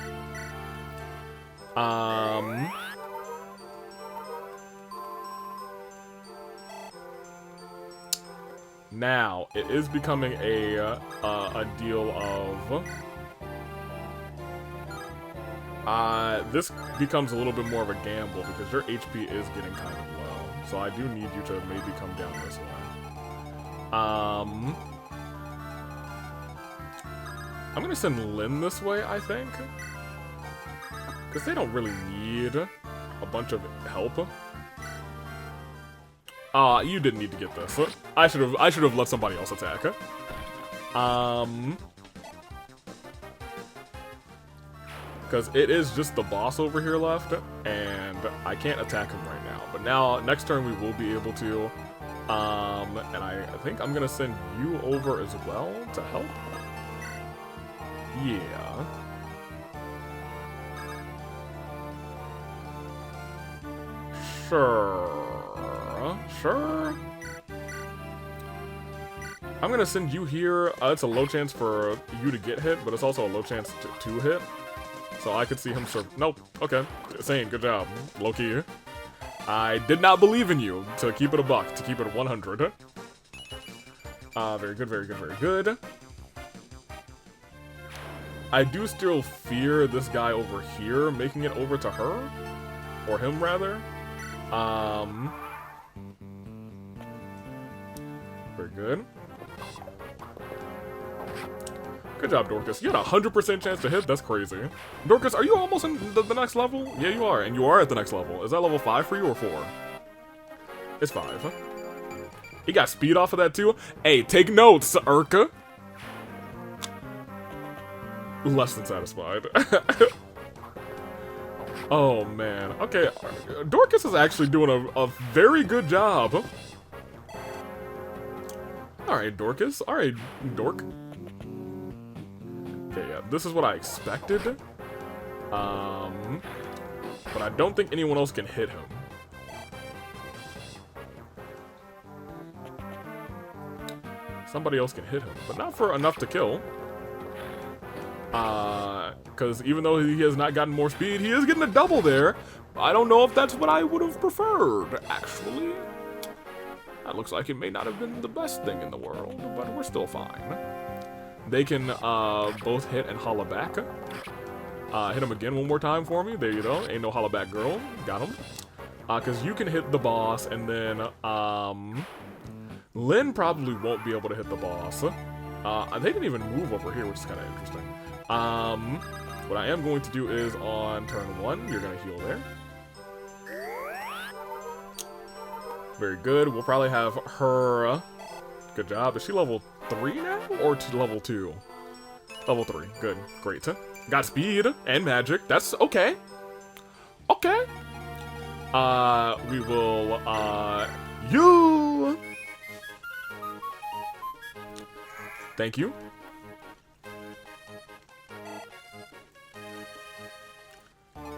Now, it is becoming a deal of... this becomes a little bit more of a gamble because your HP is getting kind of low. So I do need you to maybe come down this way. I'm gonna send Lynn this way, I think. Because they don't really need a bunch of help. You didn't need to get this. I should have let somebody else attack. Because it is just the boss over here left, and I can't attack him right now. But now, next turn we will be able to. And I think I'm gonna send you over as well to help. Yeah. Sure. I'm gonna send you here. It's a low chance for you to get hit, but it's also a low chance to hit. So I could see him nope, okay. Saying, good job. Low-key. I did not believe in you, to keep it a buck, to keep it 100. Very good. I do still fear this guy over here making it over to her. Or him, rather. Very good. Good job, Dorcas. You had a 100% chance to hit? That's crazy. Dorcas, are you almost in the next level? Yeah, you are. And you are at the next level. Is that level 5 for you or 4? It's 5. He got speed off of that too? Hey, take notes, Urka. Less than satisfied. Oh, man. Okay, Dorcas is actually doing a very good job. Alright, Dorcas. Alright, Dork. Okay, yeah, this is what I expected. But I don't think anyone else can hit him. Somebody else can hit him, but not for enough to kill. Because even though he has not gotten more speed, he is getting a double there. I don't know if that's what I would have preferred, actually. That looks like it may not have been the best thing in the world, but we're still fine. They can both hit and holla back. Hit him again one more time for me. There you go. Ain't no holla back girl. Got him. Because you can hit the boss, and then Lynn probably won't be able to hit the boss. They can even move over here, which is kind of interesting. What I am going to do is on turn 1, you're going to heal there. Very good. We'll probably have her. Good job. Is she level 3 now? Or to level 2? Level 3. Good. Great. Got speed and magic. That's okay. Okay. We will, you. Thank you.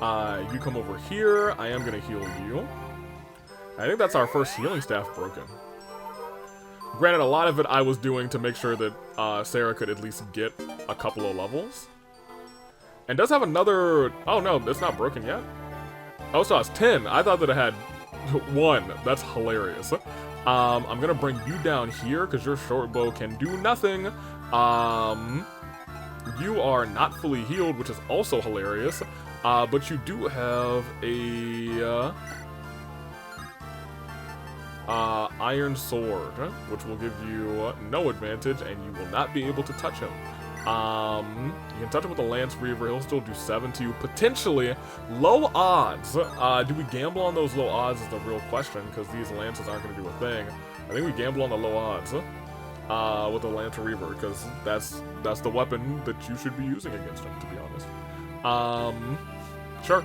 You come over here. I am gonna heal you. I think that's our first healing staff broken. Granted, a lot of it I was doing to make sure that Sarah could at least get a couple of levels. And does have another... Oh no, it's not broken yet. Oh, so it's 10. I thought that it had 1. That's hilarious. I'm gonna bring you down here because your short bow can do nothing. You are not fully healed, which is also hilarious. But you do have a iron sword, which will give you no advantage, and you will not be able to touch him. You can touch him with a Lance Reaver. He'll still do 7 to you. Potentially low odds. Do we gamble on those low odds is the real question, because these lances aren't going to do a thing. I think we gamble on the low odds with the Lance Reaver, because that's the weapon that you should be using against him, to be honest. Sure.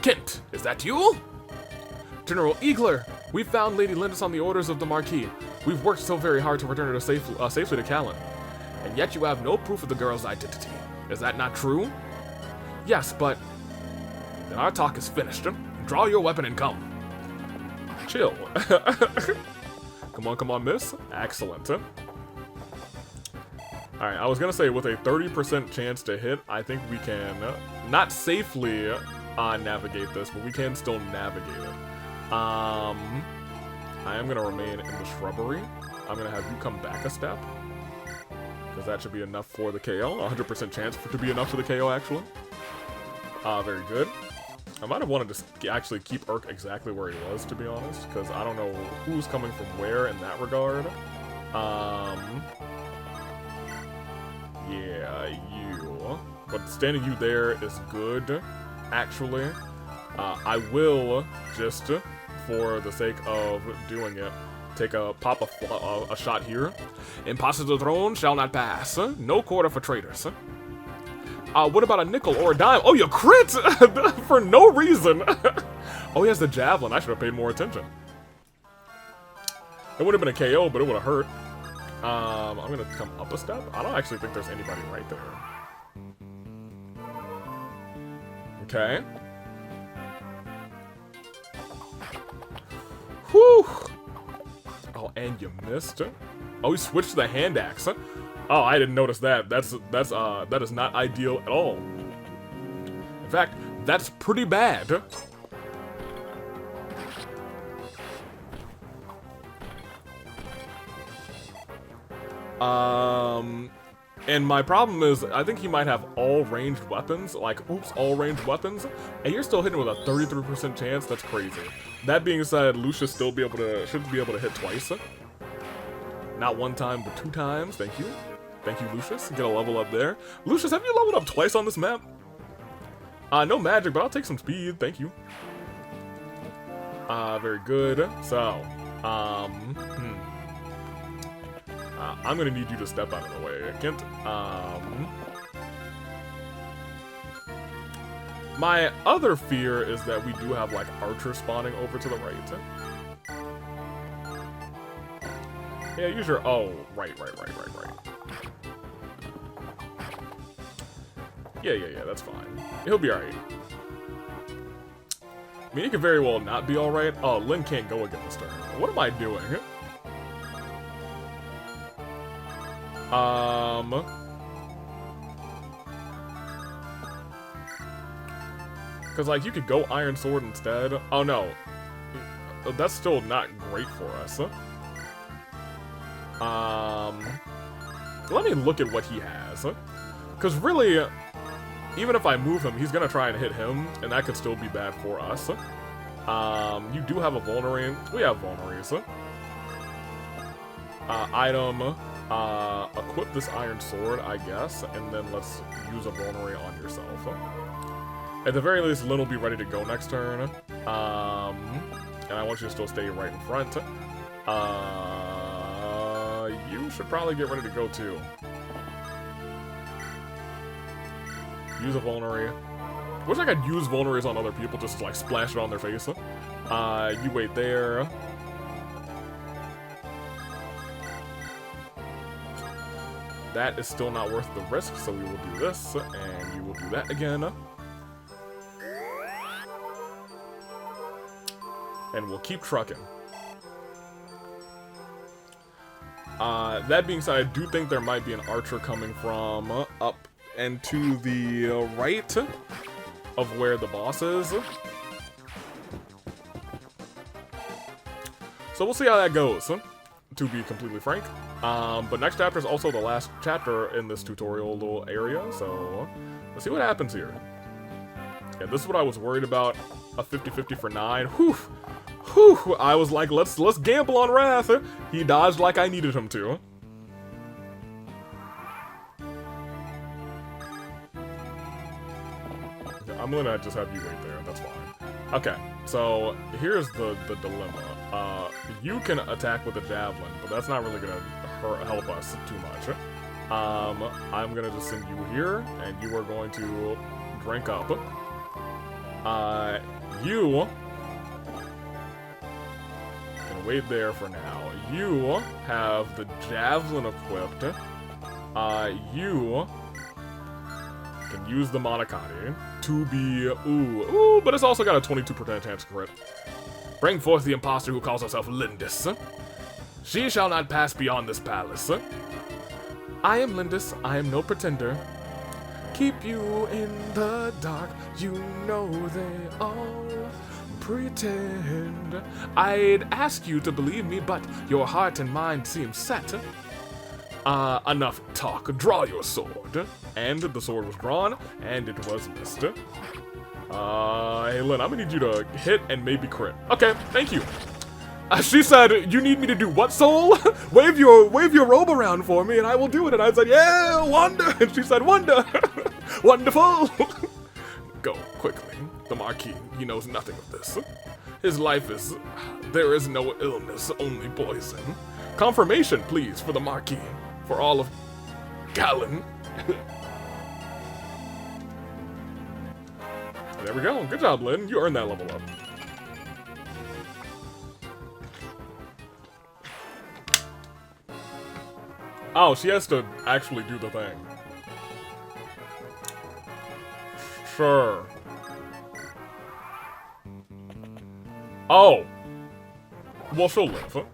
Kent, is that you? General Eagler, we found Lady Lindis on the orders of the Marquis. We've worked so very hard to return her safely to Callan. And yet you have no proof of the girl's identity. Is that not true? Yes, but... Then our talk is finished. Draw your weapon and come. Chill. Come on, miss. Excellent. Alright, I was gonna say, with a 30% chance to hit, I think we can not safely navigate this, but we can still navigate it. I am gonna remain in the shrubbery. I'm gonna have you come back a step, because that should be enough for the KO. 100% chance for it to be enough for the KO, actually. Very good. I might have wanted to actually keep Urk exactly where he was, to be honest, because I don't know who's coming from where in that regard. Yeah, you. But standing you there is good, actually. I will, just for the sake of doing it, pop a shot here. Imposter throne shall not pass. No quarter for traitors. What about a nickel or a dime? Oh, you crit! For no reason! Oh, he has the javelin. I should have paid more attention. It would have been a KO, but it would have hurt. I'm gonna come up a step. I don't actually think there's anybody right there. Okay. Whew! Oh, and you missed. Oh, he switched to the hand axe. Oh, I didn't notice that. That is not ideal at all. In fact, that's pretty bad. And my problem is, I think he might have all ranged weapons, like, oops, all ranged weapons, and you're still hitting with a 33% chance. That's crazy. That being said, Lucius should be able to hit twice. Not 1 time, but 2 times. Thank you. Thank you, Lucius. Get a level up there. Lucius, have you leveled up twice on this map? No magic, but I'll take some speed. Thank you. Very good. So, I'm gonna need you to step out of the way, Kent. My other fear is that we do have, like, archers spawning over to the right. Yeah, use your... Oh, right. Yeah, that's fine. He'll be alright. I mean, he could very well not be alright. Oh, Lynn can't go again this turn. What am I doing? Because, like, you could go Iron Sword instead. Oh, no. That's still not great for us. Let me look at what he has. Because, really, even if I move him, he's going to try and hit him, and that could still be bad for us. You do have a Vulnerary. We have Vulneraries. Item... equip this Iron Sword, I guess, and then let's use a Vulnerary on yourself. At the very least, Lynn will be ready to go next turn. and I want you to still stay right in front. You should probably get ready to go too. Use a vulnerary. Wish I could use vulneraries on other people just to like splash it on their face. You wait there. That is still not worth the risk, so we will do this, and you will do that again. And we'll keep trucking. That being said, I do think there might be an archer coming from up and to the right of where the boss is. So we'll see how that goes, to be completely frank. But next chapter is also the last chapter in this tutorial little area, so let's see what happens here. Yeah, this is what I was worried about, a 50-50 for 9. Whew! Whew! I was like, let's gamble on Wrath. He dodged like I needed him to. I'm gonna just have you wait there, that's fine. Okay, so here's the dilemma. You can attack with a javelin, but that's not really gonna help us too much. I'm gonna just send you here, and you are going to drink up. You can wait there for now. You have the javelin equipped. You can use the Monogatari to be ooh, but it's also got a 22% chance to crit. Bring forth the imposter who calls herself Lindis. She shall not pass beyond this palace. I am Lindis, I am no pretender. Keep you in the dark, you know they all pretend. I'd ask you to believe me, but your heart and mind seem set. Enough talk, draw your sword. And the sword was drawn, and it was missed. Hey Lynn, I'm gonna need you to hit and maybe crit. Okay, thank you. She said, you need me to do what, soul? wave your robe around for me and I will do it. And I said, yeah, Wanda. And she said, Wanda. Wonderful. Go, quickly. The Marquis, he knows nothing of this. His life is, there is no illness, only poison. Confirmation, please, for the Marquis. For all of Gallon. There we go. Good job, Lynn. You earned that level up. Oh, she has to actually do the thing. Sure. Oh. Well, she'll live.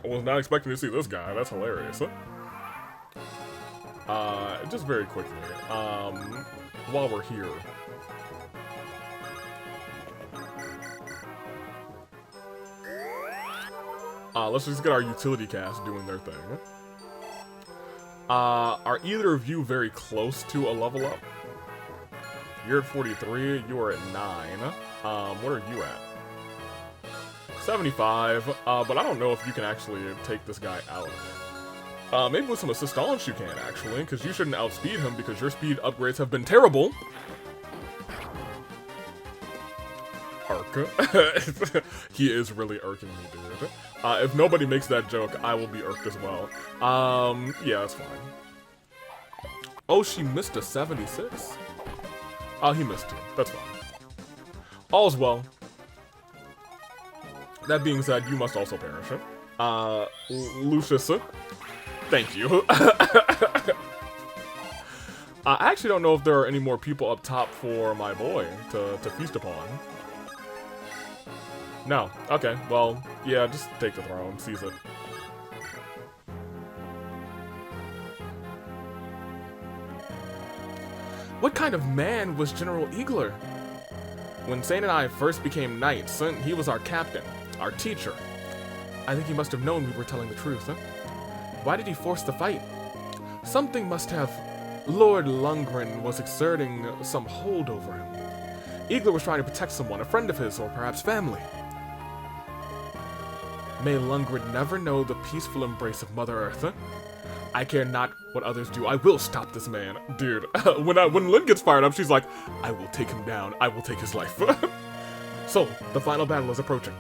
I was not expecting to see this guy. That's hilarious. Just very quickly, while we're here. Let's just get our utility cast doing their thing. Are either of you very close to a level up? You're at 43, you are at 9. What are you at? 75, but I don't know if you can actually take this guy out. Maybe with some assistance you can, actually, because you shouldn't outspeed him because your speed upgrades have been terrible. Irk. He is really irking me, dude. If nobody makes that joke, I will be irked as well. Yeah, that's fine. Oh, she missed a 76. Oh, he missed it. That's fine. All's well. That being said, you must also perish. Lucius, thank you. I actually don't know if there are any more people up top for my boy to feast upon. No. Okay, well, yeah, just take the throne, seize it. What kind of man was General Eagler? When Zane and I first became knights, he was our captain, our teacher. I think he must have known we were telling the truth. Why did he force the fight? Something must have... Lord Lundgren was exerting some hold over him. Eagler was trying to protect someone, a friend of his, or perhaps family. May Lundgren never know the peaceful embrace of Mother Earth. I care not what others do. I will stop this man. Dude, when Lynn gets fired up, she's like, I will take him down. I will take his life. So, the final battle is approaching.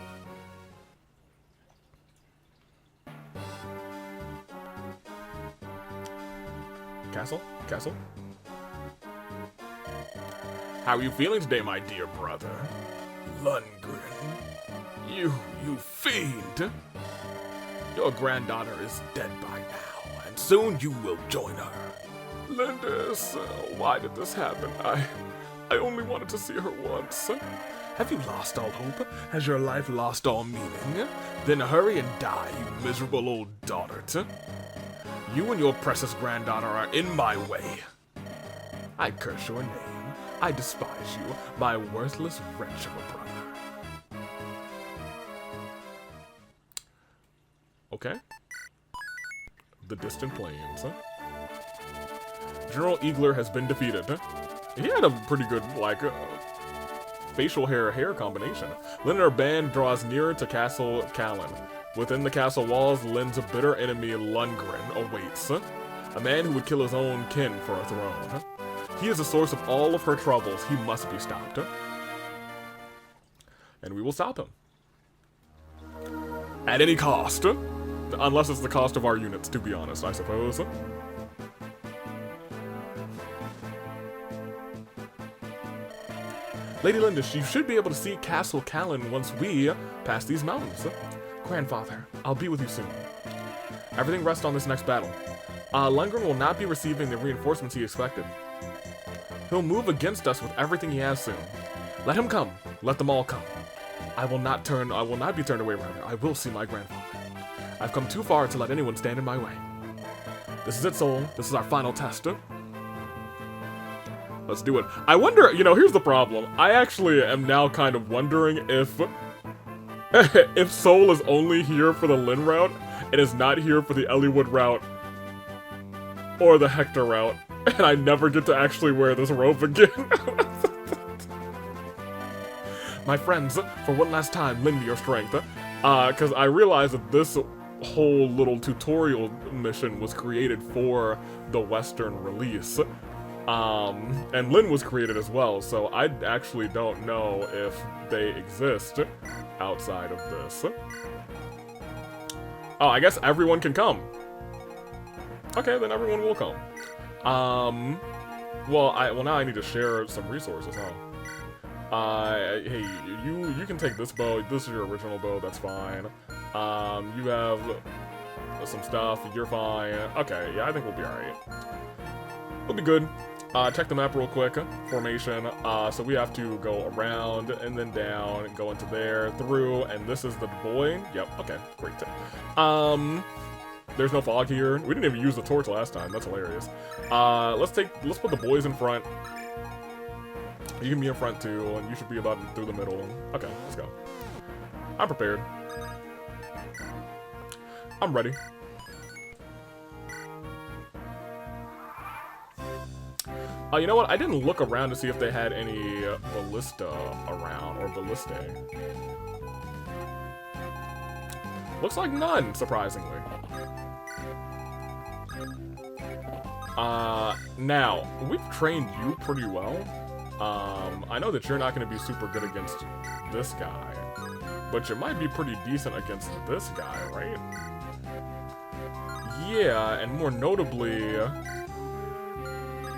Castle? Castle? How are you feeling today, my dear brother? Lundgren, you fiend! Your granddaughter is dead by now, and soon you will join her. Lindis, why did this happen? I only wanted to see her once. Have you lost all hope? Has your life lost all meaning? Then hurry and die, you miserable old dotard. You and your precious granddaughter are in my way. I curse your name. I despise you, my worthless wretch of a brother. Okay. The distant plains. General Eagler has been defeated. He had a pretty good, like, facial hair combination. Lyn and her band draws nearer to Castle Callan. Within the castle walls, Lyn's bitter enemy Lundgren awaits. A man who would kill his own kin for a throne. He is the source of all of her troubles. He must be stopped. And we will stop him. At any cost. Unless it's the cost of our units, to be honest, I suppose. Lady Lindis, you should be able to see Castle Callan once we pass these mountains. Grandfather, I'll be with you soon. Everything rests on this next battle. Lundgren will not be receiving the reinforcements he expected. He'll move against us with everything he has soon. Let him come. Let them all come. I will not be turned away, rather. I will see my grandfather. I've come too far to let anyone stand in my way. This is it, Soul. This is our final test. Let's do it. I wonder, here's the problem. I actually am now kind of wondering if if Soul is only here for the Lyn route and is not here for the Eliwood route or the Hector route, and I never get to actually wear this robe again. My friends, for one last time, lend me your strength. Because I realized that this whole little tutorial mission was created for the Western release. And Lyn was created as well, so I actually don't know if they exist outside of this. Oh, I guess everyone can come. Okay, then everyone will come. Well, now I need to share some resources, huh? Hey, you can take this bow. This is your original bow, that's fine. You have some stuff, you're fine. Okay, yeah, I think we'll be alright. We'll be good. Check the map real quick. Formation. So we have to go around and then down, go into there, through, and this is the boy. Yep, okay, great. There's no fog here. We didn't even use the torch last time. That's hilarious. Let's put the boys in front. You can be in front too, and you should be about through the middle. Okay, let's go. I'm prepared. I'm ready. You know what? I didn't look around to see if they had any ballista around, or ballistae. Looks like none, surprisingly. Now, we've trained you pretty well. I know that you're not going to be super good against this guy, but you might be pretty decent against this guy, right? Yeah, and more notably,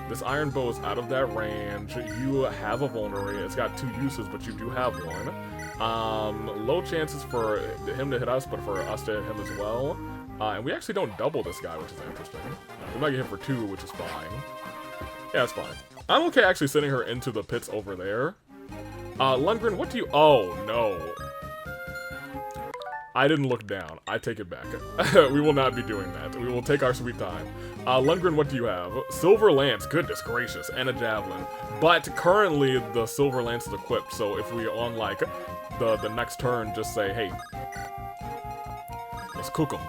this iron bow is out of that range. You have a vulnerary. It's got 2 uses, but you do have one. Low chances for him to hit us, but for us to hit him as well. And we actually don't double this guy, which is interesting. We might get hit for 2, which is fine. Yeah, it's fine. I'm okay actually sending her into the pits over there. Lundgren, what do you... Oh, no. I didn't look down. I take it back. We will not be doing that. We will take our sweet time. Lundgren, what do you have? Silver Lance, goodness gracious, and a Javelin. But currently, the Silver Lance is equipped, so if we on, like, the next turn, just say, hey, let's cook him.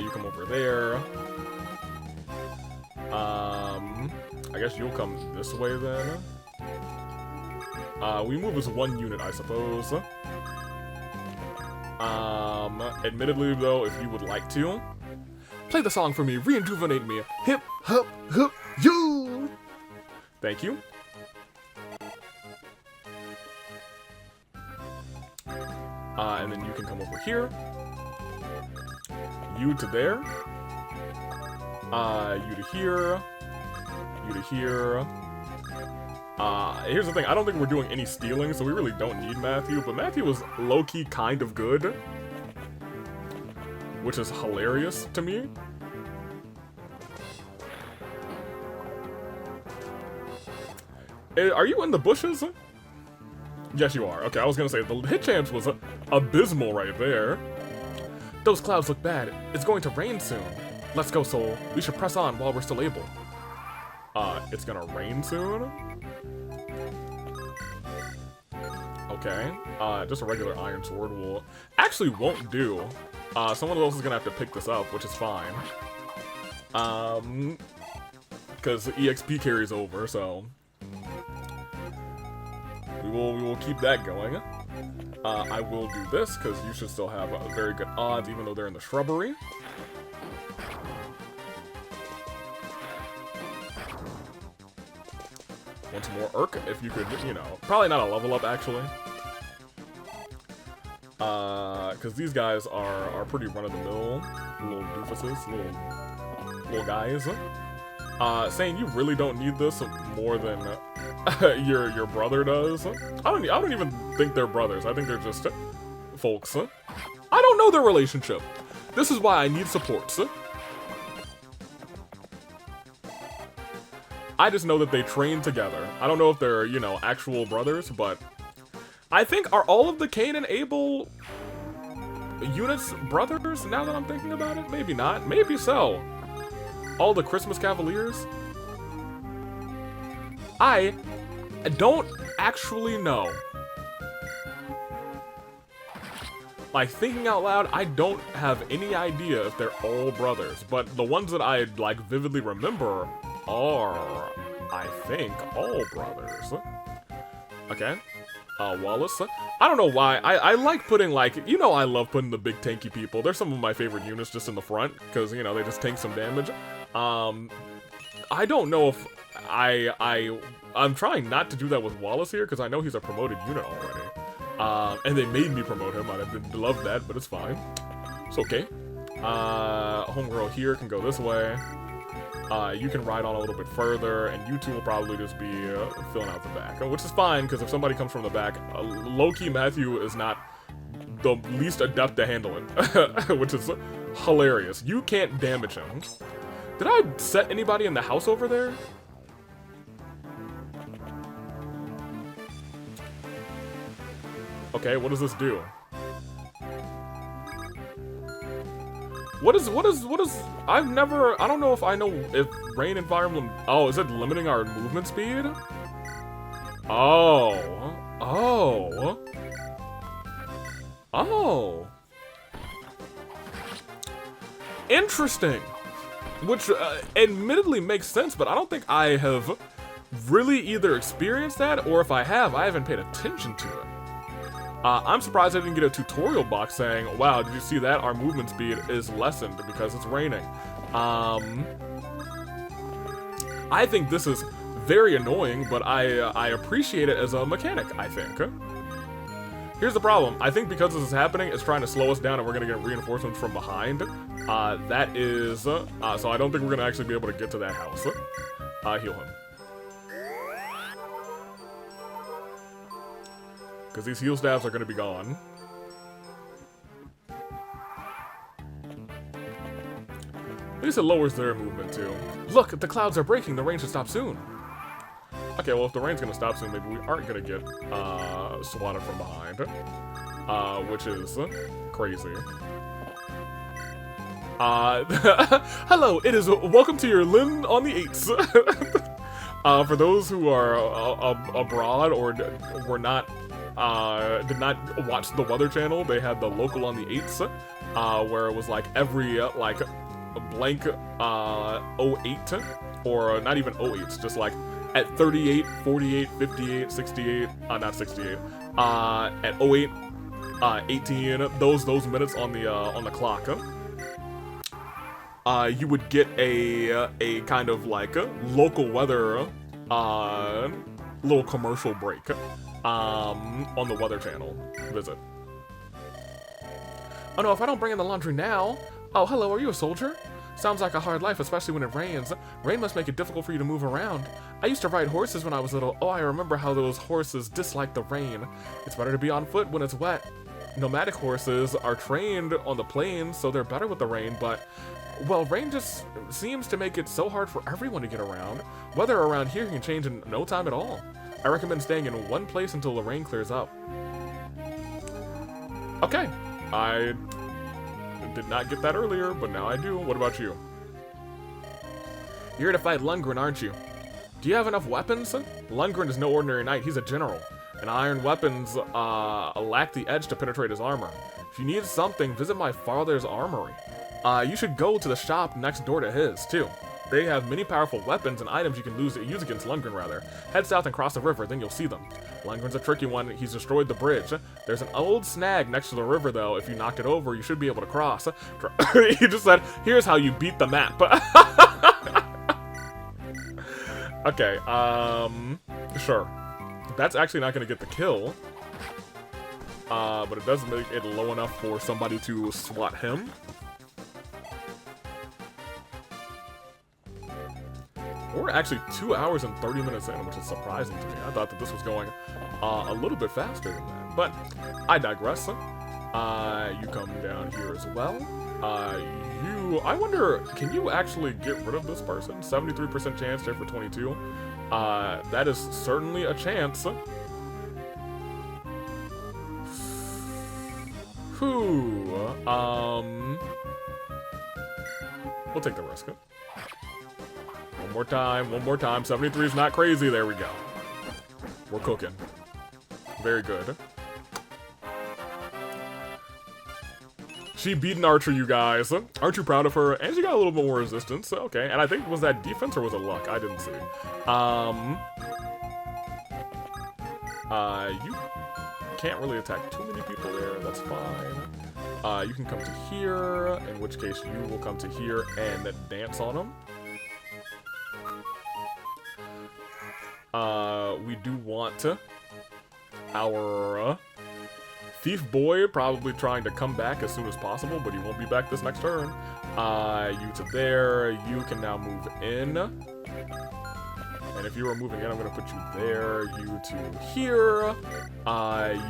You come over there. I guess you'll come this way then. We move as 1 unit, I suppose. Admittedly though, if you would like to, play the song for me, rejuvenate me. Hip, hop, hop, you! Thank you. And then you can come over here. You to there. You to here. You to here. Here's the thing, I don't think we're doing any stealing, so we really don't need Matthew, but Matthew was low-key kind of good. Which is hilarious to me. Are you in the bushes? Yes, you are. Okay, I was gonna say, the hit chance was abysmal right there. Those clouds look bad. It's going to rain soon. Let's go, Soul. We should press on while we're still able. It's gonna rain soon? Okay. Just a regular iron sword will... Actually won't do. Someone else is gonna have to pick this up, which is fine. Because EXP carries over, so... We will keep that going. I will do this, because you should still have very good odds, even though they're in the shrubbery. Once more Urk, if you could, you know, probably not a level up, actually. Because these guys are pretty run-of-the-mill little doofuses, little guys. Saying you really don't need this more than your brother does. I don't even think they're brothers. I think they're just folks. I don't know their relationship. This is why I need supports. I just know that they train together. I don't know if they're, you know, actual brothers, but I think, are all of the Cain and Abel units brothers, now that I'm thinking about it? Maybe not. Maybe so. All the Christmas Cavaliers? I don't actually know. Like, thinking out loud, I don't have any idea if they're all brothers, but the ones that I, like, vividly remember are, I think, all brothers. Okay. Wallace. I don't know why. I like putting, like, you know, I love putting the big tanky people. They're some of my favorite units just in the front, because, you know, they just tank some damage. I don't know if I'm trying not to do that with Wallace here, because I know he's a promoted unit already. And they made me promote him. I didn't love that, but it's fine. It's okay. Homegirl here can go this way. You can ride on a little bit further, and you two will probably just be filling out the back. Which is fine, because if somebody comes from the back, low-key Matthew is not the least adept to handle it. Which is hilarious. You can't damage him. Did I set anybody in the house over there? Okay, what does this do? What is, I don't know if I know if Rain and Fire Emblem, oh, is it limiting our movement speed? Oh. Interesting. Which, admittedly makes sense, but I don't think I have really either experienced that, or if I have, I haven't paid attention to it. I'm surprised I didn't get a tutorial box saying, wow, did you see that? Our movement speed is lessened because it's raining. I think this is very annoying, but I appreciate it as a mechanic, I think. Here's the problem. I think because this is happening, it's trying to slow us down and we're going to get reinforcements from behind. That is... so I don't think we're going to actually be able to get to that house. Heal him. Because these heal staffs are going to be gone. At least it lowers their movement, too. Look, the clouds are breaking. The rain should stop soon. Okay, well, if the rain's going to stop soon, maybe we aren't going to get swatted from behind. Which is crazy. Hello, it is welcome to your Lynn on the 8s. For those who are abroad or were not... did not watch the Weather Channel, they had the local on the 8s, where it was like every, like, blank, 08, or not even 08s, just like at 38, 48, 58, 68, not 68, at 08, 18, those minutes on the clock, you would get a kind of like local weather, little commercial break. On the Weather Channel visit. Oh no, if I don't bring in the laundry now... Oh, hello, are you a soldier? Sounds like a hard life, especially when it rains. Rain must make it difficult for you to move around. I used to ride horses when I was little. Oh, I remember how those horses dislike the rain. It's better to be on foot when it's wet. Nomadic horses are trained on the plains, so they're better with the rain, but... Well, rain just seems to make it so hard for everyone to get around. Weather around here can change in no time at all. I recommend staying in one place until the rain clears up. Okay, I did not get that earlier, but now I do. What about you? You're here to fight Lundgren, aren't you? Do you have enough weapons? Lundgren is no ordinary knight, he's a general. And iron weapons lack the edge to penetrate his armor. If you need something, visit my father's armory. You should go to the shop next door to his, too. They have many powerful weapons and items you can use against Lundgren, rather. Head south and cross the river, then you'll see them. Lundgren's a tricky one, he's destroyed the bridge. There's an old snag next to the river, though. If you knocked it over, you should be able to cross. He just said, here's how you beat the map. Okay, sure. That's actually not going to get the kill. But it does make it low enough for somebody to swat him. We're actually 2 hours and 30 minutes in, which is surprising to me. I thought that this was going a little bit faster than that. But I digress. You come down here as well. I wonder, can you actually get rid of this person? 73% chance there for 22. That is certainly a chance. Whew. We'll take the risk. One more time. 73 is not crazy. There we go. We're cooking. Very good. She beat an archer, you guys. Aren't you proud of her? And she got a little bit more resistance. Okay, and I think, was that defense or was it luck? I didn't see. You can't really attack too many people there. That's fine. You can come to here, in which case you will come to here and dance on them. We do want our thief boy probably trying to come back as soon as possible, but he won't be back this next turn. You to there. You can now move in. And if you were moving in, I'm going to put you there. You to here.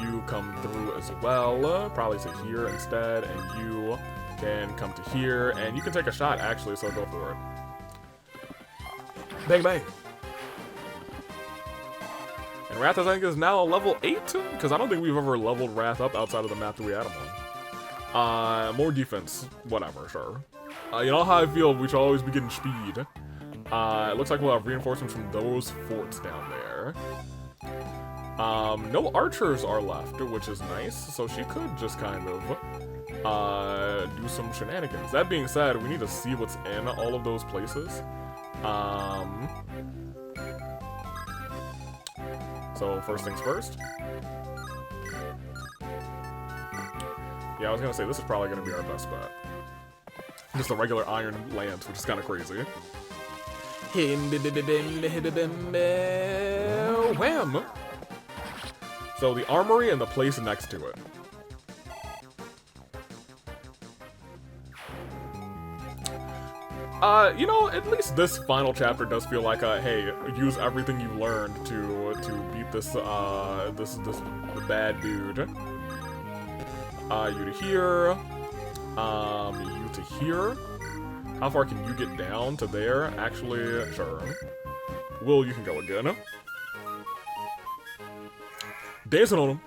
You come through as well. Probably to here instead. And you can come to here. And you can take a shot, actually, so go for it. Bang, bang. And Wrath, I think, is now a level 8, because I don't think we've ever leveled Wrath up outside of the map that we had him on. More defense. Whatever, sure. You know how I feel, we should always be getting speed. It looks like we'll have reinforcements from those forts down there. No archers are left, which is nice, so she could just kind of do some shenanigans. That being said, we need to see what's in all of those places. So, first things first. Yeah, I was gonna say, this is probably gonna be our best bet. Just a regular iron lance, which is kind of crazy. Wham! So, the armory and the place next to it. You know, at least this final chapter does feel like a, hey, use everything you learned to beat this, the bad dude. You to here. You to here. How far can you get down to there? Actually, sure. Will, you can go again. Dancing on him.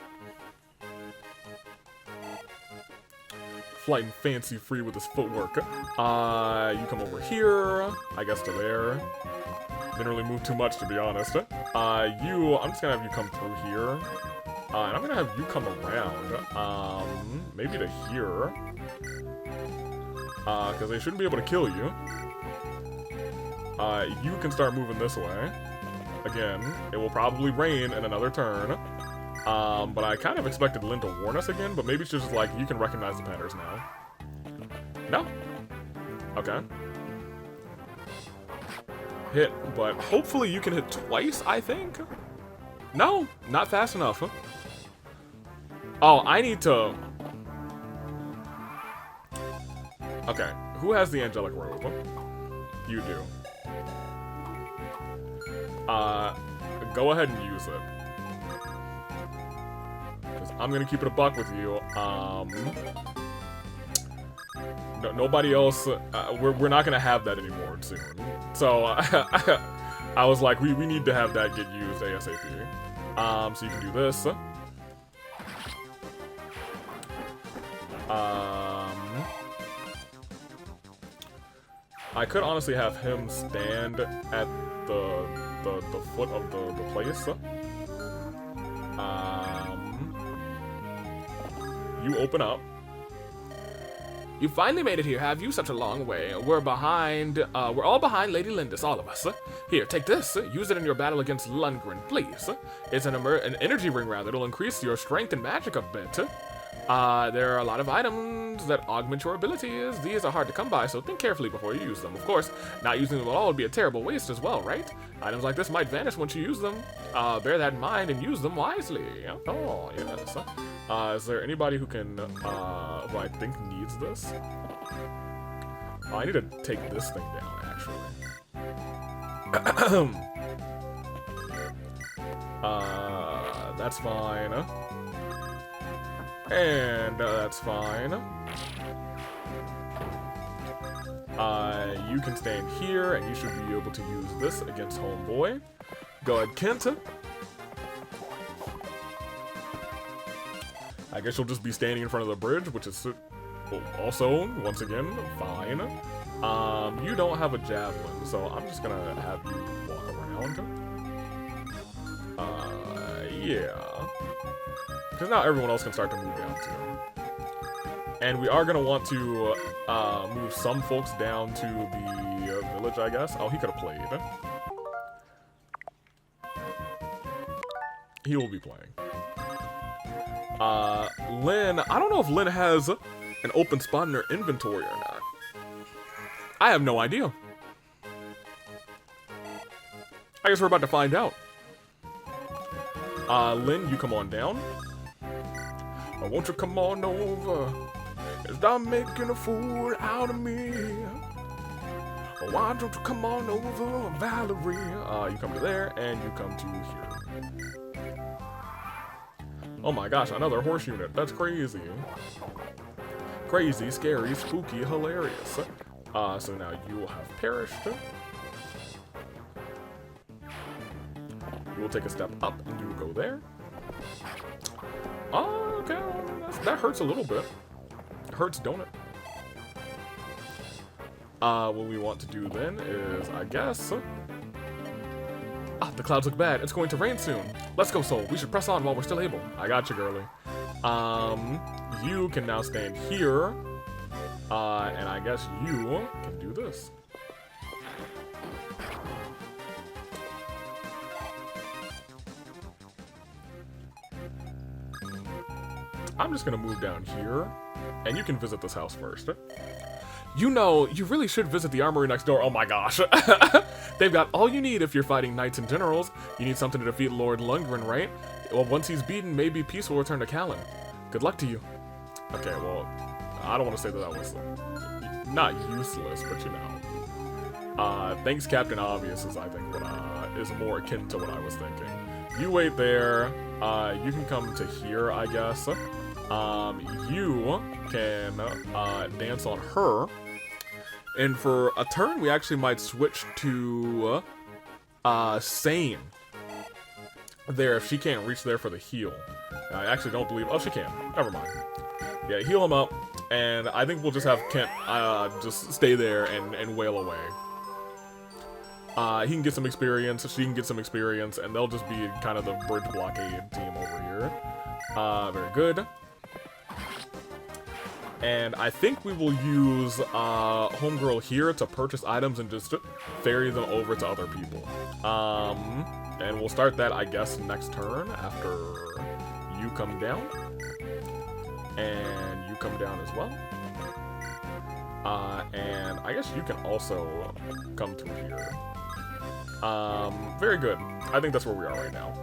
Flight and fancy free with his footwork. You come over here. I guess to there. Didn't really move too much, to be honest. I'm just gonna have you come through here. And I'm gonna have you come around. Maybe to here. Because they shouldn't be able to kill you. You can start moving this way. Again, it will probably rain in another turn. But I kind of expected Lynn to warn us again, but maybe it's just like, you can recognize the patterns now. No? Okay. Hit, but hopefully you can hit twice, I think? No, not fast enough. Oh, I need to... Okay, who has the angelic robe? You do. Go ahead and use it. Because I'm gonna keep it a buck with you. Nobody else, we're not gonna have that anymore soon. So, I was like, we need to have that get used ASAP. So you can do this. I could honestly have him stand at the foot of the place. You open up. You finally made it here, have you? Such a long way. We're all behind Lady Lindis, all of us. Here, take this. Use it in your battle against Lundgren, please. It's an energy ring, rather. It'll increase your strength and magic a bit. There are a lot of items that augment your abilities. These are hard to come by, so think carefully before you use them. Of course, not using them at all would be a terrible waste as well, right? Items like this might vanish once you use them. Bear that in mind and use them wisely. Oh, yes. Is there anybody who can, who I think needs this? Oh, I need to take this thing down, actually. That's fine. And that's fine. You can stand here, and you should be able to use this against Homeboy. Go ahead, Kent. I guess you'll just be standing in front of the bridge, which is also, once again, fine. You don't have a javelin, so I'm just gonna have you walk around. Yeah. Because now everyone else can start to move down too. And we are gonna want to move some folks down to the village, I guess. Oh, he could have played. He will be playing. Lynn, I don't know if Lynn has an open spot in her inventory or not. I have no idea. I guess we're about to find out. Lynn, you come on down. Won't you come on over? Stop making a fool out of me. Why don't you come on over, Valerie? You come to there, and you come to here. Oh my gosh, another horse unit. That's crazy. Crazy, scary, spooky, hilarious. So now you will have perished. You will take a step up, and you will go there. Oh, okay, that hurts a little bit. It hurts, don't it? What we want to do then is, I guess... the clouds look bad. It's going to rain soon. Let's go, Soul. We should press on while we're still able. I got you, girly. You can now stand here. And I guess you can do this. I'm just gonna move down here, and you can visit this house first. You know, you really should visit the armory next door. Oh my gosh. They've got all you need if you're fighting knights and generals. You need something to defeat Lord Lundgren, right? Well, once he's beaten, maybe peace will return to Callan. Good luck to you. Okay, well, I don't want to say that was not useless, but you know. Thanks, Captain Obvious is, I think, what is more akin to what I was thinking. You wait there. You can come to here, I guess. You can dance on her. And for a turn, we actually might switch to Sane. There, if she can't reach there for the heal. I actually don't believe... Oh, she can. Never mind. Yeah, heal him up. And I think we'll just have Kent just stay there and wail away. He can get some experience, she can get some experience, and they'll just be kind of the bridge blockade team over here. Very good. And I think we will use Homegirl here to purchase items and just ferry them over to other people. And we'll start that, I guess, next turn after you come down. And you come down as well. And I guess you can also come through here. Very good. I think that's where we are right now.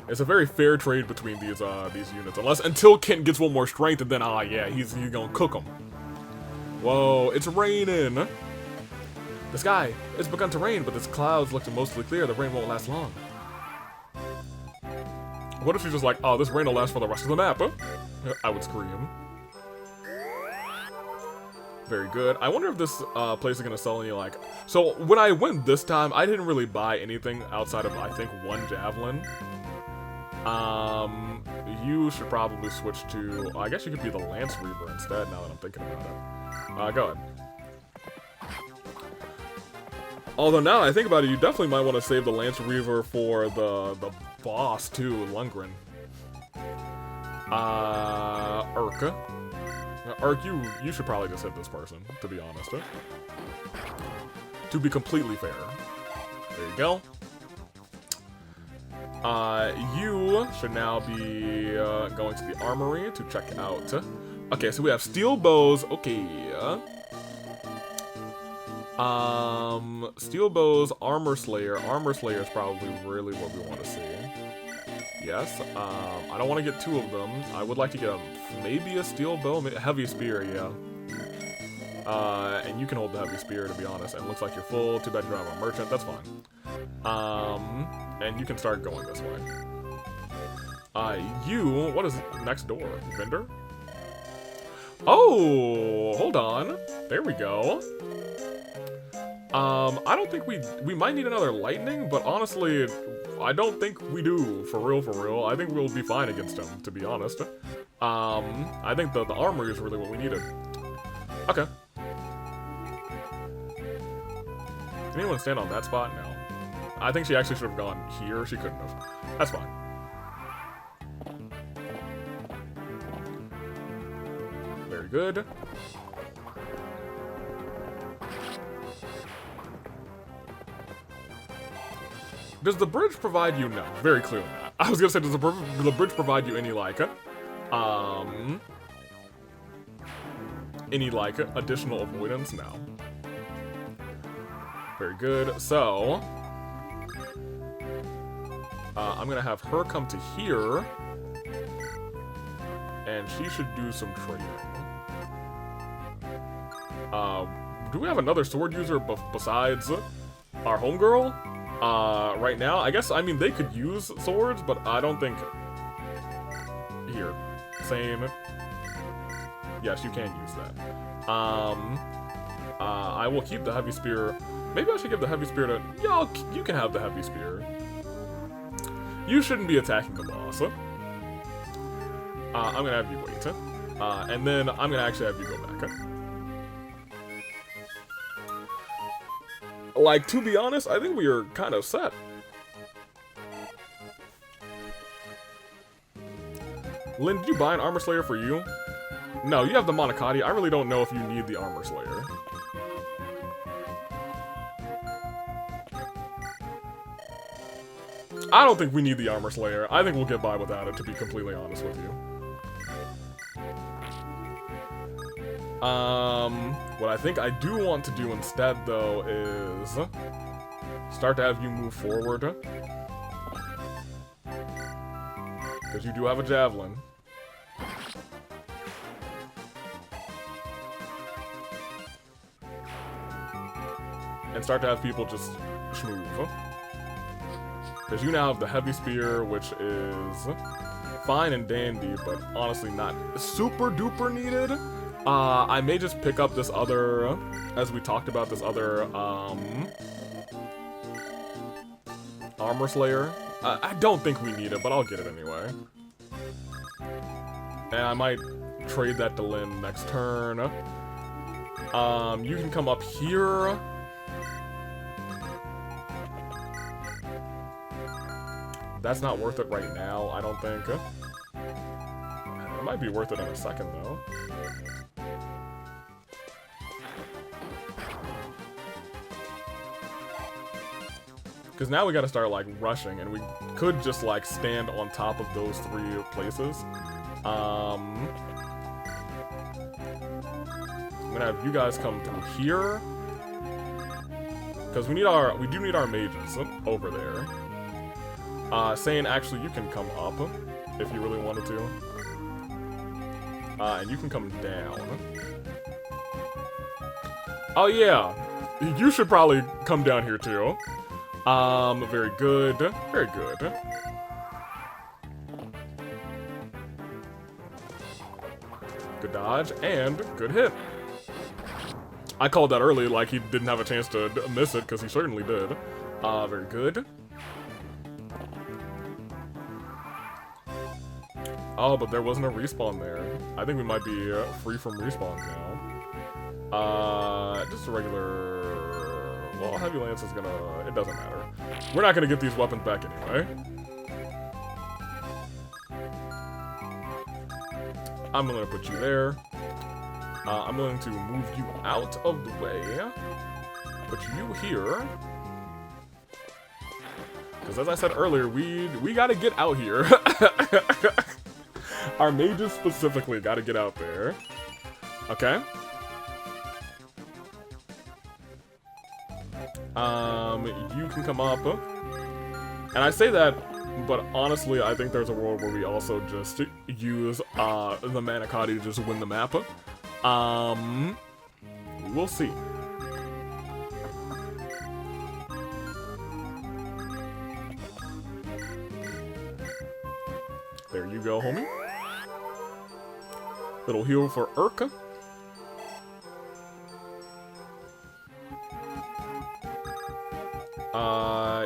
It's a very fair trade between these units, until Kent gets one more strength, and then yeah, he's gonna cook them. Whoa, it's raining. The sky, it's begun to rain, but the clouds look mostly clear. The rain won't last long. What if she's just like, oh, this rain will last for the rest of the map? Huh? I would scream. Very good. I wonder if this place is gonna sell any, like... So, when I went this time, I didn't really buy anything outside of, I think, one javelin. You should probably switch to... I guess you could be the Lance Reaver instead, now that I'm thinking about it. Go ahead. Although now I think about it, you definitely might want to save the Lance Reaver for the boss too, Lundgren. Urka. Urk, you should probably just hit this person, to be honest. To be completely fair. There you go. You should now be going to the armory to check out. Okay, so we have steel bows. Okay. Steel bows, armor slayer. Armor slayer is probably really what we want to see. Yes. I don't want to get two of them. I would like to get maybe a steel bow, maybe a heavy spear. Yeah. And you can hold the heavy spear, to be honest. And it looks like you're full. Too bad you don't have a merchant. That's fine. And you can start going this way. What is next door? Vendor? Oh, hold on. There we go. I don't think we might need another lightning, but honestly, I don't think we do, for real. I think we'll be fine against him, to be honest. I think the armory is really what we needed. Okay. Can anyone stand on that spot? No. I think she actually should have gone here. She couldn't have. That's fine. Very good. Does the bridge provide you? No, very clearly not. I was gonna say, does the bridge provide you any additional avoidance? No. Very good. So, I'm gonna have her come to here, and she should do some trading. Do we have another sword user besides our homegirl? Right now, I guess, I mean, they could use swords, but I don't think... Here. Same. Yes, you can use that. I will keep the heavy spear. Maybe I should give the heavy spear to... Yeah, you can have the heavy spear. You shouldn't be attacking the boss. I'm gonna have you wait. And then I'm gonna actually have you go back. Like, to be honest, I think we are kind of set. Lynn, did you buy an Armor Slayer for you? No, you have the Monocotti. I really don't know if you need the Armor Slayer. I don't think we need the Armor Slayer. I think we'll get by without it, to be completely honest with you. What I think I do want to do instead, though, is start to have you move forward. Because you do have a javelin. And start to have people just schmoove. Because you now have the heavy spear, which is fine and dandy, but honestly not super duper needed. I may just pick up this other, as we talked about, this other, Armor Slayer. I don't think we need it, but I'll get it anyway. And I might trade that to Lynn next turn. You can come up here. That's not worth it right now, I don't think. It might be worth it in a second, though. Because now we gotta start, like, rushing, and we could just, like, stand on top of those three places. I'm gonna have you guys come through here. Because we do need our mages over there. saying actually you can come up if you really wanted to. And you can come down. Oh yeah, you should probably come down here too. Very good, very good. Good dodge, and good hit. I called that early like he didn't have a chance to miss it, because he certainly did. Very good. Oh, but there wasn't a respawn there. I think we might be free from respawns now. Just a regular... Well, Heavy Lance is gonna... It doesn't matter. We're not gonna get these weapons back anyway. I'm going to put you there. I'm going to move you out of the way. Put you here. Because as I said earlier, we gotta get out here. Our mages specifically gotta get out there. Okay. You can come up. And I say that, but honestly, I think there's a world where we also just use the Manicotti to just win the map. We'll see. There you go, homie. Little heal for Urka.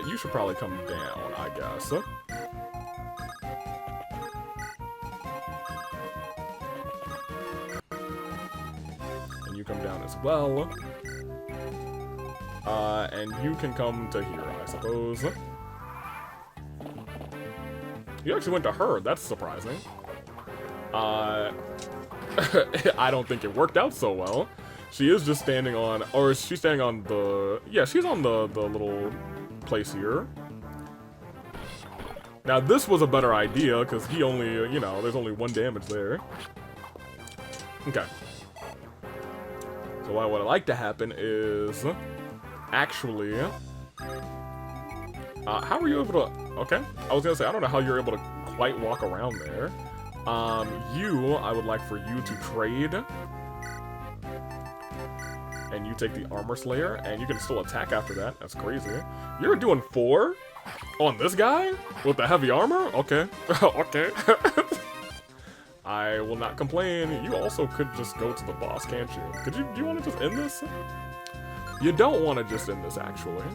You should probably come down, I guess. And you come down as well. And you can come to here, I suppose. You actually went to her, that's surprising. I don't think it worked out so well. She is just standing on, or is she standing on the, yeah, she's on the little place here. Now this was a better idea, because he only, you know, there's only 1 damage there. Okay. So what would like to happen is, actually, how were you able to, okay, I was gonna say, I don't know how you're able to quite walk around there. I would like for you to trade. And you take the Armor Slayer, and you can still attack after that. That's crazy. You're doing 4 on this guy with the heavy armor? Okay. Okay. I will not complain. You also could just go to the boss, can't you? Do you want to just end this? You don't want to just end this, actually.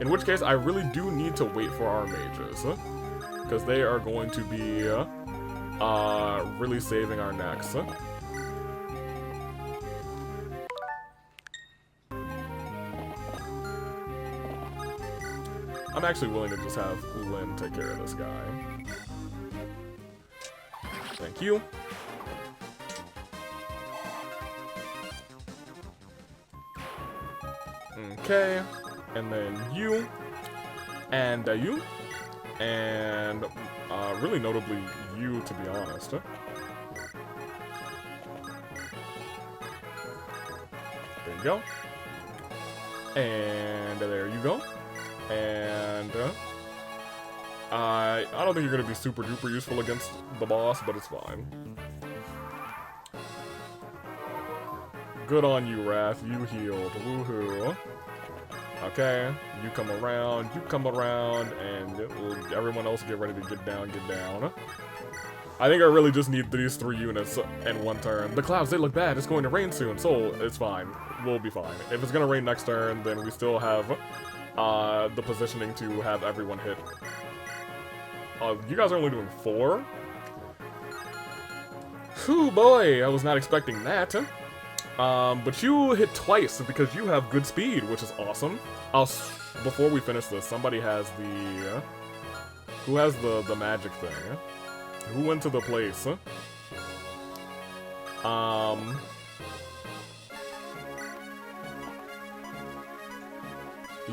In which case, I really do need to wait for our mages. Because they are going to be really saving our necks. I'm actually willing to just have Lynn take care of this guy. Thank you. Okay. And then you. And you. And really notably you, to be honest. There you go. And there you go. And I don't think you're gonna be super duper useful against the boss, but it's fine. Good on you, Wrath. You healed. Woohoo. Okay, you come around, and everyone else get ready to get down, I think I really just need these 3 units in 1 turn. The clouds, they look bad. It's going to rain soon, so it's fine. We'll be fine. If it's gonna rain next turn, then we still have the positioning to have everyone hit. You guys are only doing 4? Whew, boy, I was not expecting that. But you hit twice because you have good speed, which is awesome. Before we finish this, somebody has the... who has the magic thing? Who went to the place?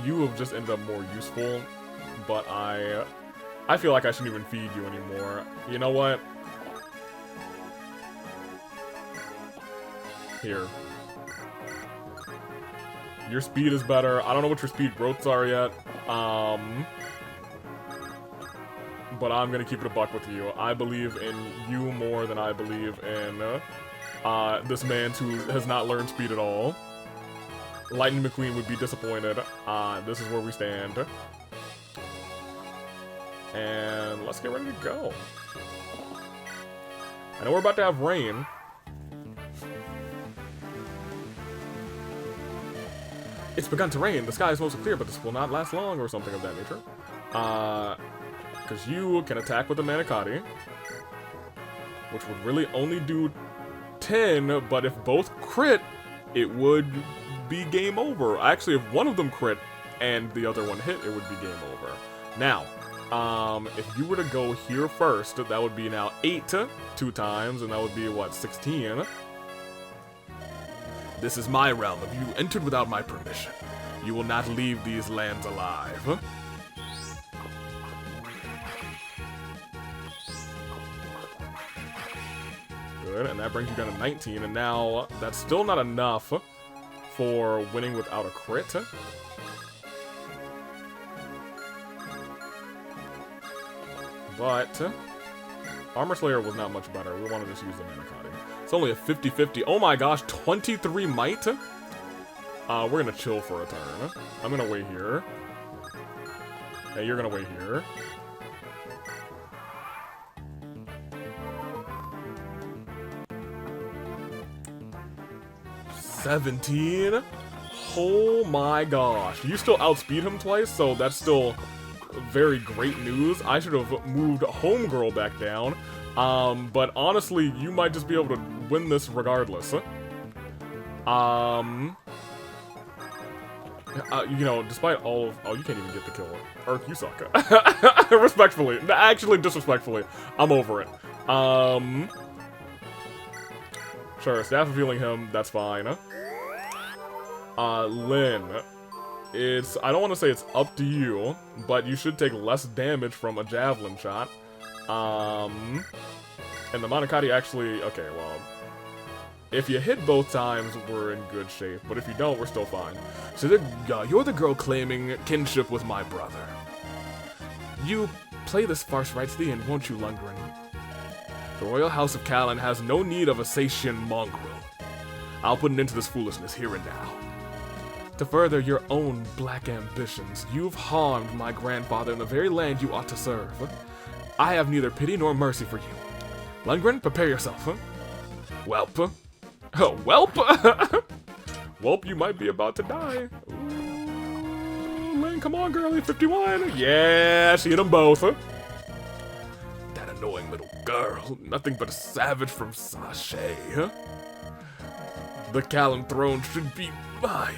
You have just ended up more useful, but I feel like I shouldn't even feed you anymore. You know what? Here. Your speed is better. I don't know what your speed growths are yet. But I'm gonna keep it a buck with you. I believe in you more than I believe in this man who has not learned speed at all. Lightning McQueen would be disappointed. This is where we stand. And let's get ready to go. I know we're about to have rain. It's begun to rain. The sky is mostly clear, but this will not last long, or something of that nature. Because you can attack with the Manicotti, which would really only do 10, but if both crit, it would be game over. Actually, if one of them crit and the other one hit, it would be game over. Now, if you were to go here first, that would be now 8 2 times, and that would be, what, 16? This is my realm. If you entered without my permission, you will not leave these lands alive. Good, and that brings you down to 19, and now that's still not enough for winning without a crit. But Armor Slayer was not much better. We want to just use the Manicotti. It's only a 50-50. Oh my gosh, 23 might? We're gonna chill for a turn. I'm gonna wait here. Hey, you're gonna wait here. $17. Oh my gosh. You still outspeed him twice, so that's still very great news. I should have moved Homegirl back down. But honestly, you might just be able to win this regardless. You know, despite all of... Oh, you can't even get the kill. Urk, you suck. Respectfully. Actually, disrespectfully. I'm over it. Sure, Staff of Healing him, that's fine. Lynn. It's... I don't want to say it's up to you, but you should take less damage from a Javelin shot. And the Manicotti actually... Okay, well... If you hit both times, we're in good shape. But if you don't, we're still fine. So you're the girl claiming kinship with my brother. You play this farce right to the end, won't you, Lundgren? The Royal House of Callan has no need of a Satian mongrel. I'll put an end to this foolishness here and now. To further your own black ambitions, you've harmed my grandfather in the very land you ought to serve. I have neither pity nor mercy for you. Lundgren, prepare yourself. Welp. Oh, welp! Welp, you might be about to die. Ooh, Lynn, come on, girlie, 51. Yeah, she hit them both. That annoying little girl, nothing but a savage from Sachet. The Callan throne should be mine.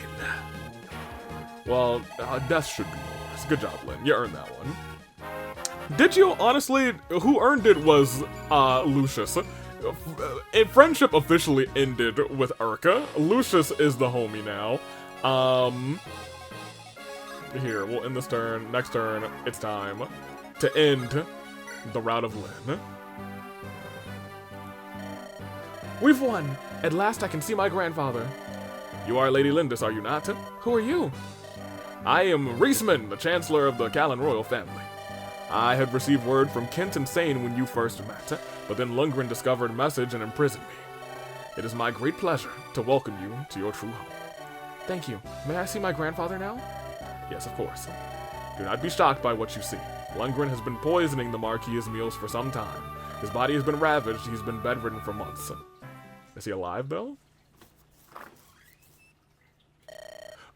Well, death should be yours. Good job, Lynn. You earned that one. Did you? Honestly, who earned it was Lucius. Friendship officially ended with Urka. Lucius is the homie now. Here, we'll end this turn. Next turn, it's time to end the route of Lynn. We've won! At last I can see my grandfather. You are Lady Lindis, are you not? Who are you? I am Reisman, the Chancellor of the Callan royal family. I had received word from Kent and Sane when you first met, but then Lundgren discovered a message and imprisoned me. It is my great pleasure to welcome you to your true home. Thank you. May I see my grandfather now? Yes, of course. Do not be shocked by what you see. Lundgren has been poisoning the Marquis's meals for some time. His body has been ravaged. He's been bedridden for months. Is he alive, though?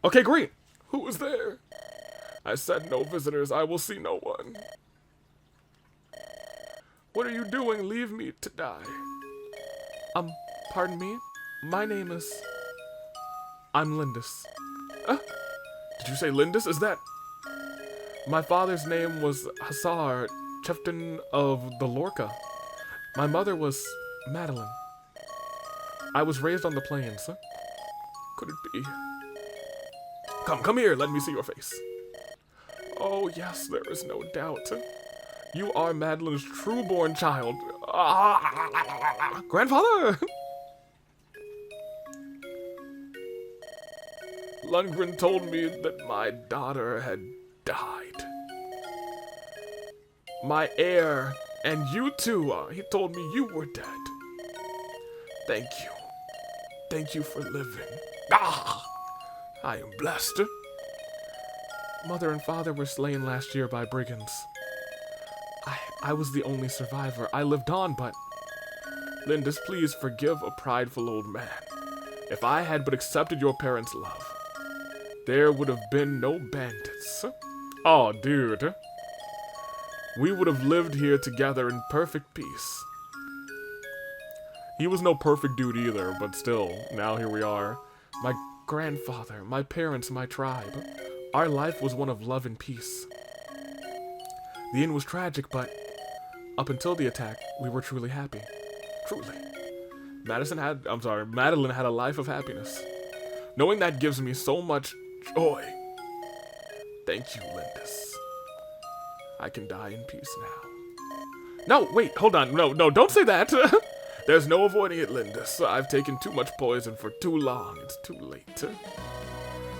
Okay, great. Who is there? I said no visitors. I will see no one. What are you doing? Leave me to die. Pardon me? My name is... I'm Lindis. Did you say Lindis? Is that... My father's name was Hussar, chieftain of the Lorca. My mother was Madeline. I was raised on the plains. Could it be? Come here. Let me see your face. Oh, yes, there is no doubt. You are Madeline's true-born child. Grandfather! Lundgren told me that my daughter had died. My heir, and you too, he told me you were dead. Thank you. Thank you for living. Ah! I am blessed. Mother and father were slain last year by brigands. I was the only survivor. I lived on, but... Lindis, please forgive a prideful old man. If I had but accepted your parents' love, there would have been no bandits. Oh, dude. We would have lived here together in perfect peace. He was no perfect dude either, but still, now here we are. My grandfather, my parents, my tribe. Our life was one of love and peace. The end was tragic, but up until the attack, we were truly happy. Truly. Madeline had a life of happiness. Knowing that gives me so much joy. Thank you, Lindis. I can die in peace now. No, wait, hold on. No, don't say that. There's no avoiding it, Lindis. I've taken too much poison for too long. It's too late.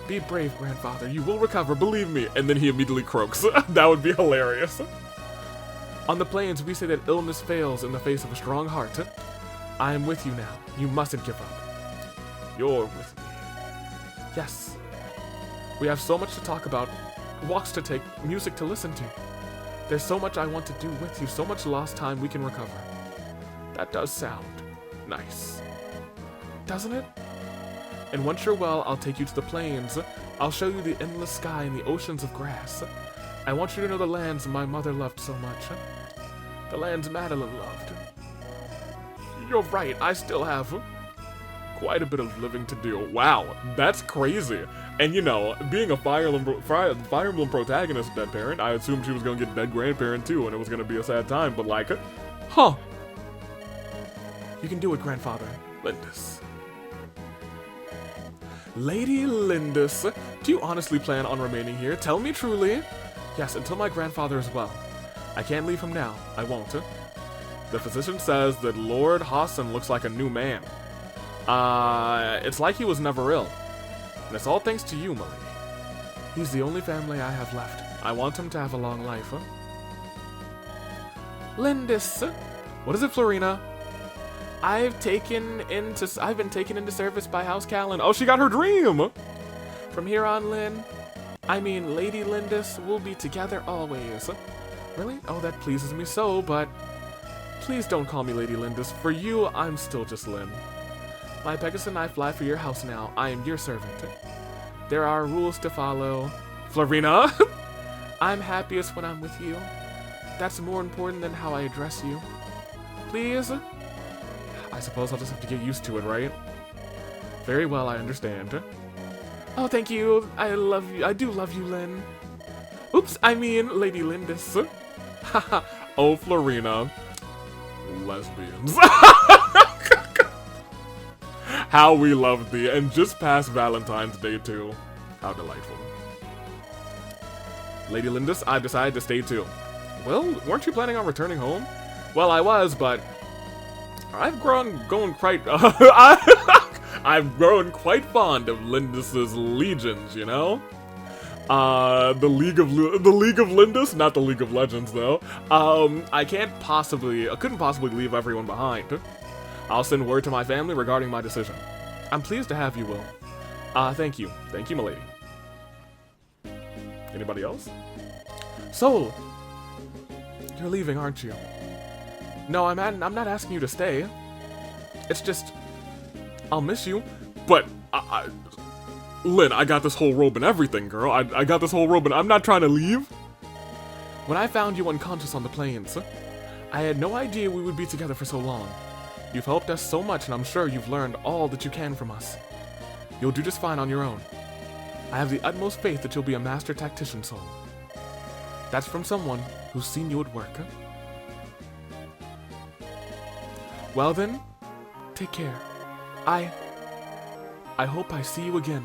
Be brave, grandfather. You will recover, believe me. And then he immediately croaks. That would be hilarious. On the plains, we say that illness fails in the face of a strong heart. I am with you now. You mustn't give up. You're with me. Yes. We have so much to talk about, walks to take, music to listen to. There's so much I want to do with you, so much lost time we can recover. That does sound nice. Doesn't it? And once you're well, I'll take you to the plains. I'll show you the endless sky and the oceans of grass. I want you to know the lands my mother loved so much. The lands Madeline loved. You're right, I still have quite a bit of living to do. Wow, that's crazy. And you know, being a Fire Emblem protagonist, dead parent, I assumed she was gonna get dead grandparent too, and it was gonna be a sad time, but like, huh. You can do it, grandfather. Lindis. Lady Lindis, do you honestly plan on remaining here? Tell me truly. Yes, until my grandfather is well. I can't leave him now. I won't. The physician says that Lord Hassan looks like a new man. It's like he was never ill. And it's all thanks to you, my lady. He's the only family I have left. I want him to have a long life. Lindis. What is it, Florina? I've been taken into service by House Callan. Oh, she got her dream! From here on, Lady Lindis, we'll be together always. Really? Oh, that pleases me so, but please don't call me Lady Lindis. For you, I'm still just Lynn. My Pegasus and I fly for your house now. I am your servant. There are rules to follow. Florina! I'm happiest when I'm with you. That's more important than how I address you. Please? I suppose I'll just have to get used to it, right? Very well, I understand. Oh, thank you. I love you. I do love you, Lynn. Oops, I mean Lady Lindis. Haha. Oh, Florina. Lesbians. How we love thee. And just past Valentine's Day, too. How delightful. Lady Lindis, I've decided to stay, too. Well, weren't you planning on returning home? Well, I was, but I've grown quite I've grown quite fond of Lindis's legions, you know? The League of Lindis, not the League of Legends though. I couldn't possibly leave everyone behind. I'll send word to my family regarding my decision. I'm pleased to have you, Will. Thank you, my lady. Anybody else? So, you're leaving, aren't you? No, I'm not asking you to stay. It's just, I'll miss you. But, Lynn, I got this whole robe and everything, girl. I got this whole robe and I'm not trying to leave. When I found you unconscious on the plains, I had no idea we would be together for so long. You've helped us so much and I'm sure you've learned all that you can from us. You'll do just fine on your own. I have the utmost faith that you'll be a master tactician soul. That's from someone who's seen you at work. Well then, take care. I hope I see you again.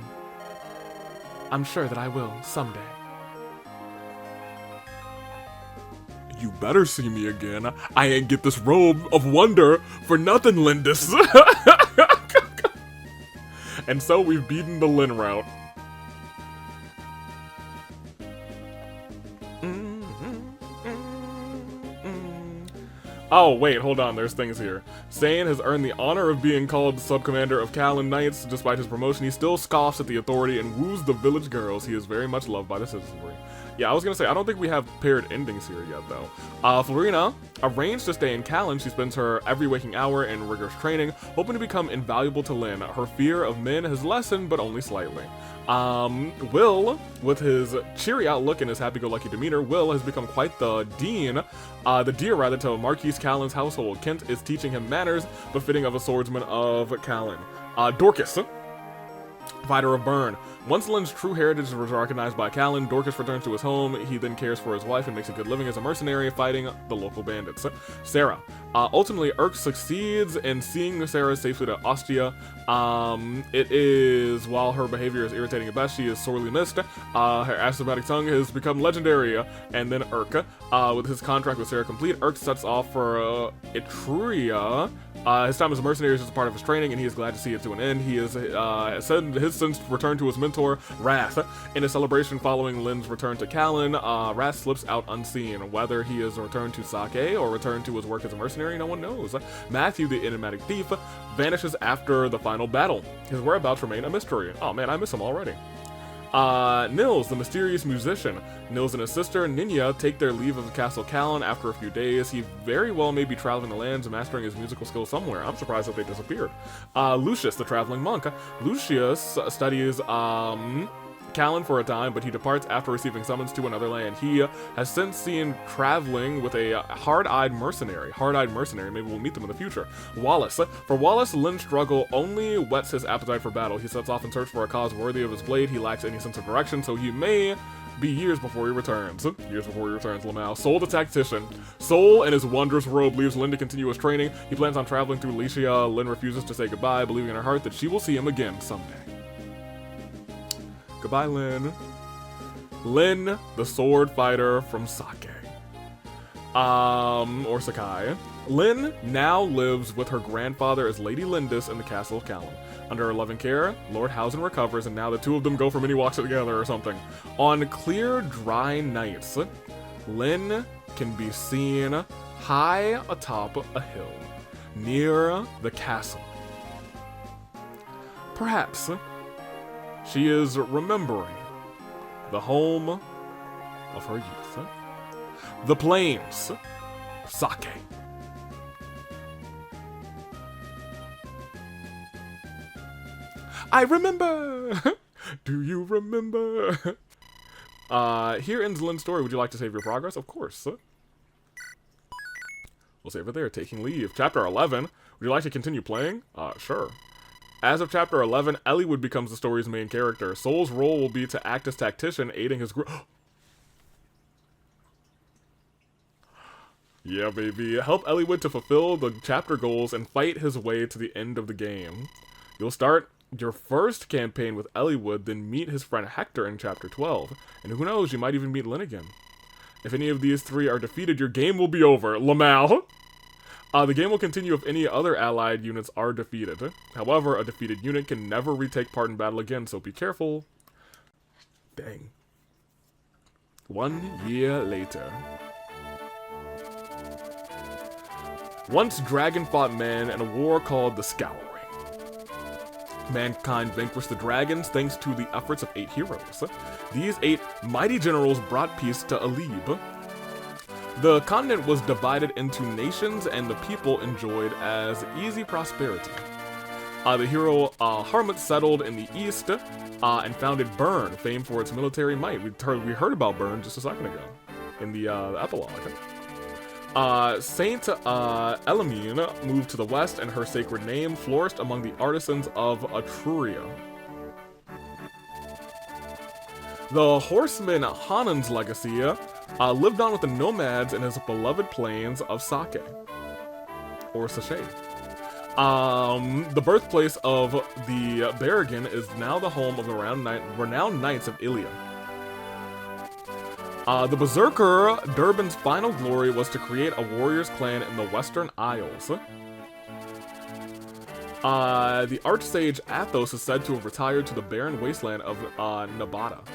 I'm sure that I will, someday. You better see me again. I ain't get this robe of wonder for nothing, Lindis. And so we've beaten the Lynn route. Oh, wait, hold on, there's things here. Sane has earned the honor of being called sub-commander of Callan Knights. Despite his promotion, he still scoffs at the authority and woos the village girls. He is very much loved by the citizenry. Yeah, I was gonna say, I don't think we have paired endings here yet, though. Florina, arranged to stay in Callan. She spends her every waking hour in rigorous training, hoping to become invaluable to Lynn. Her fear of men has lessened, but only slightly. Will, with his cheery outlook and his happy-go-lucky demeanor, Will has become quite the dean, rather, to Marquis Callan's household. Kent is teaching him manners befitting of a swordsman of Callan. Dorcas, fighter of Byrne. Once Lynn's true heritage was recognized by Callan, Dorcas returns to his home. He then cares for his wife and makes a good living as a mercenary fighting the local bandits. Sarah. Ultimately, Urk succeeds in seeing Sarah safely to Ostia. It is, while her behavior is irritating at best, she is sorely missed. Her asymptomatic tongue has become legendary. And then Urk, with his contract with Sarah complete, Urk sets off for Etruria. His time as a mercenary is just a part of his training, and he is glad to see it to an end. He is said his since returned to his mentor, Wrath. In a celebration following Lynn's return to Callan, Wrath slips out unseen. Whether he is returned to Sake or returned to his work as a mercenary, no one knows. Matthew, the enigmatic thief, vanishes after the final battle. His whereabouts remain a mystery. Oh man, I miss him already. Nils, the mysterious musician. Nils and his sister, Ninya, take their leave of the Castle Callan after a few days. He very well may be traveling the lands and mastering his musical skills somewhere. I'm surprised that they disappeared. Lucius, the traveling monk. Lucius studies, Callan for a time, but he departs after receiving summons to another land. He has since seen traveling with a hard-eyed mercenary. Maybe we'll meet them in the future. Wallace. For Wallace, Lynn's struggle only whets his appetite for battle. He sets off in search for a cause worthy of his blade. He lacks any sense of direction, so he may be years before he returns. Lamau. Soul the tactician. Soul in his wondrous robe leaves Lynn to continue his training. He plans on traveling through Lycia. Lynn refuses to say goodbye, believing in her heart that she will see him again someday. Goodbye, Lynn. Lynn, the sword fighter from Sake. Or Sakai. Lynn now lives with her grandfather as Lady Lindis in the castle of Callan. Under her loving care, Lord Housen recovers, and now the two of them go for many walks together or something. On clear, dry nights, Lynn can be seen high atop a hill, near the castle. Perhaps she is remembering the home of her youth. The plains of Sake. I remember! Do you remember? Here ends Lynn's story. Would you like to save your progress? Of course. We'll save it there. Taking leave. Chapter 11. Would you like to continue playing? Sure. As of Chapter 11, Eliwood becomes the story's main character. Soul's role will be to act as tactician, aiding his group. Yeah, baby. Help Eliwood to fulfill the chapter goals and fight his way to the end of the game. You'll start your first campaign with Eliwood, then meet his friend Hector in Chapter 12. And who knows, you might even meet Lynn again. If any of these three are defeated, your game will be over. Lamau! The game will continue if any other allied units are defeated. However, a defeated unit can never retake part in battle again, so be careful. Dang. 1 year later. Once dragon fought man in a war called the Scouring. Mankind vanquished the dragons thanks to the efforts of 8 heroes. These 8 mighty generals brought peace to Alib. The continent was divided into nations and the people enjoyed as easy prosperity. The hero Harmut settled in the east and founded Byrne, famed for its military might. We heard about Byrne just a second ago in the epilogue. Saint Elamine moved to the west, and her sacred name flourished among the artisans of Etruria. The horseman Hanan's legacy lived on with the nomads in his beloved plains of Sake, or Sachet. The birthplace of the Berrigan is now the home of the renowned knights of Ilia. The Berserker Durban's final glory was to create a warriors clan in the Western Isles. The Archsage Athos is said to have retired to the barren wasteland of Nabata.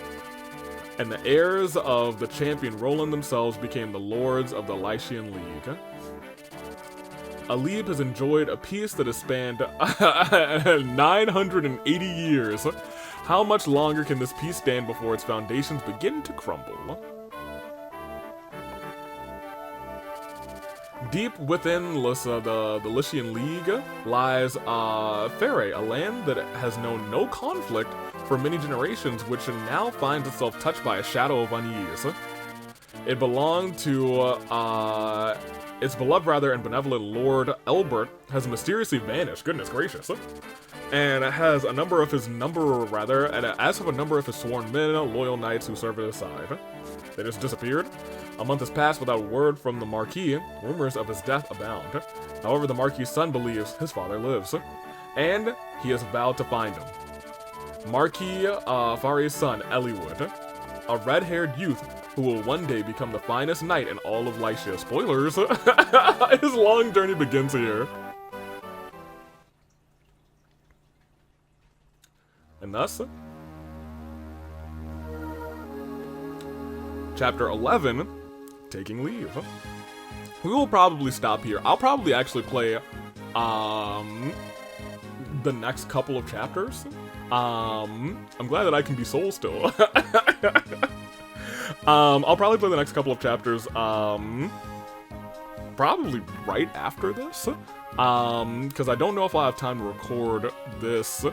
And the heirs of the champion Roland themselves became the lords of the Lycian League. Alib has enjoyed a peace that has spanned 980 years. How much longer can this peace stand before its foundations begin to crumble? Deep within the Lycian League lies Faerie, a land that has known no conflict for many generations, which now finds itself touched by a shadow of unease. It belonged to its beloved and benevolent Lord Elbert has mysteriously vanished. Goodness gracious. And has a number of his sworn men, loyal knights who serve at his side. They just disappeared. A month has passed without word from the Marquis. Rumors of his death abound. However, the Marquis' son believes his father lives, and he has vowed to find him. Marquis Fare's son, Eliwood, a red-haired youth who will one day become the finest knight in all of Lycia. Spoilers! His long journey begins here. And thus, Chapter 11, Taking Leave. We will probably stop here. I'll probably actually play the next couple of chapters. I'm glad that I can be Soul still. I'll probably play the next couple of chapters probably right after this. Because I don't know if I'll have time to record this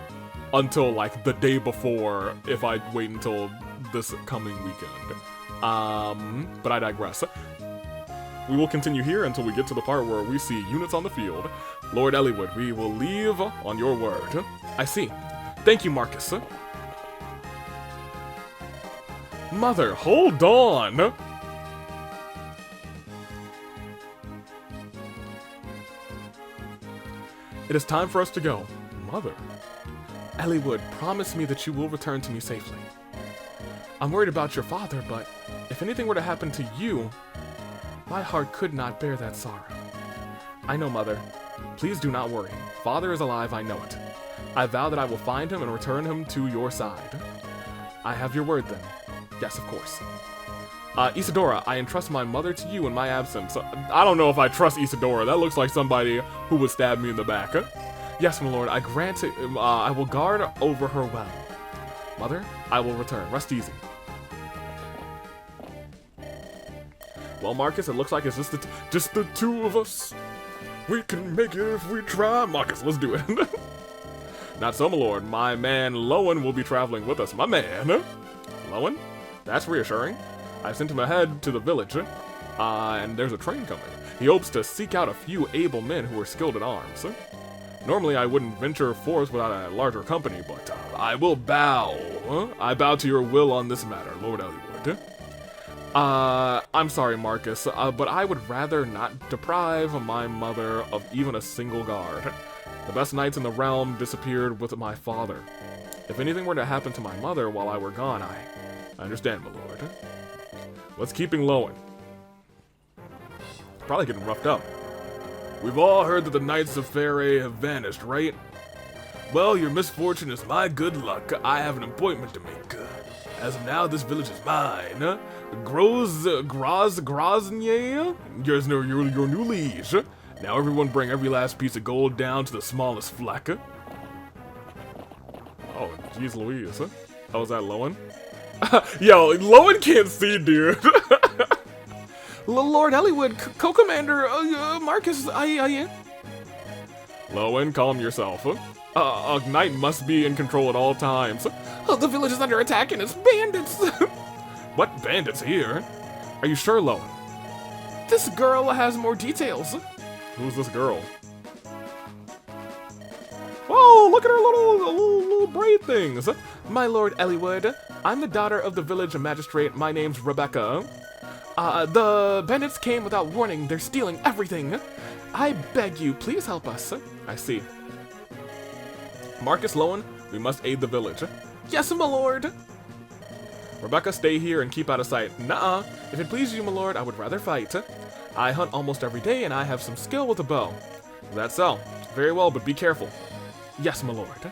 until like the day before if I wait until this coming weekend. But I digress. We will continue here until we get to the part where we see units on the field. Lord Eliwood, we will leave on your word. I see. Thank you, Marcus. Mother, hold on! It is time for us to go. Mother. Eliwood, promise me that you will return to me safely. I'm worried about your father, but if anything were to happen to you, my heart could not bear that sorrow. I know, Mother. Please do not worry. Father is alive, I know it. I vow that I will find him and return him to your side. I have your word, then. Yes, of course. Isadora, I entrust my mother to you in my absence. I don't know if I trust Isadora. That looks like somebody who would stab me in the back. Yes, my lord, I grant it. I will guard over her well. Mother, I will return. Rest easy. Well, Marcus, it looks like it's just the two of us. We can make it if we try. Marcus, let's do it. Not so, my lord. My man Lowen will be traveling with us. My man. Lowen? That's reassuring. I've sent him ahead to the village, and there's a train coming. He hopes to seek out a few able men who are skilled in arms. Normally, I wouldn't venture forth without a larger company, but I will bow. I bow to your will on this matter, Lord Eliwood. I'm sorry, Marcus, but I would rather not deprive my mother of even a single guard. The best knights in the realm disappeared with my father. If anything were to happen to my mother while I were gone, I understand, my lord. What's keeping Lowen? Probably getting roughed up. We've all heard that the Knights of Faerie have vanished, right? Well, your misfortune is my good luck. I have an appointment to make. As of now, this village is mine. Grozny, your new liege. Now everyone bring every last piece of gold down to the smallest fleck. Oh, jeez Louise. Oh, is that Lowen? Yo, Lowen can't see, dude. Lord Eliwood, Co-Commander, Marcus, Lowen, calm yourself. A knight must be in control at all times. The village is under attack and it's bandits. What bandits here? Are you sure, Lowen? This girl has more details. Who's this girl? Whoa, look at her little braid things. My Lord Eliwood, I'm the daughter of the village magistrate. My name's Rebecca. The bandits came without warning. They're stealing everything. I beg you, please help us. I see. Marcus, Lowen, we must aid the village. Yes, my lord. Rebecca, stay here and keep out of sight. Nuh-uh. If it pleases you, my lord, I would rather fight. I hunt almost every day, and I have some skill with a bow. That's so. Very well, but be careful. Yes, my lord.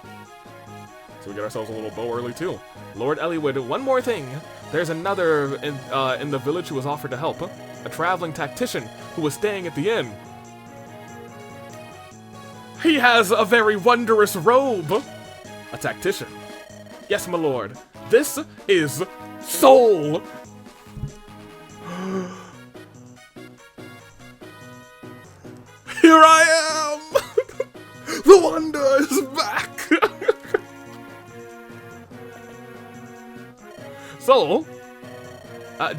So we get ourselves a little bow early, too. Lord Eliwood, one more thing. There's another in the village who was offered to help. A traveling tactician who was staying at the inn. He has a very wondrous robe. A tactician. Yes, my lord. This is Soul. Here I am. The wonder is back. Soul?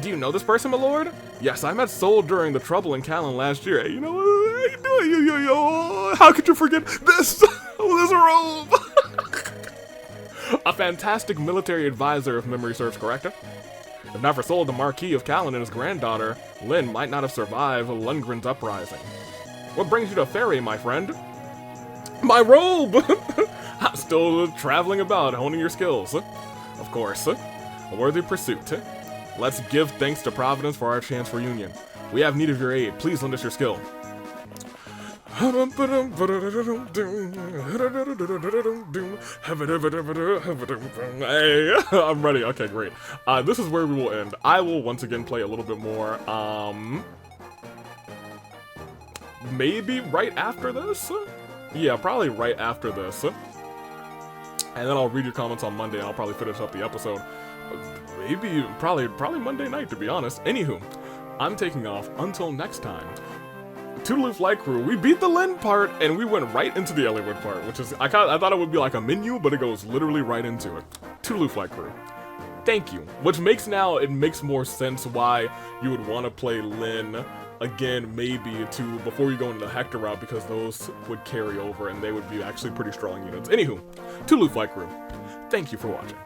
Do you know this person, my lord? Yes, I met Soul during the trouble in Callan last year. Hey, you know what? How you doing? Yo. How could you forget this? This robe. A fantastic military advisor, if memory serves correct. If not for Soul, the Marquis of Callan and his granddaughter, Lynn, might not have survived Lundgren's uprising. What brings you to Ferry, my friend? My robe! Still traveling about, honing your skills. Of course. A worthy pursuit. Let's give thanks to Providence for our chance for union. We have need of your aid. Please lend us your skill. Hey, I'm ready. Okay, great. This is where we will end. I will once again play a little bit more. Maybe right after this? Yeah, probably right after this. And then I'll read your comments on Monday, and I'll probably finish up the episode. Maybe, probably Monday night, to be honest. Anywho, I'm taking off until next time. Toodaloo Flight Crew, we beat the Lynn part, and we went right into the Eliwood part, which is, I thought it would be like a menu, but it goes literally right into it. Toodaloo Flight Crew. Thank you. Which makes it makes more sense why you would want to play Lynn again, maybe, before you go into the Hector route, because those would carry over, and they would be actually pretty strong units. Anywho, Toodaloo Flight Crew, thank you for watching.